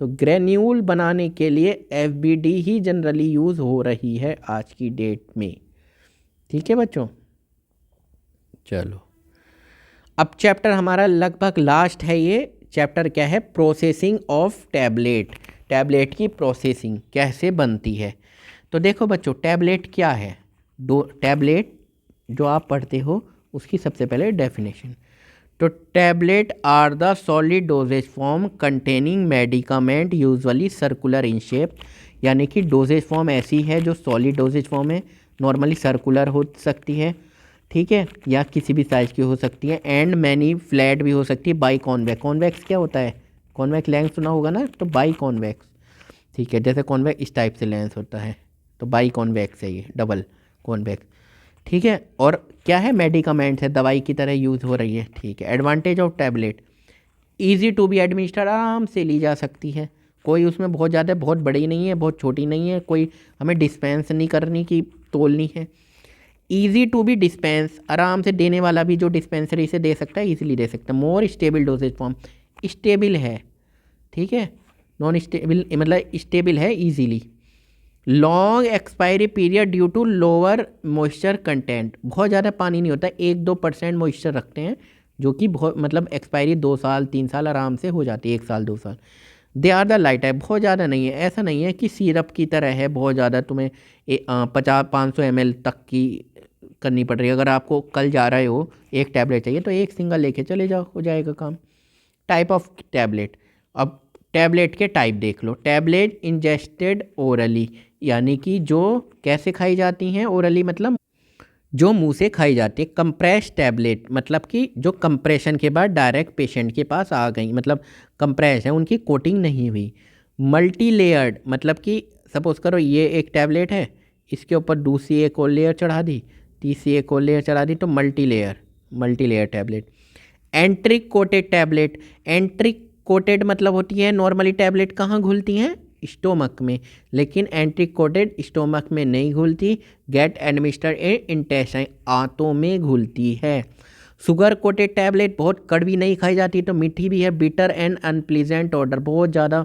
तो ग्रैन्यूल बनाने के लिए एफबीडी ही जनरली यूज़ हो रही है आज की डेट में, ठीक है बच्चों। चलो अब चैप्टर हमारा लगभग लास्ट है, ये चैप्टर क्या है, प्रोसेसिंग ऑफ टैबलेट, टैबलेट की प्रोसेसिंग कैसे बनती है। तो देखो बच्चों, टैबलेट क्या है, टैबलेट जो आप पढ़ते हो उसकी सबसे पहले डेफिनेशन, तो tablet are the solid dosage form containing medicament usually circular in shape, यानी कि डोजेज फॉर्म ऐसी है जो सॉलिड डोजेज फॉर्म है, नॉर्मली सर्कुलर हो सकती है, ठीक है, या किसी भी साइज़ की हो सकती है, एंड मैनी फ्लैट भी हो सकती है, बाई कॉन्वेक्स, कॉन्वेक्स क्या होता है, कॉन्वेक्स लेंस सुना होगा ना, तो बाई कॉन्वेक्स, ठीक है, जैसे कॉन्वेक्स इस टाइप से लेंस होता है, तो बाई कॉन्वेक्स है ये, डबल कॉन्वेक्स, ठीक है। और क्या है, मेडिकामेंट्स है, दवाई की तरह यूज़ हो रही है, ठीक है। Advantage of tablet, easy to be administer, आराम से ली जा सकती है, कोई उसमें बहुत ज़्यादा, बहुत बड़ी नहीं है, बहुत छोटी नहीं है, कोई हमें डिस्पेंस नहीं करनी की तोलनी है, ईजी टू बी डिस्पेंस, आराम से देने वाला भी जो डिस्पेंसरी से दे सकता है ईजिली दे सकता है। More stable dosage form, stable है, ठीक है, नॉन स्टेबल मतलब स्टेबल है easily. Long expiry period due to lower moisture content, बहुत ज़्यादा पानी नहीं होता, 1-2% मॉइस्चर रखते हैं, जो कि बहुत, मतलब एक्सपायरी 2 साल 3 साल आराम से हो जाती है, 1 साल 2 साल। दे आर द लाइट है, बहुत ज़्यादा नहीं है, ऐसा नहीं है कि सिरप की तरह है बहुत ज़्यादा, तुम्हें 50-500 ml तक की करनी पड़ रही है। अगर आपको कल जा रहे हो, एक टैबलेट चाहिए तो एक सिंगल लेके चले जाओ, हो जाएगा काम। टाइप ऑफ टैबलेट, अब टैबलेट के टाइप देख लो, टैबलेट इंजेस्टेड ओरली, यानी कि जो कैसे खाई जाती हैं, ओरली मतलब जो मुंह से खाई जाती है। कंप्रेस टैबलेट मतलब कि जो कंप्रेशन के बाद डायरेक्ट पेशेंट के पास आ गई, मतलब कंप्रेस है, उनकी कोटिंग नहीं हुई। मल्टी लेयर्ड मतलब कि सपोज करो ये एक टैबलेट है, इसके ऊपर दूसरी एक और लेयर चढ़ा दी, तीसरी एक और लेयर चढ़ा दी, तो multi layer tablet. एंट्रिक coated tablet, एंट्रिक coated मतलब होती है, नॉर्मली टैबलेट कहाँ घुलती हैं, स्टोमक में, लेकिन एंट्रिक कोटेड स्टोमक में नहीं घुलती, गेट एडमिनिस्टर्ड इन इंटेस्टाइन, आंतों में घुलती है। शुगर कोटेड टैबलेट बहुत कड़वी नहीं खाई जाती, तो मीठी भी है। बिटर एंड अनप्लीजेंट ऑर्डर, बहुत ज़्यादा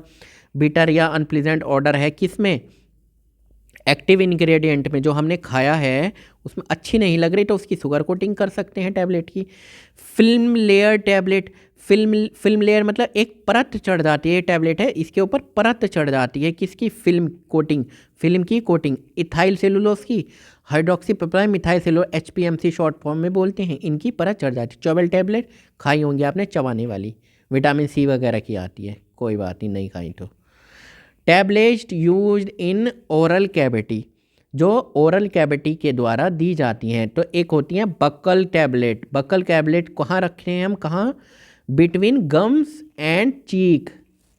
बिटर या अनप्लीजेंट ऑर्डर है किसमें, एक्टिव इंग्रेडिएंट में जो हमने खाया है उसमें अच्छी नहीं लग रही तो उसकी शुगर कोटिंग कर सकते हैं टैबलेट की। Film layer tablet, film layer मतलब एक परत चढ़ जाती है, टैबलेट है इसके ऊपर परत चढ़ जाती है किसकी, फिल्म कोटिंग, फिल्म की कोटिंग, इथाइल सेलुलोज की, hydroxy propyl methyl cellulose, HPMC short form में बोलते हैं, इनकी परत चढ़ जाती है। चौबल टैबलेट खाई होंगी आपने, चबाने वाली, विटामिन C वगैरह की आती है, कोई बात नहीं खाई तो। Tablet used in oral cavity, जो ओरल कैविटी के द्वारा दी जाती हैं, तो एक होती हैं बक्कल टैबलेट। बक्कल टैबलेट कहाँ रखे हैं हम, कहाँ, बिटवीन गम्स एंड चीक,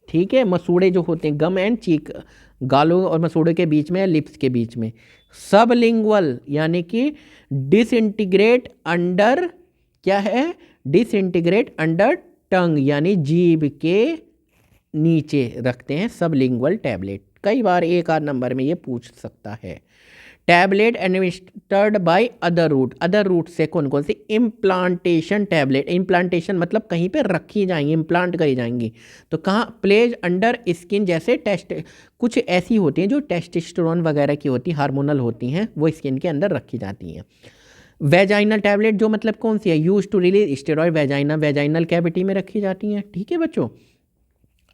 ठीक है, मसूड़े जो होते हैं, गम एंड चीक, गालों और मसूड़े के बीच में, लिप्स के बीच में। सबलिंगुअल यानी कि डिसइंटीग्रेट अंडर, क्या है, डिसइंटीग्रेट अंडर टंग यानी जीभ के नीचे रखते हैं सबलिंगुअल टैबलेट। कई बार एक आध नंबर में ये पूछ सकता है। Tablet administered by other route, other route से कौन कौन सी, इम्प्लांटेशन टैबलेट, इम्प्लांटेशन मतलब कहीं पे रखी जाएंगी, इम्प्लांट करी जाएंगी, तो कहाँ, प्लेज अंडर स्किन, जैसे टेस्ट, कुछ ऐसी होती हैं जो टेस्टोस्टेरोन वगैरह की होती, हार्मोनल होती हैं, वो स्किन के अंदर रखी जाती हैं। वेजाइनल टैबलेट जो मतलब कौन सी है, use to release steroid vagina, vaginal cavity में रखी जाती हैं, ठीक है बच्चों।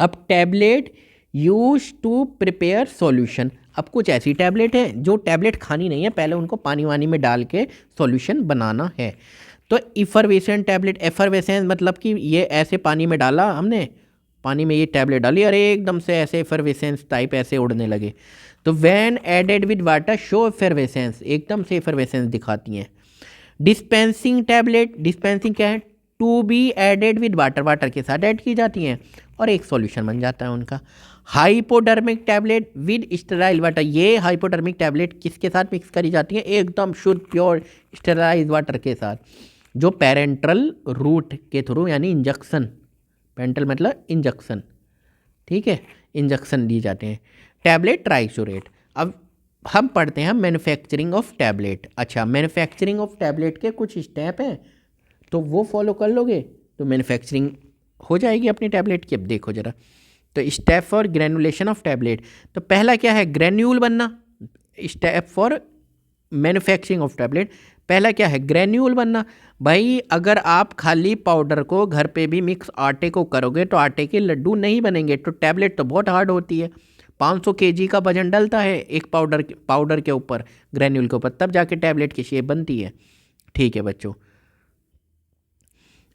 अब tablet use to prepare solution, अब कुछ ऐसी टैबलेट है जो टैबलेट खानी नहीं है, पहले उनको पानी वानी में डाल के सॉल्यूशन बनाना है। तो इफरवेसेंट टैबलेट, एफरवेसेंस मतलब कि ये ऐसे पानी में डाला हमने, पानी में ये टैबलेट डाली, अरे एकदम से ऐसे एफरवेसेंस टाइप ऐसे उड़ने लगे, तो when added with water show effervescence, एकदम से एफरवेसेंस दिखाती हैं। डिस्पेंसिंग टैबलेट, डिस्पेंसिंग क्या है, to be added with water, water के साथ ऐड की जाती हैं और एक सॉल्यूशन बन जाता है उनका। Hypodermic tablet with sterile water, ये हाइपोडर्मिक टैबलेट किसके साथ मिक्स करी जाती है, एकदम शुद्ध प्योर स्टेराइल वाटर के साथ, जो पेरेंट्रल रूट के थ्रू यानी इंजेक्शन, पेरेंट्रल मतलब इंजेक्शन, ठीक है, इंजेक्शन दी जाते हैं। टैबलेट ट्राइसोरेट, अब हम पढ़ते हैं मैन्युफैक्चरिंग ऑफ टैबलेट। अच्छा, मैन्युफैक्चरिंग ऑफ टैबलेट के कुछ स्टेप हैं तो वो फॉलो कर लोगे तो मैन्युफैक्चरिंग हो जाएगी अपनी टैबलेट की। अब देखो जरा, तो step for granulation of tablet, तो पहला क्या है, ग्रेन्यूल बनना। Step for manufacturing of tablet, पहला क्या है, ग्रेन्यूल बनना। भाई अगर आप खाली पाउडर को घर पे भी मिक्स आटे को करोगे तो आटे के लड्डू नहीं बनेंगे, तो टैबलेट तो बहुत हार्ड होती है, 500 kg का वजन डलता है एक पाउडर के ऊपर, ग्रेन्यूल के ऊपर, तब जाके टैबलेट की शेप बनती है, ठीक है बच्चों।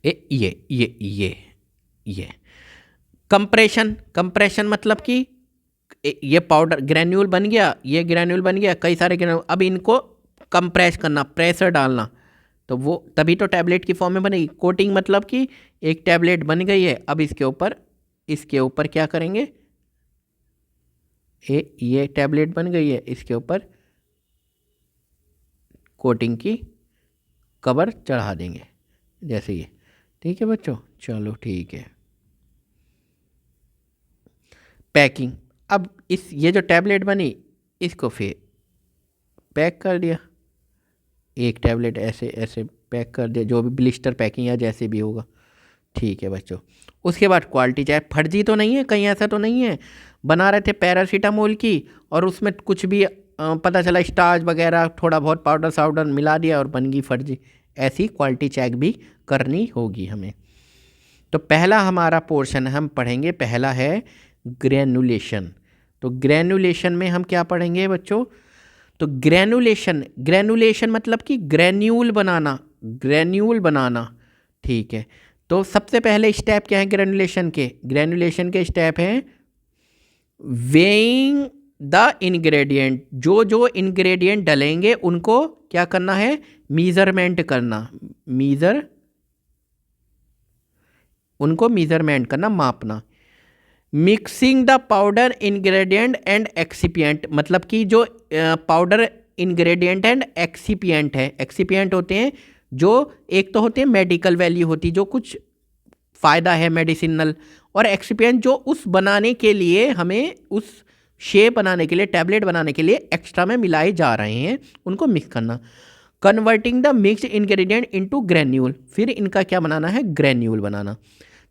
ये कंप्रेशन, कंप्रेशन मतलब कि ये पाउडर ग्रेन्यूल बन गया, ये ग्रेन्यूल बन गया, कई सारे ग्रेन्यूल, अब इनको कंप्रेस करना, प्रेशर डालना, तो वो तभी तो टैबलेट की फॉर्म में बनेगी। कोटिंग मतलब कि एक टैबलेट बन गई है, अब इसके ऊपर क्या करेंगे, ये टैबलेट बन गई है, इसके ऊपर कोटिंग की कवर चढ़ा देंगे जैसे ये, ठीक है बच्चों, चलो ठीक है। पैकिंग, अब ये जो टैबलेट बनी इसको फिर पैक कर दिया, एक टैबलेट ऐसे ऐसे पैक कर दिया, जो भी ब्लिस्टर पैकिंग या जैसे भी होगा, ठीक है बच्चों। उसके बाद क्वालिटी चेक, फर्जी तो नहीं है कहीं, ऐसा तो नहीं है बना रहे थे पैरासीटामोल की और उसमें कुछ भी पता चला स्टार्च वगैरह थोड़ा बहुत पाउडर साउडर मिला दिया और बन गई फर्जी, ऐसी क्वालिटी चेक भी करनी होगी हमें। तो पहला हमारा पोर्शन हम पढ़ेंगे, पहला है ग्रेनुलेशन। तो ग्रेनुलेशन में हम क्या पढ़ेंगे बच्चों, तो ग्रेनुलेशन मतलब कि ग्रेन्यूल बनाना, ठीक है। तो सबसे पहले स्टेप क्या है ग्रेनुलेशन के स्टेप हैं वेइंग द इंग्रेडिएंट, जो इंग्रेडिएंट डलेंगे उनको क्या करना है, मीज़रमेंट करना, मीज़रमेंट करना, मापना। Mixing the powder ingredient and excipient, मतलब कि जो पाउडर इंग्रेडिएंट एंड एक्सिपिएंट है, एक्सिपिएंट होते हैं जो एक तो होते हैं मेडिकल वैल्यू होती, जो कुछ फ़ायदा है मेडिसिनल, और एक्सिपिएंट जो उस बनाने के लिए हमें उस शेप बनाने के लिए, टैबलेट बनाने के लिए एक्स्ट्रा में मिलाए जा रहे हैं, उनको मिक्स करना। Converting the mixed ingredient into granule, फिर इनका क्या बनाना है, ग्रेन्यूल बनाना।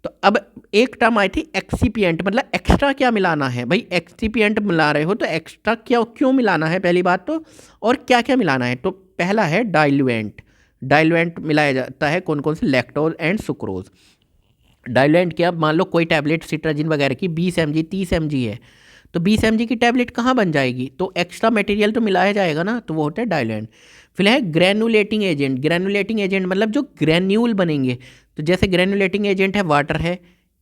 तो अब एक टर्म आई थी एक्सीपिएंट, मतलब एक्स्ट्रा क्या मिलाना है भाई। एक्सीपिएंट मिला रहे हो तो एक्स्ट्रा क्या क्यों मिलाना है पहली बात तो, और क्या क्या मिलाना है। तो पहला है डाइल्यूएंट। डाइल्यूएंट मिलाया जाता है कौन कौन से, लैक्टोज एंड सुक्रोज। डाइल्यूएंट क्या, मान लो कोई टैबलेट सिट्राजिन वगैरह की 20 mg 30 mg है, तो 20 mg की टैबलेट कहाँ बन जाएगी, तो एक्स्ट्रा मटेरियल तो मिलाया जाएगा ना, तो वो होता है डाइल्यूएंट। फिर है ग्रैनुलेटिंग एजेंट। ग्रैनुलेटिंग एजेंट मतलब जो ग्रैन्यूल बनेंगे, तो जैसे ग्रैनुलेटिंग एजेंट है वाटर है,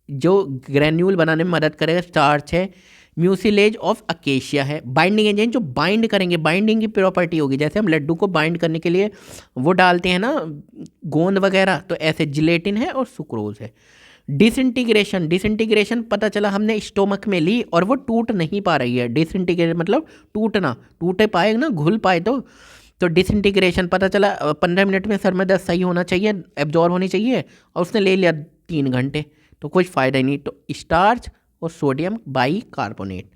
जो ग्रैन्यूल बनाने में मदद करेगा, स्टार्च है, म्यूसिलेज ऑफ अकेशिया है। बाइंडिंग एजेंट जो बाइंड करेंगे, बाइंडिंग की प्रॉपर्टी होगी, जैसे हम लड्डू को बाइंड करने के लिए वो डालते हैं ना गोंद वगैरह, तो ऐसे जिलेटिन है और सुक्रोज है। डिसइंटीग्रेशन, डिसइंटीग्रेशन पता चला हमने स्टोमक में ली और वो टूट नहीं पा रही है। डिसइंटीग्रेशन मतलब टूटना, टूटे पाए ना, घुल पाए तो डिसइंटीग्रेशन पता चला 15 मिनट में सर में दर्द सही होना चाहिए, एब्जॉर्ब होनी चाहिए, और उसने ले लिया 3 घंटे, तो कुछ फ़ायदा ही नहीं। तो स्टार्च और सोडियम बाइकार्बोनेट।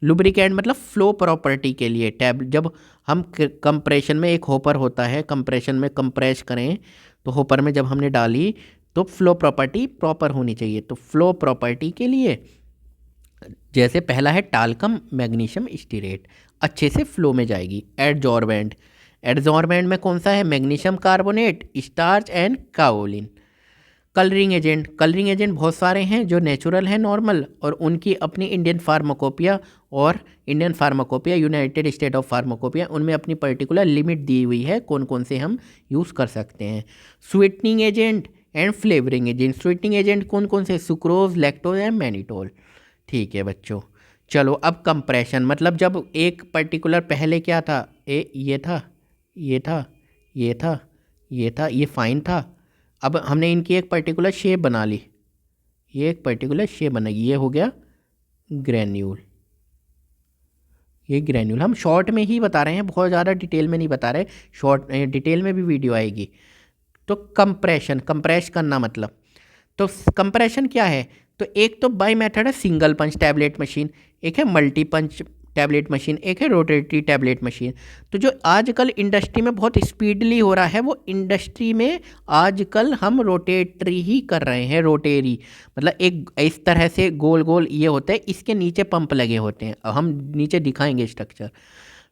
लुब्रिकेंट मतलब फ्लो प्रॉपर्टी के लिए टैब, जब हम कंप्रेशन में एक होपर होता है, कंप्रेशन में कंप्रेस करें तो होपर में जब हमने डाली तो फ्लो प्रॉपर्टी प्रॉपर होनी चाहिए। तो फ्लो प्रॉपर्टी के लिए जैसे पहला है टाल्कम मैग्नीशियम स्टीरेट, अच्छे से फ्लो में जाएगी। एडजॉर्बेंट, एडजॉर्बेंट में कौन सा है, magnesium carbonate, starch and kaolin. Colouring agent, colouring agent बहुत सारे हैं जो नेचुरल हैं, नॉर्मल, और उनकी अपनी इंडियन फार्माकोपिया और Indian pharmacopoeia, United state of pharmacopoeia, उनमें अपनी पर्टिकुलर लिमिट दी हुई है कौन कौन से हम यूज़ कर सकते हैं। Sweetening agent and flavouring agent. Sweetening agent कौन कौन से, सुक्रोज, लैक्टोज एंड मैनिटोल। ठीक है बच्चों, चलो अब कंप्रेशन, मतलब जब एक पर्टिकुलर पहले क्या था, ये था, ये था, ये था, ये था, ये फाइन था, अब हमने इनकी एक पर्टिकुलर शेप बना ली, ये एक पर्टिकुलर शेप बनाई, ये हो गया ग्रैन्यूल। ये ग्रैन्यूल हम शॉर्ट में ही बता रहे हैं, बहुत ज़्यादा डिटेल में नहीं बता रहे, शॉर्ट डिटेल में भी वीडियो आएगी। तो कंप्रेशन, कंप्रेस करना मतलब, तो कंप्रेशन क्या है, तो एक तो बाई मेथड है सिंगल पंच टैबलेट मशीन, एक है मल्टी पंच टैबलेट मशीन, एक है रोटेटरी टैबलेट मशीन। तो जो आजकल इंडस्ट्री में बहुत स्पीडली हो रहा है, वो इंडस्ट्री में आजकल हम रोटेटरी ही कर रहे हैं। रोटेरी मतलब एक इस तरह से गोल गोल ये होता है, इसके नीचे पंप लगे होते हैं, अब हम नीचे दिखाएंगे स्ट्रक्चर।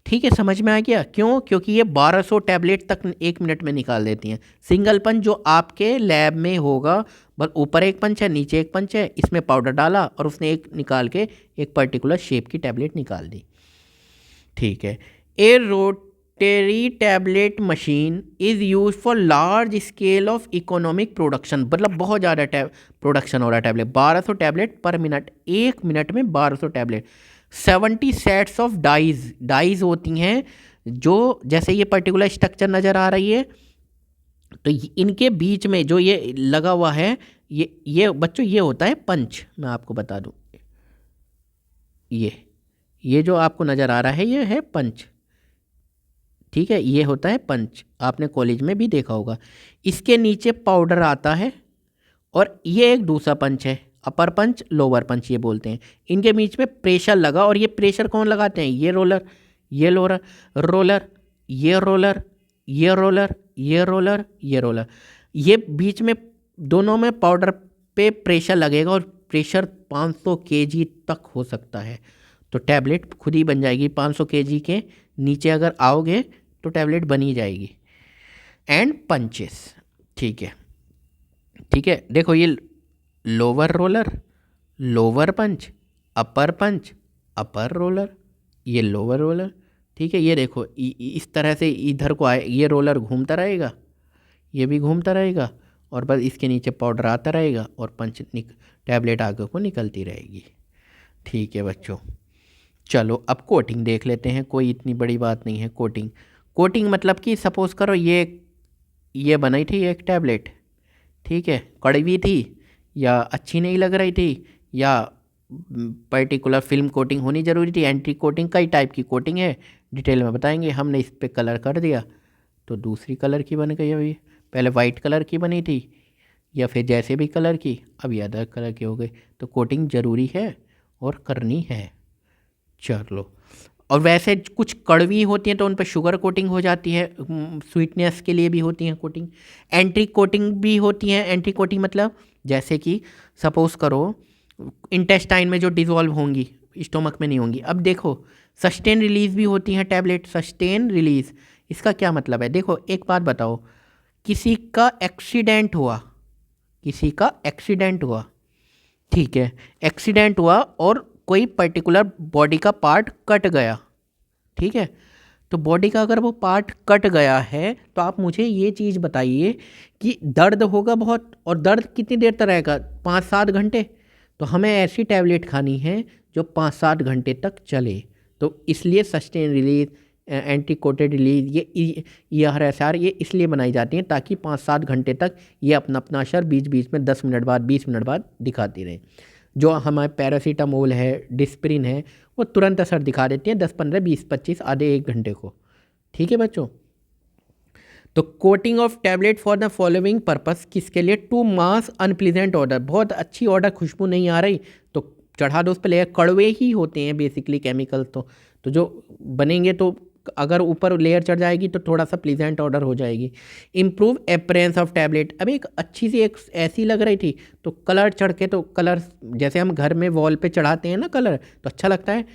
ठीक है, समझ में आ गया क्यों, क्योंकि ये 1200 टैबलेट तक 1 मिनट में निकाल देती हैं। सिंगल पंच जो आपके लैब में होगा, बस ऊपर एक पंच है, नीचे एक पंच है, इसमें पाउडर डाला और उसने एक निकाल के एक पर्टिकुलर शेप की टैबलेट निकाल दी। ठीक है, a rotary tablet machine is use for large scale of economic production, मतलब बहुत ज़्यादा प्रोडक्शन हो रहा है tablet, 1200 tablet per minute, 1 minute में 1200 tablet. 70 sets of dies, dies होती हैं जो जैसे ये पर्टिकुलर स्ट्रक्चर नज़र आ रही है, तो इनके बीच में जो ये लगा हुआ है, ये बच्चों ये होता है पंच। मैं आपको बता दूं, ये जो आपको नज़र आ रहा है ये है पंच। ठीक है, ये होता है पंच, आपने कॉलेज में भी देखा होगा। इसके नीचे पाउडर आता है और ये एक दूसरा पंच है, अपर पंच लोअर पंच ये बोलते हैं। इनके बीच में प्रेशर लगा, और ये प्रेशर कौन लगाते हैं, ये रोलर, ये रोलर, रोलर, ये रोलर, ये रोलर, ये रोलर, ये रोलर, ये बीच में दोनों में पाउडर पे प्रेशर लगेगा, और प्रेशर 500 kg तक हो सकता है। तो टैबलेट खुद ही बन जाएगी, 500 kg के नीचे अगर आओगे तो टैबलेट बनी जाएगी। एंड पंचेस, ठीक है, ठीक है, देखो ये लोअर रोलर, लोअर पंच, अपर पंच, अपर रोलर, ये लोअर रोलर। ठीक है, ये देखो इस तरह से इधर को आए, ये रोलर घूमता रहेगा, ये भी घूमता रहेगा, और बस इसके नीचे पाउडर आता रहेगा और पंच टैबलेट आगे को निकलती रहेगी। ठीक है बच्चों, चलो अब कोटिंग देख लेते हैं, कोई इतनी बड़ी बात नहीं है। कोटिंग, कोटिंग मतलब कि सपोज़ करो ये बनाई थी एक टैबलेट, ठीक है, कड़वी थी या अच्छी नहीं लग रही थी, या पर्टिकुलर फिल्म कोटिंग होनी ज़रूरी थी, एंटी कोटिंग, कई टाइप की कोटिंग है, डिटेल में बताएंगे। हमने इस पर कलर कर दिया तो दूसरी कलर की बन गई। अभी पहले वाइट कलर की बनी थी, या फिर जैसे भी कलर की, अब ये अदर कलर की हो गई। तो कोटिंग ज़रूरी है और करनी है। चलो, और वैसे कुछ कड़वी होती हैं तो उन पर शुगर कोटिंग हो जाती है, स्वीटनेस के लिए भी होती हैं कोटिंग। एंटी कोटिंग भी होती हैं। एंटी कोटिंग मतलब जैसे कि सपोज करो इंटेस्टाइन में जो डिज़ोल्व होंगी, स्टोमक में नहीं होंगी। अब देखो सस्टेन रिलीज भी होती हैं टैबलेट, सस्टेन रिलीज इसका क्या मतलब है? देखो एक बात बताओ, किसी का एक्सीडेंट हुआ, किसी का एक्सीडेंट हुआ, ठीक है, एक्सीडेंट हुआ और कोई पर्टिकुलर बॉडी का पार्ट कट गया, ठीक है, तो बॉडी का अगर वो पार्ट कट गया है तो आप मुझे ये चीज़ बताइए कि दर्द होगा बहुत, और दर्द कितनी देर तक रहेगा? 5-7 घंटे। तो हमें ऐसी टैबलेट खानी है जो 5-7 घंटे तक चले। तो इसलिए sustain release, anti coated release, ये ERSR ये इसलिए बनाई जाती हैं ताकि 5-7 घंटे तक ये अपना अपना असर बीच बीच में 10 मिनट बाद 20 मिनट बाद दिखाती रहे। जो हमारे पैरासीटामोल है, डिस्प्रिन है, वो तुरंत असर दिखा देती हैं 10, 15, 20, 25 आधे 1 घंटे को। ठीक है बच्चों, तो coating of tablet for the following purpose, किसके लिए? टू मास अनप्लीजेंट ऑर्डर, बहुत अच्छी ऑर्डर खुशबू नहीं आ रही तो चढ़ा दो उस पर लेयर, कड़वे ही होते हैं बेसिकली केमिकल, तो जो बनेंगे तो अगर ऊपर लेयर चढ़ जाएगी तो थोड़ा सा प्लीजेंट ऑर्डर हो जाएगी। इम्प्रूव अपीयरेंस ऑफ टैबलेट, अब एक अच्छी सी एक ऐसी लग रही थी तो कलर चढ़ के, तो कलर जैसे हम घर में वॉल पे चढ़ाते हैं ना कलर, तो अच्छा लगता है।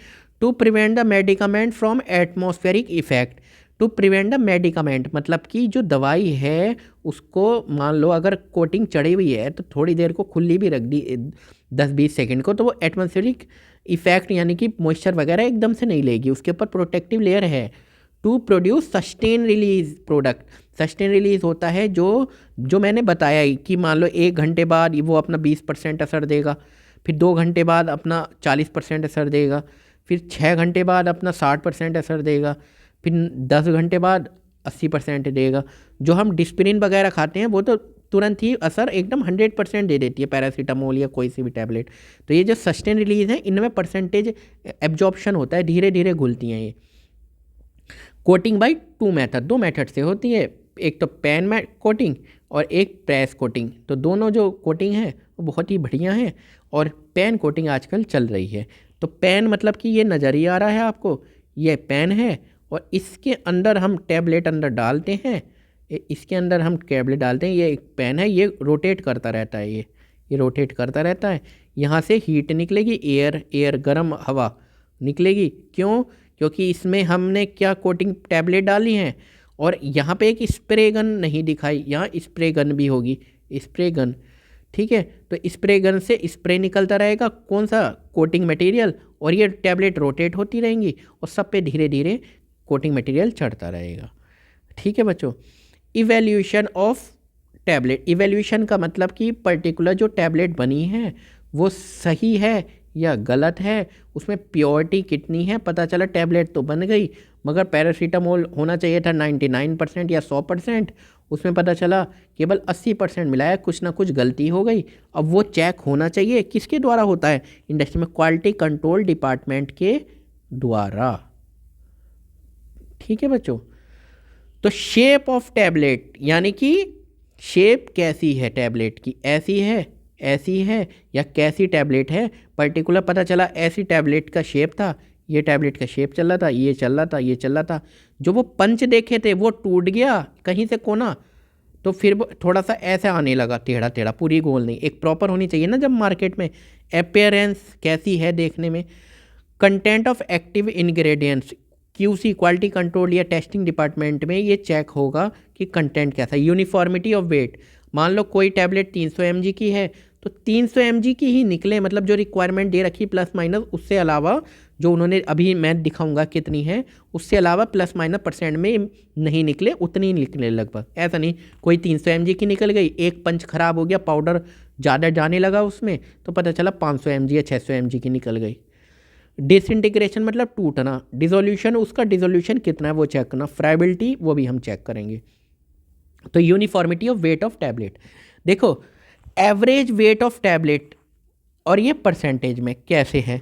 To prevent the medicament from atmospheric effect, to prevent the medicament मतलब कि जो दवाई है उसको मान लो अगर कोटिंग चढ़ी हुई है तो थोड़ी देर को खुली भी रख दी 10-20 सेकेंड को, तो वो एटमॉस्फेरिक इफेक्ट यानी कि मॉइस्चर वगैरह एकदम से नहीं लेगी, उसके ऊपर प्रोटेक्टिव लेयर है। To produce sustain release product, sustain release होता है जो मैंने बताया ही कि मान लो 1 घंटे बाद वो अपना 20% असर देगा, फिर 2 घंटे बाद अपना 40% असर देगा, फिर 6 घंटे बाद अपना 60% असर देगा, फिर 10 घंटे बाद 80% देगा। जो हम डिस्प्रिन वगैरह खाते हैं वो तो तुरंत ही असर एकदम 100% दे देती है, पैरासीटामोल या कोई सी भी टैबलेट। तो ये जो सस्टेन रिलीज है इनमें परसेंटेज एब्जॉर्प्शन होता है, धीरे धीरे घुलती हैं ये। कोटिंग बाय 2 मेथड, 2 मेथड से होती है, एक तो पेन में कोटिंग और एक प्रेस कोटिंग। तो दोनों जो कोटिंग है वो बहुत ही बढ़िया है और पेन कोटिंग आजकल चल रही है। तो पेन मतलब कि ये नज़र ही आ रहा है आपको, ये पेन है और इसके अंदर हम टैबलेट अंदर डालते हैं, इसके अंदर हम टैबलेट डालते हैं, ये एक पेन है, ये रोटेट करता रहता है, ये रोटेट करता रहता है। यहाँ से हीट निकलेगी, एयर गर्म हवा निकलेगी। क्यों? क्योंकि इसमें हमने क्या कोटिंग टैबलेट डाली हैं। और यहाँ पे एक स्प्रे गन नहीं दिखाई, यहाँ स्प्रे गन भी होगी, स्प्रे गन, ठीक है। तो स्प्रे गन से स्प्रे निकलता रहेगा, कौन सा? कोटिंग मटेरियल, और ये टैबलेट रोटेट होती रहेंगी और सब पे धीरे धीरे कोटिंग मटेरियल चढ़ता रहेगा। ठीक है बच्चों। इवैल्यूएशन ऑफ टैबलेट, इवैल्यूएशन का मतलब कि पर्टिकुलर जो टैबलेट बनी है वो सही है या गलत है, उसमें प्योरिटी कितनी है। पता चला टैबलेट तो बन गई मगर पैरासीटामोल होना चाहिए था 99% या 100%, उसमें पता चला केवल 80% मिला है, कुछ ना कुछ गलती हो गई। अब वो चेक होना चाहिए, किसके द्वारा होता है? इंडस्ट्री में क्वालिटी कंट्रोल डिपार्टमेंट के द्वारा। ठीक है बच्चों। तो शेप ऑफ टैबलेट यानी कि शेप कैसी है टैबलेट की, ऐसी है, ऐसी है या कैसी टैबलेट है। पर्टिकुलर पता चला ऐसी टैबलेट का शेप था, ये टैबलेट का शेप चल रहा था, ये चल रहा था, ये चल रहा था। जो वो पंच देखे थे वो टूट गया कहीं से कोना, तो फिर वो थोड़ा सा ऐसा आने लगा, टेढ़ा टेढ़ा, पूरी गोल नहीं, एक प्रॉपर होनी चाहिए ना जब मार्केट में। अपीयरेंस कैसी है देखने में। Content of active ingredients, QC quality control या टेस्टिंग डिपार्टमेंट में ये चेक होगा कि कंटेंट कैसा है। यूनिफॉर्मिटी ऑफ वेट, मान लो कोई टैबलेट 300 mg की है तो 300 mg की ही निकले, मतलब जो रिक्वायरमेंट दे रखी प्लस माइनस, उससे अलावा जो उन्होंने अभी मैं दिखाऊंगा कितनी है, उससे अलावा प्लस माइनस परसेंट में नहीं निकले, उतनी ही निकले लगभग। ऐसा नहीं कोई 300 mg की निकल गई, एक पंच खराब हो गया, पाउडर ज़्यादा जाने लगा उसमें, तो पता चला 500 mg या 600 mg की निकल गई। डिसइंटीग्रेशन मतलब टूटना। डिसोल्यूशन, उसका डिसोल्यूशन कितना है वो चेक करना। फ्राइबिलिटी वो भी हम चेक करेंगे। तो uniformity of weight of tablet, देखो एवरेज वेट ऑफ टैबलेट और ये परसेंटेज में कैसे है।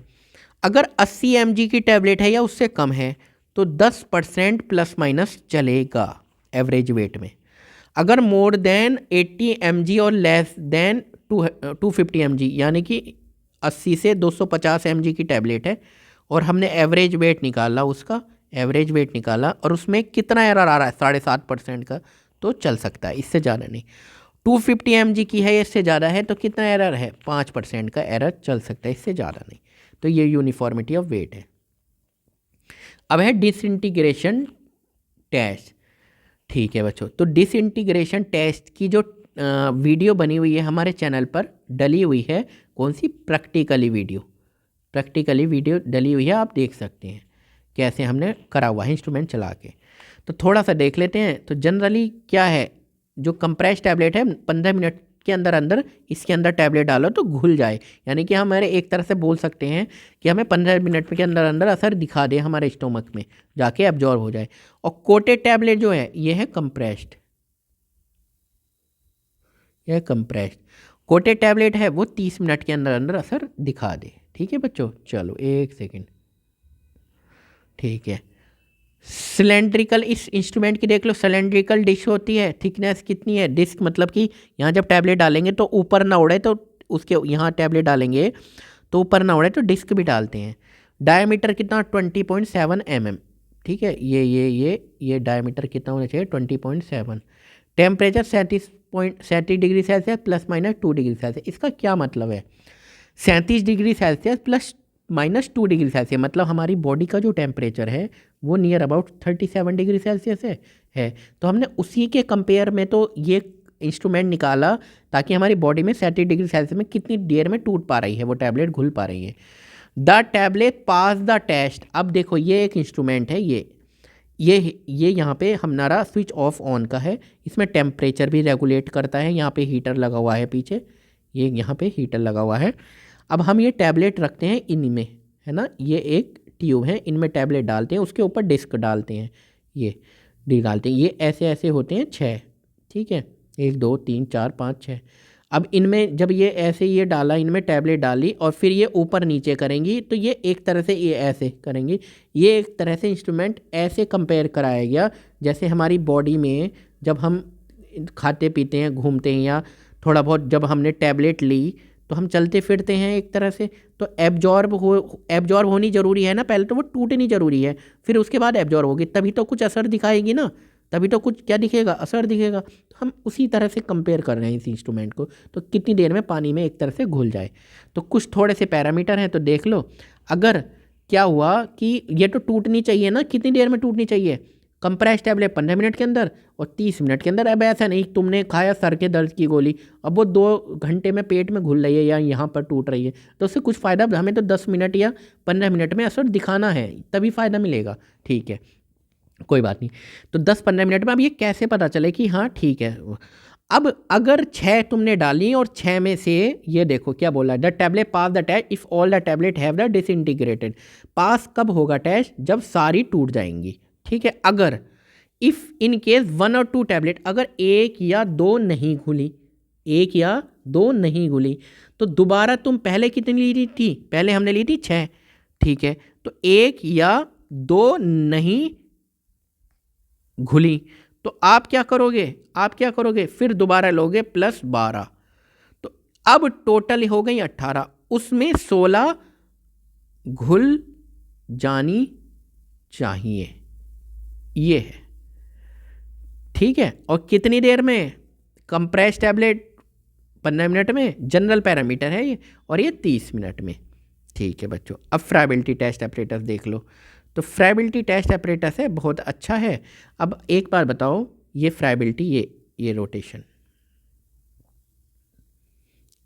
अगर 80 mg की टैबलेट है या उससे कम है तो 10% प्लस माइनस चलेगा एवरेज वेट में। अगर मोर देन 80 mg और लेस देन 250 mg यानी कि 80 से 250 mg की टैबलेट है और हमने एवरेज वेट निकाला, उसका एवरेज वेट निकाला और उसमें कितना एरर आ रहा है 7.5% का, तो चल सकता है, इससे ज़्यादा नहीं। 250 mg की है, इससे ज़्यादा है तो कितना एरर है, 5% का एरर चल सकता है, इससे ज़्यादा नहीं। तो ये यूनिफॉर्मिटी ऑफ वेट है। अब है डिसइंटीग्रेशन टेस्ट। ठीक है बच्चों, तो डिसइंटीग्रेशन टेस्ट की जो वीडियो बनी हुई है हमारे चैनल पर डली हुई है, कौन सी, प्रैक्टिकली वीडियो, प्रैक्टिकली वीडियो डली हुई है, आप देख सकते हैं कैसे हमने करा हुआ है इंस्ट्रूमेंट चला के। तो थोड़ा सा देख लेते हैं। तो जनरली क्या है, जो कंप्रेस टैबलेट है 15 मिनट के अंदर अंदर इसके अंदर टैबलेट डालो तो घुल जाए, यानी कि हमारे एक तरह से बोल सकते हैं कि हमें 15 मिनट के अंदर अंदर असर दिखा दे हमारे स्टोमक में, जाके एब्जॉर्ब हो जाए। और कोटेड टैबलेट जो है ये है कंप्रेस्ड, यह कंप्रेस्ड कोटेड टैबलेट है, वो 30 मिनट के अंदर अंदर असर दिखा दे। ठीक है बच्चों, चलो एक सेकेंड। ठीक है, सिलेंड्रिकल, इस इंस्ट्रूमेंट की देख लो, सिलेंड्रिकल डिश होती है, थिकनेस कितनी है, डिस्क मतलब कि यहाँ जब टैबलेट डालेंगे तो ऊपर ना उड़े, तो उसके यहाँ टैबलेट डालेंगे तो ऊपर ना उड़े, तो डिस्क भी डालते हैं। डायमीटर कितना, 20.7 mm। ठीक है, ये डायमीटर कितना होना चाहिए, 20.7। Temperature 37.37 degree Celsius ±2 degree Celsius. इसका क्या मतलब है, 37 डिग्री सेल्सियस ±2 डिग्री सेल्सियस, मतलब हमारी बॉडी का जो टेम्परेचर है वो नियर अबाउट 37 डिग्री सेल्सियस है। तो हमने उसी के कंपेयर में तो ये इंस्ट्रूमेंट निकाला ताकि हमारी बॉडी में 37 डिग्री सेल्सियस में कितनी देर में टूट पा रही है वो टैबलेट, घुल पा रही है। The tablet pass the test. अब देखो ये एक इंस्ट्रूमेंट है, ये यहाँ पे हमारा स्विच ऑफ ऑन का है, इसमें टेम्परेचर भी रेगुलेट करता है, यहाँ पे हीटर लगा हुआ है पीछे, ये यहाँ पे हीटर लगा हुआ है। अब हम ये टैबलेट रखते हैं इनमें, है ना, ये एक ट्यूब है, इनमें टैबलेट डालते हैं, उसके ऊपर डिस्क डालते हैं, ये डी डालते हैं, ये ऐसे ऐसे होते हैं 6। ठीक है, 1 2 3 4 5 6। अब इनमें जब ये ऐसे ये डाला, इनमें टैबलेट डाली और फिर ये ऊपर नीचे करेंगी, तो ये एक तरह से ये ऐसे करेंगी। ये एक तरह से इंस्ट्रूमेंट ऐसे कंपेयर कराया गया जैसे हमारी बॉडी में जब हम खाते पीते हैं, घूमते हैं, या थोड़ा बहुत जब हमने टैबलेट ली तो हम चलते फिरते हैं एक तरह से, तो एब्जॉर्ब होनी ज़रूरी है ना, पहले तो वो टूटनी ज़रूरी है, फिर उसके बाद एब्जॉर्ब होगी, तभी तो कुछ असर दिखाएगी ना, तभी तो कुछ क्या दिखेगा, असर दिखेगा। तो हम उसी तरह से कंपेयर कर रहे हैं इस इंस्ट्रूमेंट को, तो कितनी देर में पानी में एक तरह से घुल जाए। तो कुछ थोड़े से पैरामीटर हैं, तो देख लो। अगर क्या हुआ कि ये तो टूटनी चाहिए ना, कितनी देर में टूटनी चाहिए, कंप्रेस टैबलेट 15 मिनट के अंदर और 30 मिनट के अंदर। अब ऐसा नहीं तुमने खाया सर के दर्द की गोली, अब वो 2 घंटे में पेट में घुल रही है या यहाँ पर टूट रही है, तो उससे कुछ फ़ायदा, हमें तो 10 मिनट या 15 मिनट में असर दिखाना है, तभी फ़ायदा मिलेगा। ठीक है, कोई बात नहीं। तो 10-15 मिनट में अब ये कैसे पता चले कि हाँ ठीक है। अब अगर 6 तुमने डाली और 6 में से ये देखो क्या बोला, the tablet pass the test if all the tablet have the disintegrated. Pass कब होगा टेस्ट, जब सारी टूट जाएंगी। ठीक है, अगर इफ़ इन केस 1 और 2 टैबलेट, अगर 1 या 2 नहीं घुली, 1 या 2 नहीं घुली, तो दोबारा तुम पहले कितनी ली थी, पहले हमने ली थी 6। ठीक है, तो 1 या 2 नहीं घुली, तो आप क्या करोगे, फिर दोबारा लोगे +12, तो अब टोटल हो गई 18, उसमें 16 घुल जानी चाहिए, ये है। ठीक है, और कितनी देर में, कंप्रेस टैबलेट 15 मिनट में, जनरल पैरामीटर है ये, और ये 30 मिनट में। ठीक है बच्चों, अब फ्राइबिलिटी टेस्ट एपरेटस देख लो। तो फ्राइबिलिटी टेस्ट एपरेटस है, बहुत अच्छा है। अब एक बार बताओ, ये फ्राइबिलिटी, ये रोटेशन,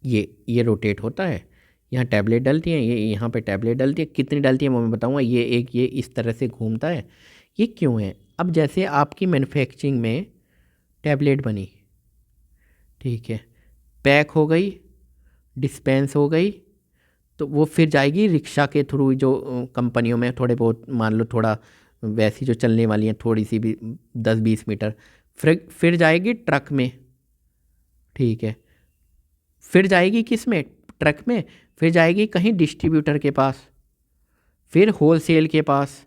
ये रोटेट होता है, यहाँ टैबलेट डलती है, ये यहाँ पे टैबलेट डलती है, कितनी डलती है वो मैं बताऊँगा। ये इस तरह से घूमता है, ये क्यों है। अब जैसे आपकी मैन्युफैक्चरिंग में टैबलेट बनी, ठीक है, पैक हो गई, डिस्पेंस हो गई, तो वो फिर जाएगी रिक्शा के थ्रू, जो कंपनियों में थोड़े बहुत मान लो थोड़ा वैसी जो चलने वाली हैं थोड़ी सी भी 10-20 मीटर, फिर जाएगी ट्रक में। ठीक है, फिर जाएगी किस में, ट्रक में, फिर जाएगी कहीं डिस्ट्रीब्यूटर के पास, फिर होलसेल के पास,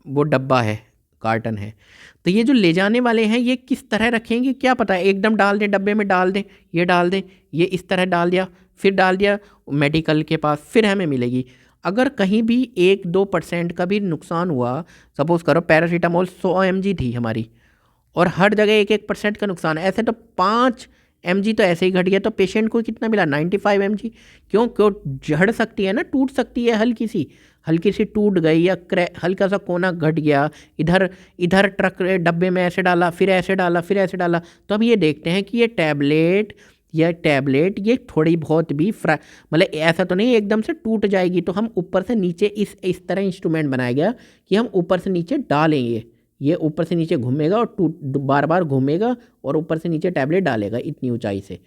वो डब्बा है, कार्टन है। तो ये जो ले जाने वाले हैं ये किस तरह रखेंगे क्या पता है, एकदम डाल दें डब्बे में, डाल दें, ये इस तरह डाल दिया, फिर डाल दिया मेडिकल के पास, फिर हमें मिलेगी। अगर कहीं भी 1-2% का भी नुकसान हुआ, सपोज़ करो पैरासीटामोल 100 mg थी हमारी और हर जगह 1-1% का नुकसान है। ऐसे तो 5 mg तो ऐसे ही घट गया, तो पेशेंट को कितना मिला 95 mg। क्यों क्यों झड़ सकती है ना, टूट सकती है, हल्की सी टूट गई या हल्का सा कोना घट गया, इधर इधर ट्रक डब्बे में ऐसे डाला, फिर ऐसे डाला, फिर ऐसे डाला। तो अब ये देखते हैं कि ये टैबलेट ये थोड़ी बहुत भी मतलब ऐसा तो नहीं एकदम से टूट जाएगी, तो हम ऊपर से नीचे इस तरह इंस्ट्रूमेंट बनाया गया कि हम ऊपर से नीचे डालेंगे, ये ऊपर से नीचे घूमेगा और बार बार घूमेगा और ऊपर से नीचे टैबलेट डालेगा इतनी ऊंचाई से।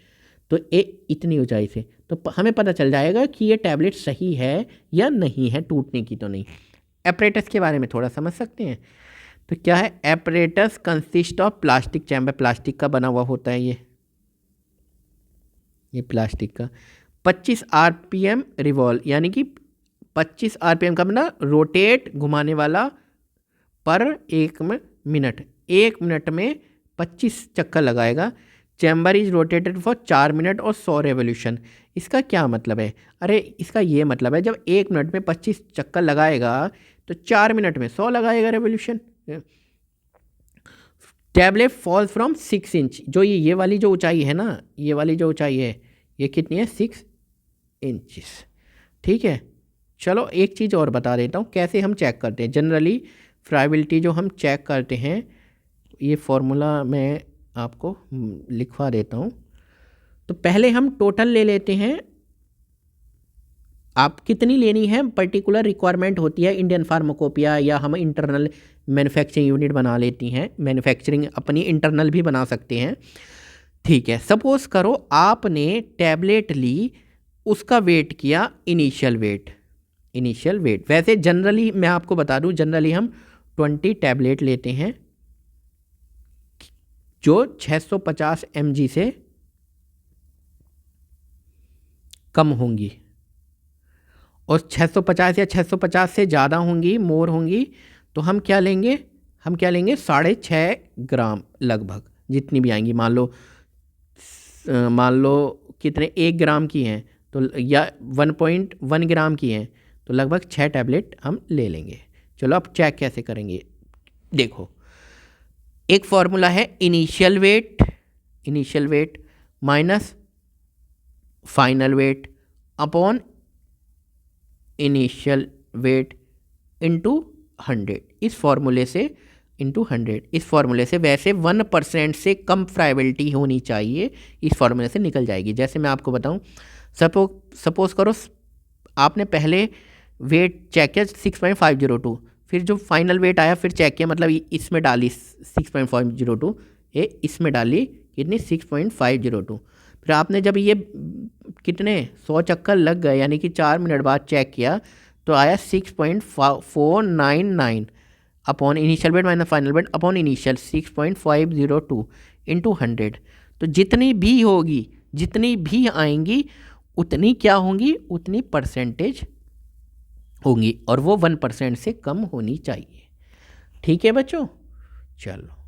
तो इतनी ऊंचाई से तो हमें पता चल जाएगा कि ये टैबलेट सही है या नहीं है, टूटने की तो नहीं। एपरेटस के बारे में थोड़ा समझ सकते हैं। तो क्या है, apparatus consist of plastic chamber, plastic का बना हुआ होता है ये प्लास्टिक का। 25 RPM रिवॉल्व, यानी कि 25 RPM का मतलब रोटेट, घुमाने वाला पर 1 मिनट, 1 मिनट में 25 चक्कर लगाएगा। Chamber is rotated for 4 minute और 100 रेवोल्यूशन। इसका क्या मतलब है? अरे इसका ये मतलब है जब 1 मिनट में 25 चक्कर लगाएगा तो 4 मिनट में 100 लगाएगा revolution. Tablet fall from 6 inch, जो ये वाली जो ऊंचाई है ना, ये वाली जो ऊंचाई है ये कितनी है, 6 इंचेस। ठीक है, चलो एक चीज़ और बता देता हूँ कैसे हम चेक करते हैं। जनरली फ्राइबिलिटी जो हम चेक करते हैं, ये फॉर्मूला मैं आपको लिखवा देता हूँ। तो पहले हम टोटल ले लेते हैं, आप कितनी लेनी है पर्टिकुलर रिक्वायरमेंट होती है इंडियन फार्माकोपिया, या हम इंटरनल मैन्युफैक्चरिंग यूनिट बना लेती हैं, मैन्युफैक्चरिंग अपनी इंटरनल भी बना सकते हैं। ठीक है, सपोज करो आपने टैबलेट ली, उसका वेट किया इनिशियल वेट। वैसे जनरली मैं आपको बता दूं, जनरली हम 20 टैबलेट लेते हैं जो 650 mg से कम होंगी, और 650 या 650 से ज़्यादा होंगी, मोर होंगी, तो हम क्या लेंगे 6.5 ग्राम लगभग, जितनी भी आएंगी। मान लो कितने 1 ग्राम की हैं तो, या 1.1 ग्राम की हैं तो लगभग 6 टैबलेट हम ले लेंगे। चलो अब चेक कैसे करेंगे, देखो एक फॉर्मूला है initial wait minus final weight upon initial weight into 100। इस फॉर्मूले से वैसे 1% से कम फ्राइबिलिटी होनी चाहिए, इस फॉर्मूले से निकल जाएगी। जैसे मैं आपको बताऊं, सपोज करो आपने पहले वेट चेक किया 6.502, फिर जो फाइनल वेट आया फिर चेक किया, मतलब इसमें डाली 6.502, ये इसमें डाली कितनी 6.502। फिर आपने जब ये कितने 100 चक्कर लग गए, यानी कि 4 मिनट बाद चेक किया तो आया 6.499 upon initial wait minus final weight upon initial 6.502 into 100। तो जितनी भी आएंगी उतनी क्या होंगी, उतनी परसेंटेज होंगी, और वो 1% से कम होनी चाहिए। ठीक है बच्चों, चलो।